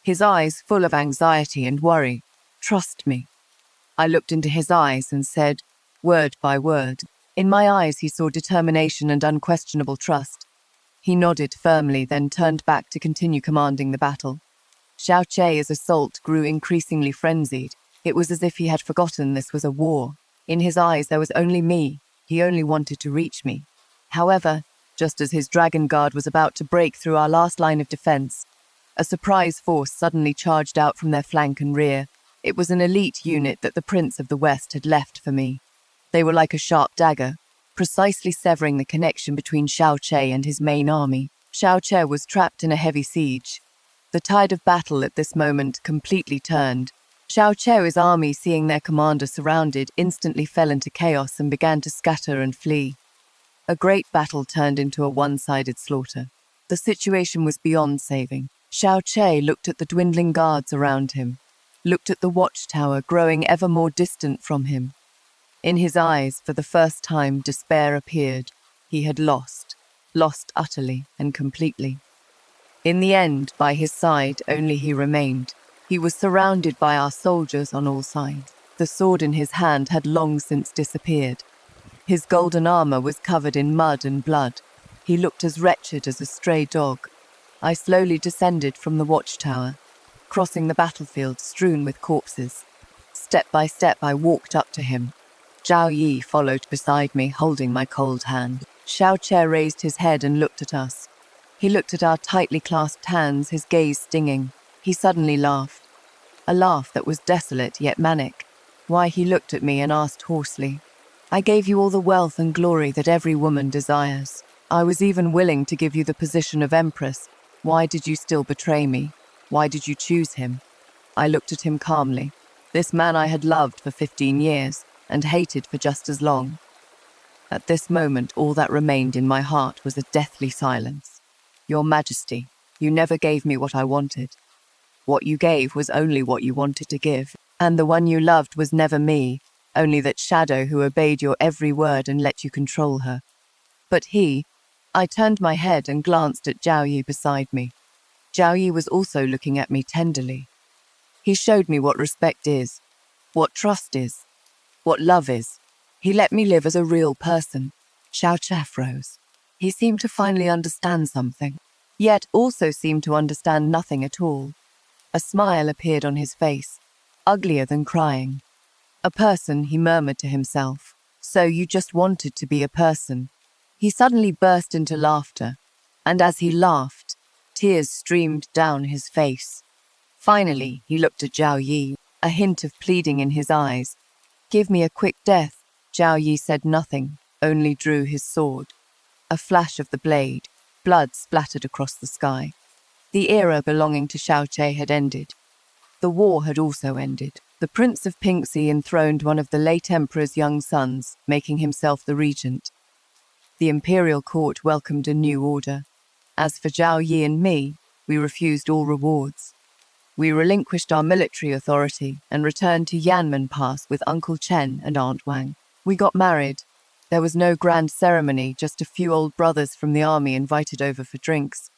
his eyes full of anxiety and worry. Trust me. I looked into his eyes and said, word by word. In my eyes he saw determination and unquestionable trust. He nodded firmly, then turned back to continue commanding the battle. Xiao Che's assault grew increasingly frenzied. It was as if he had forgotten this was a war. In his eyes there was only me. He only wanted to reach me. However, just as his dragon guard was about to break through our last line of defense, a surprise force suddenly charged out from their flank and rear. It was an elite unit that the Prince of the West had left for me. They were like a sharp dagger, precisely severing the connection between Xiao Che and his main army. Xiao Che was trapped in a heavy siege. The tide of battle at this moment completely turned. Xiao Che's army, seeing their commander surrounded, instantly fell into chaos and began to scatter and flee. A great battle turned into a one-sided slaughter. The situation was beyond saving. Xiao Che looked at the dwindling guards around him, looked at the watchtower growing ever more distant from him. In his eyes, for the first time, despair appeared. He had lost utterly and completely. In the end, by his side, only he remained. He was surrounded by our soldiers on all sides. The sword in his hand had long since disappeared. His golden armor was covered in mud and blood. He looked as wretched as a stray dog. I slowly descended from the watchtower, crossing the battlefield strewn with corpses. Step by step, I walked up to him. Zhao Yi followed beside me, holding my cold hand. Xiao Che raised his head and looked at us. He looked at our tightly clasped hands, his gaze stinging. He suddenly laughed. A laugh that was desolate yet manic. Why, he looked at me and asked hoarsely, I gave you all the wealth and glory that every woman desires. I was even willing to give you the position of empress. Why did you still betray me? Why did you choose him? I looked at him calmly. This man I had loved for 15 years. and hated for just as long. At this moment, all that remained in my heart was a deathly silence. Your Majesty, you never gave me what I wanted. What you gave was only what you wanted to give, and the one you loved was never me, only that shadow who obeyed your every word and let you control her. But I turned my head and glanced at Zhao Yi beside me. Zhao Yi was also looking at me tenderly. He showed me what respect is, what trust is, what love is. He let me live as a real person. Xiao Che froze. He seemed to finally understand something, yet also seemed to understand nothing at all. A smile appeared on his face, uglier than crying. A person, he murmured to himself. So you just wanted to be a person. He suddenly burst into laughter, and as he laughed, tears streamed down his face. Finally, he looked at Zhao Yi, a hint of pleading in his eyes. Give me a quick death. Zhao Yi said nothing, only drew his sword. A flash of the blade, blood splattered across the sky. The era belonging to Xiao Che had ended. The war had also ended. The Prince of Pingxi enthroned one of the late emperor's young sons, making himself the regent. The imperial court welcomed a new order. As for Zhao Yi and me, we refused all rewards. We relinquished our military authority and returned to Yanman Pass with Uncle Chen and Aunt Wang. We got married. There was no grand ceremony, just a few old brothers from the army invited over for drinks.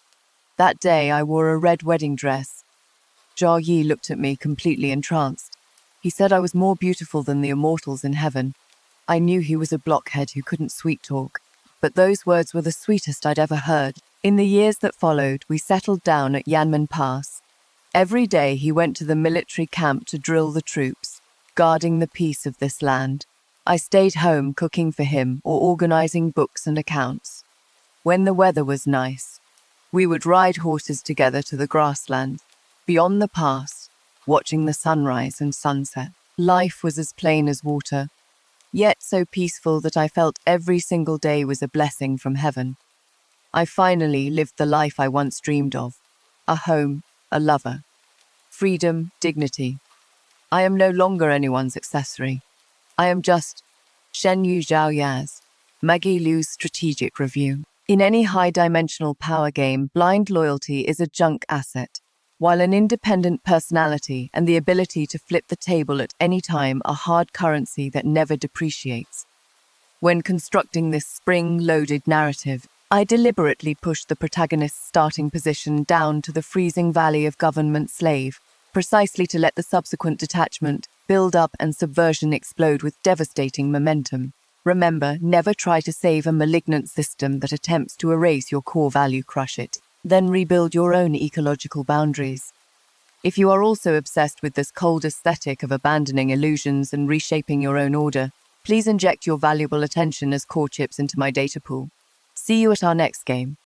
That day I wore a red wedding dress. Zhao Yi looked at me completely entranced. He said I was more beautiful than the immortals in heaven. I knew he was a blockhead who couldn't sweet talk, but those words were the sweetest I'd ever heard. In the years that followed, we settled down at Yanman Pass. Every day he went to the military camp to drill the troops, guarding the peace of this land. I stayed home cooking for him or organizing books and accounts. When the weather was nice, we would ride horses together to the grassland, beyond the pass, watching the sunrise and sunset. Life was as plain as water, yet so peaceful that I felt every single day was a blessing from heaven. I finally lived the life I once dreamed of. A home, a lover, freedom, dignity. I am no longer anyone's accessory. I am just Shen Yu Zhao Yaz, Maggie Liu's strategic review. In any high-dimensional power game, blind loyalty is a junk asset, while an independent personality and the ability to flip the table at any time are hard currency that never depreciates. When constructing this spring-loaded narrative, I deliberately pushed the protagonist's starting position down to the freezing valley of government slave, precisely to let the subsequent detachment, build-up and subversion explode with devastating momentum. Remember, never try to save a malignant system that attempts to erase your core value. Crush it. Then rebuild your own ecological boundaries. If you are also obsessed with this cold aesthetic of abandoning illusions and reshaping your own order, please inject your valuable attention as core chips into my data pool. See you at our next game.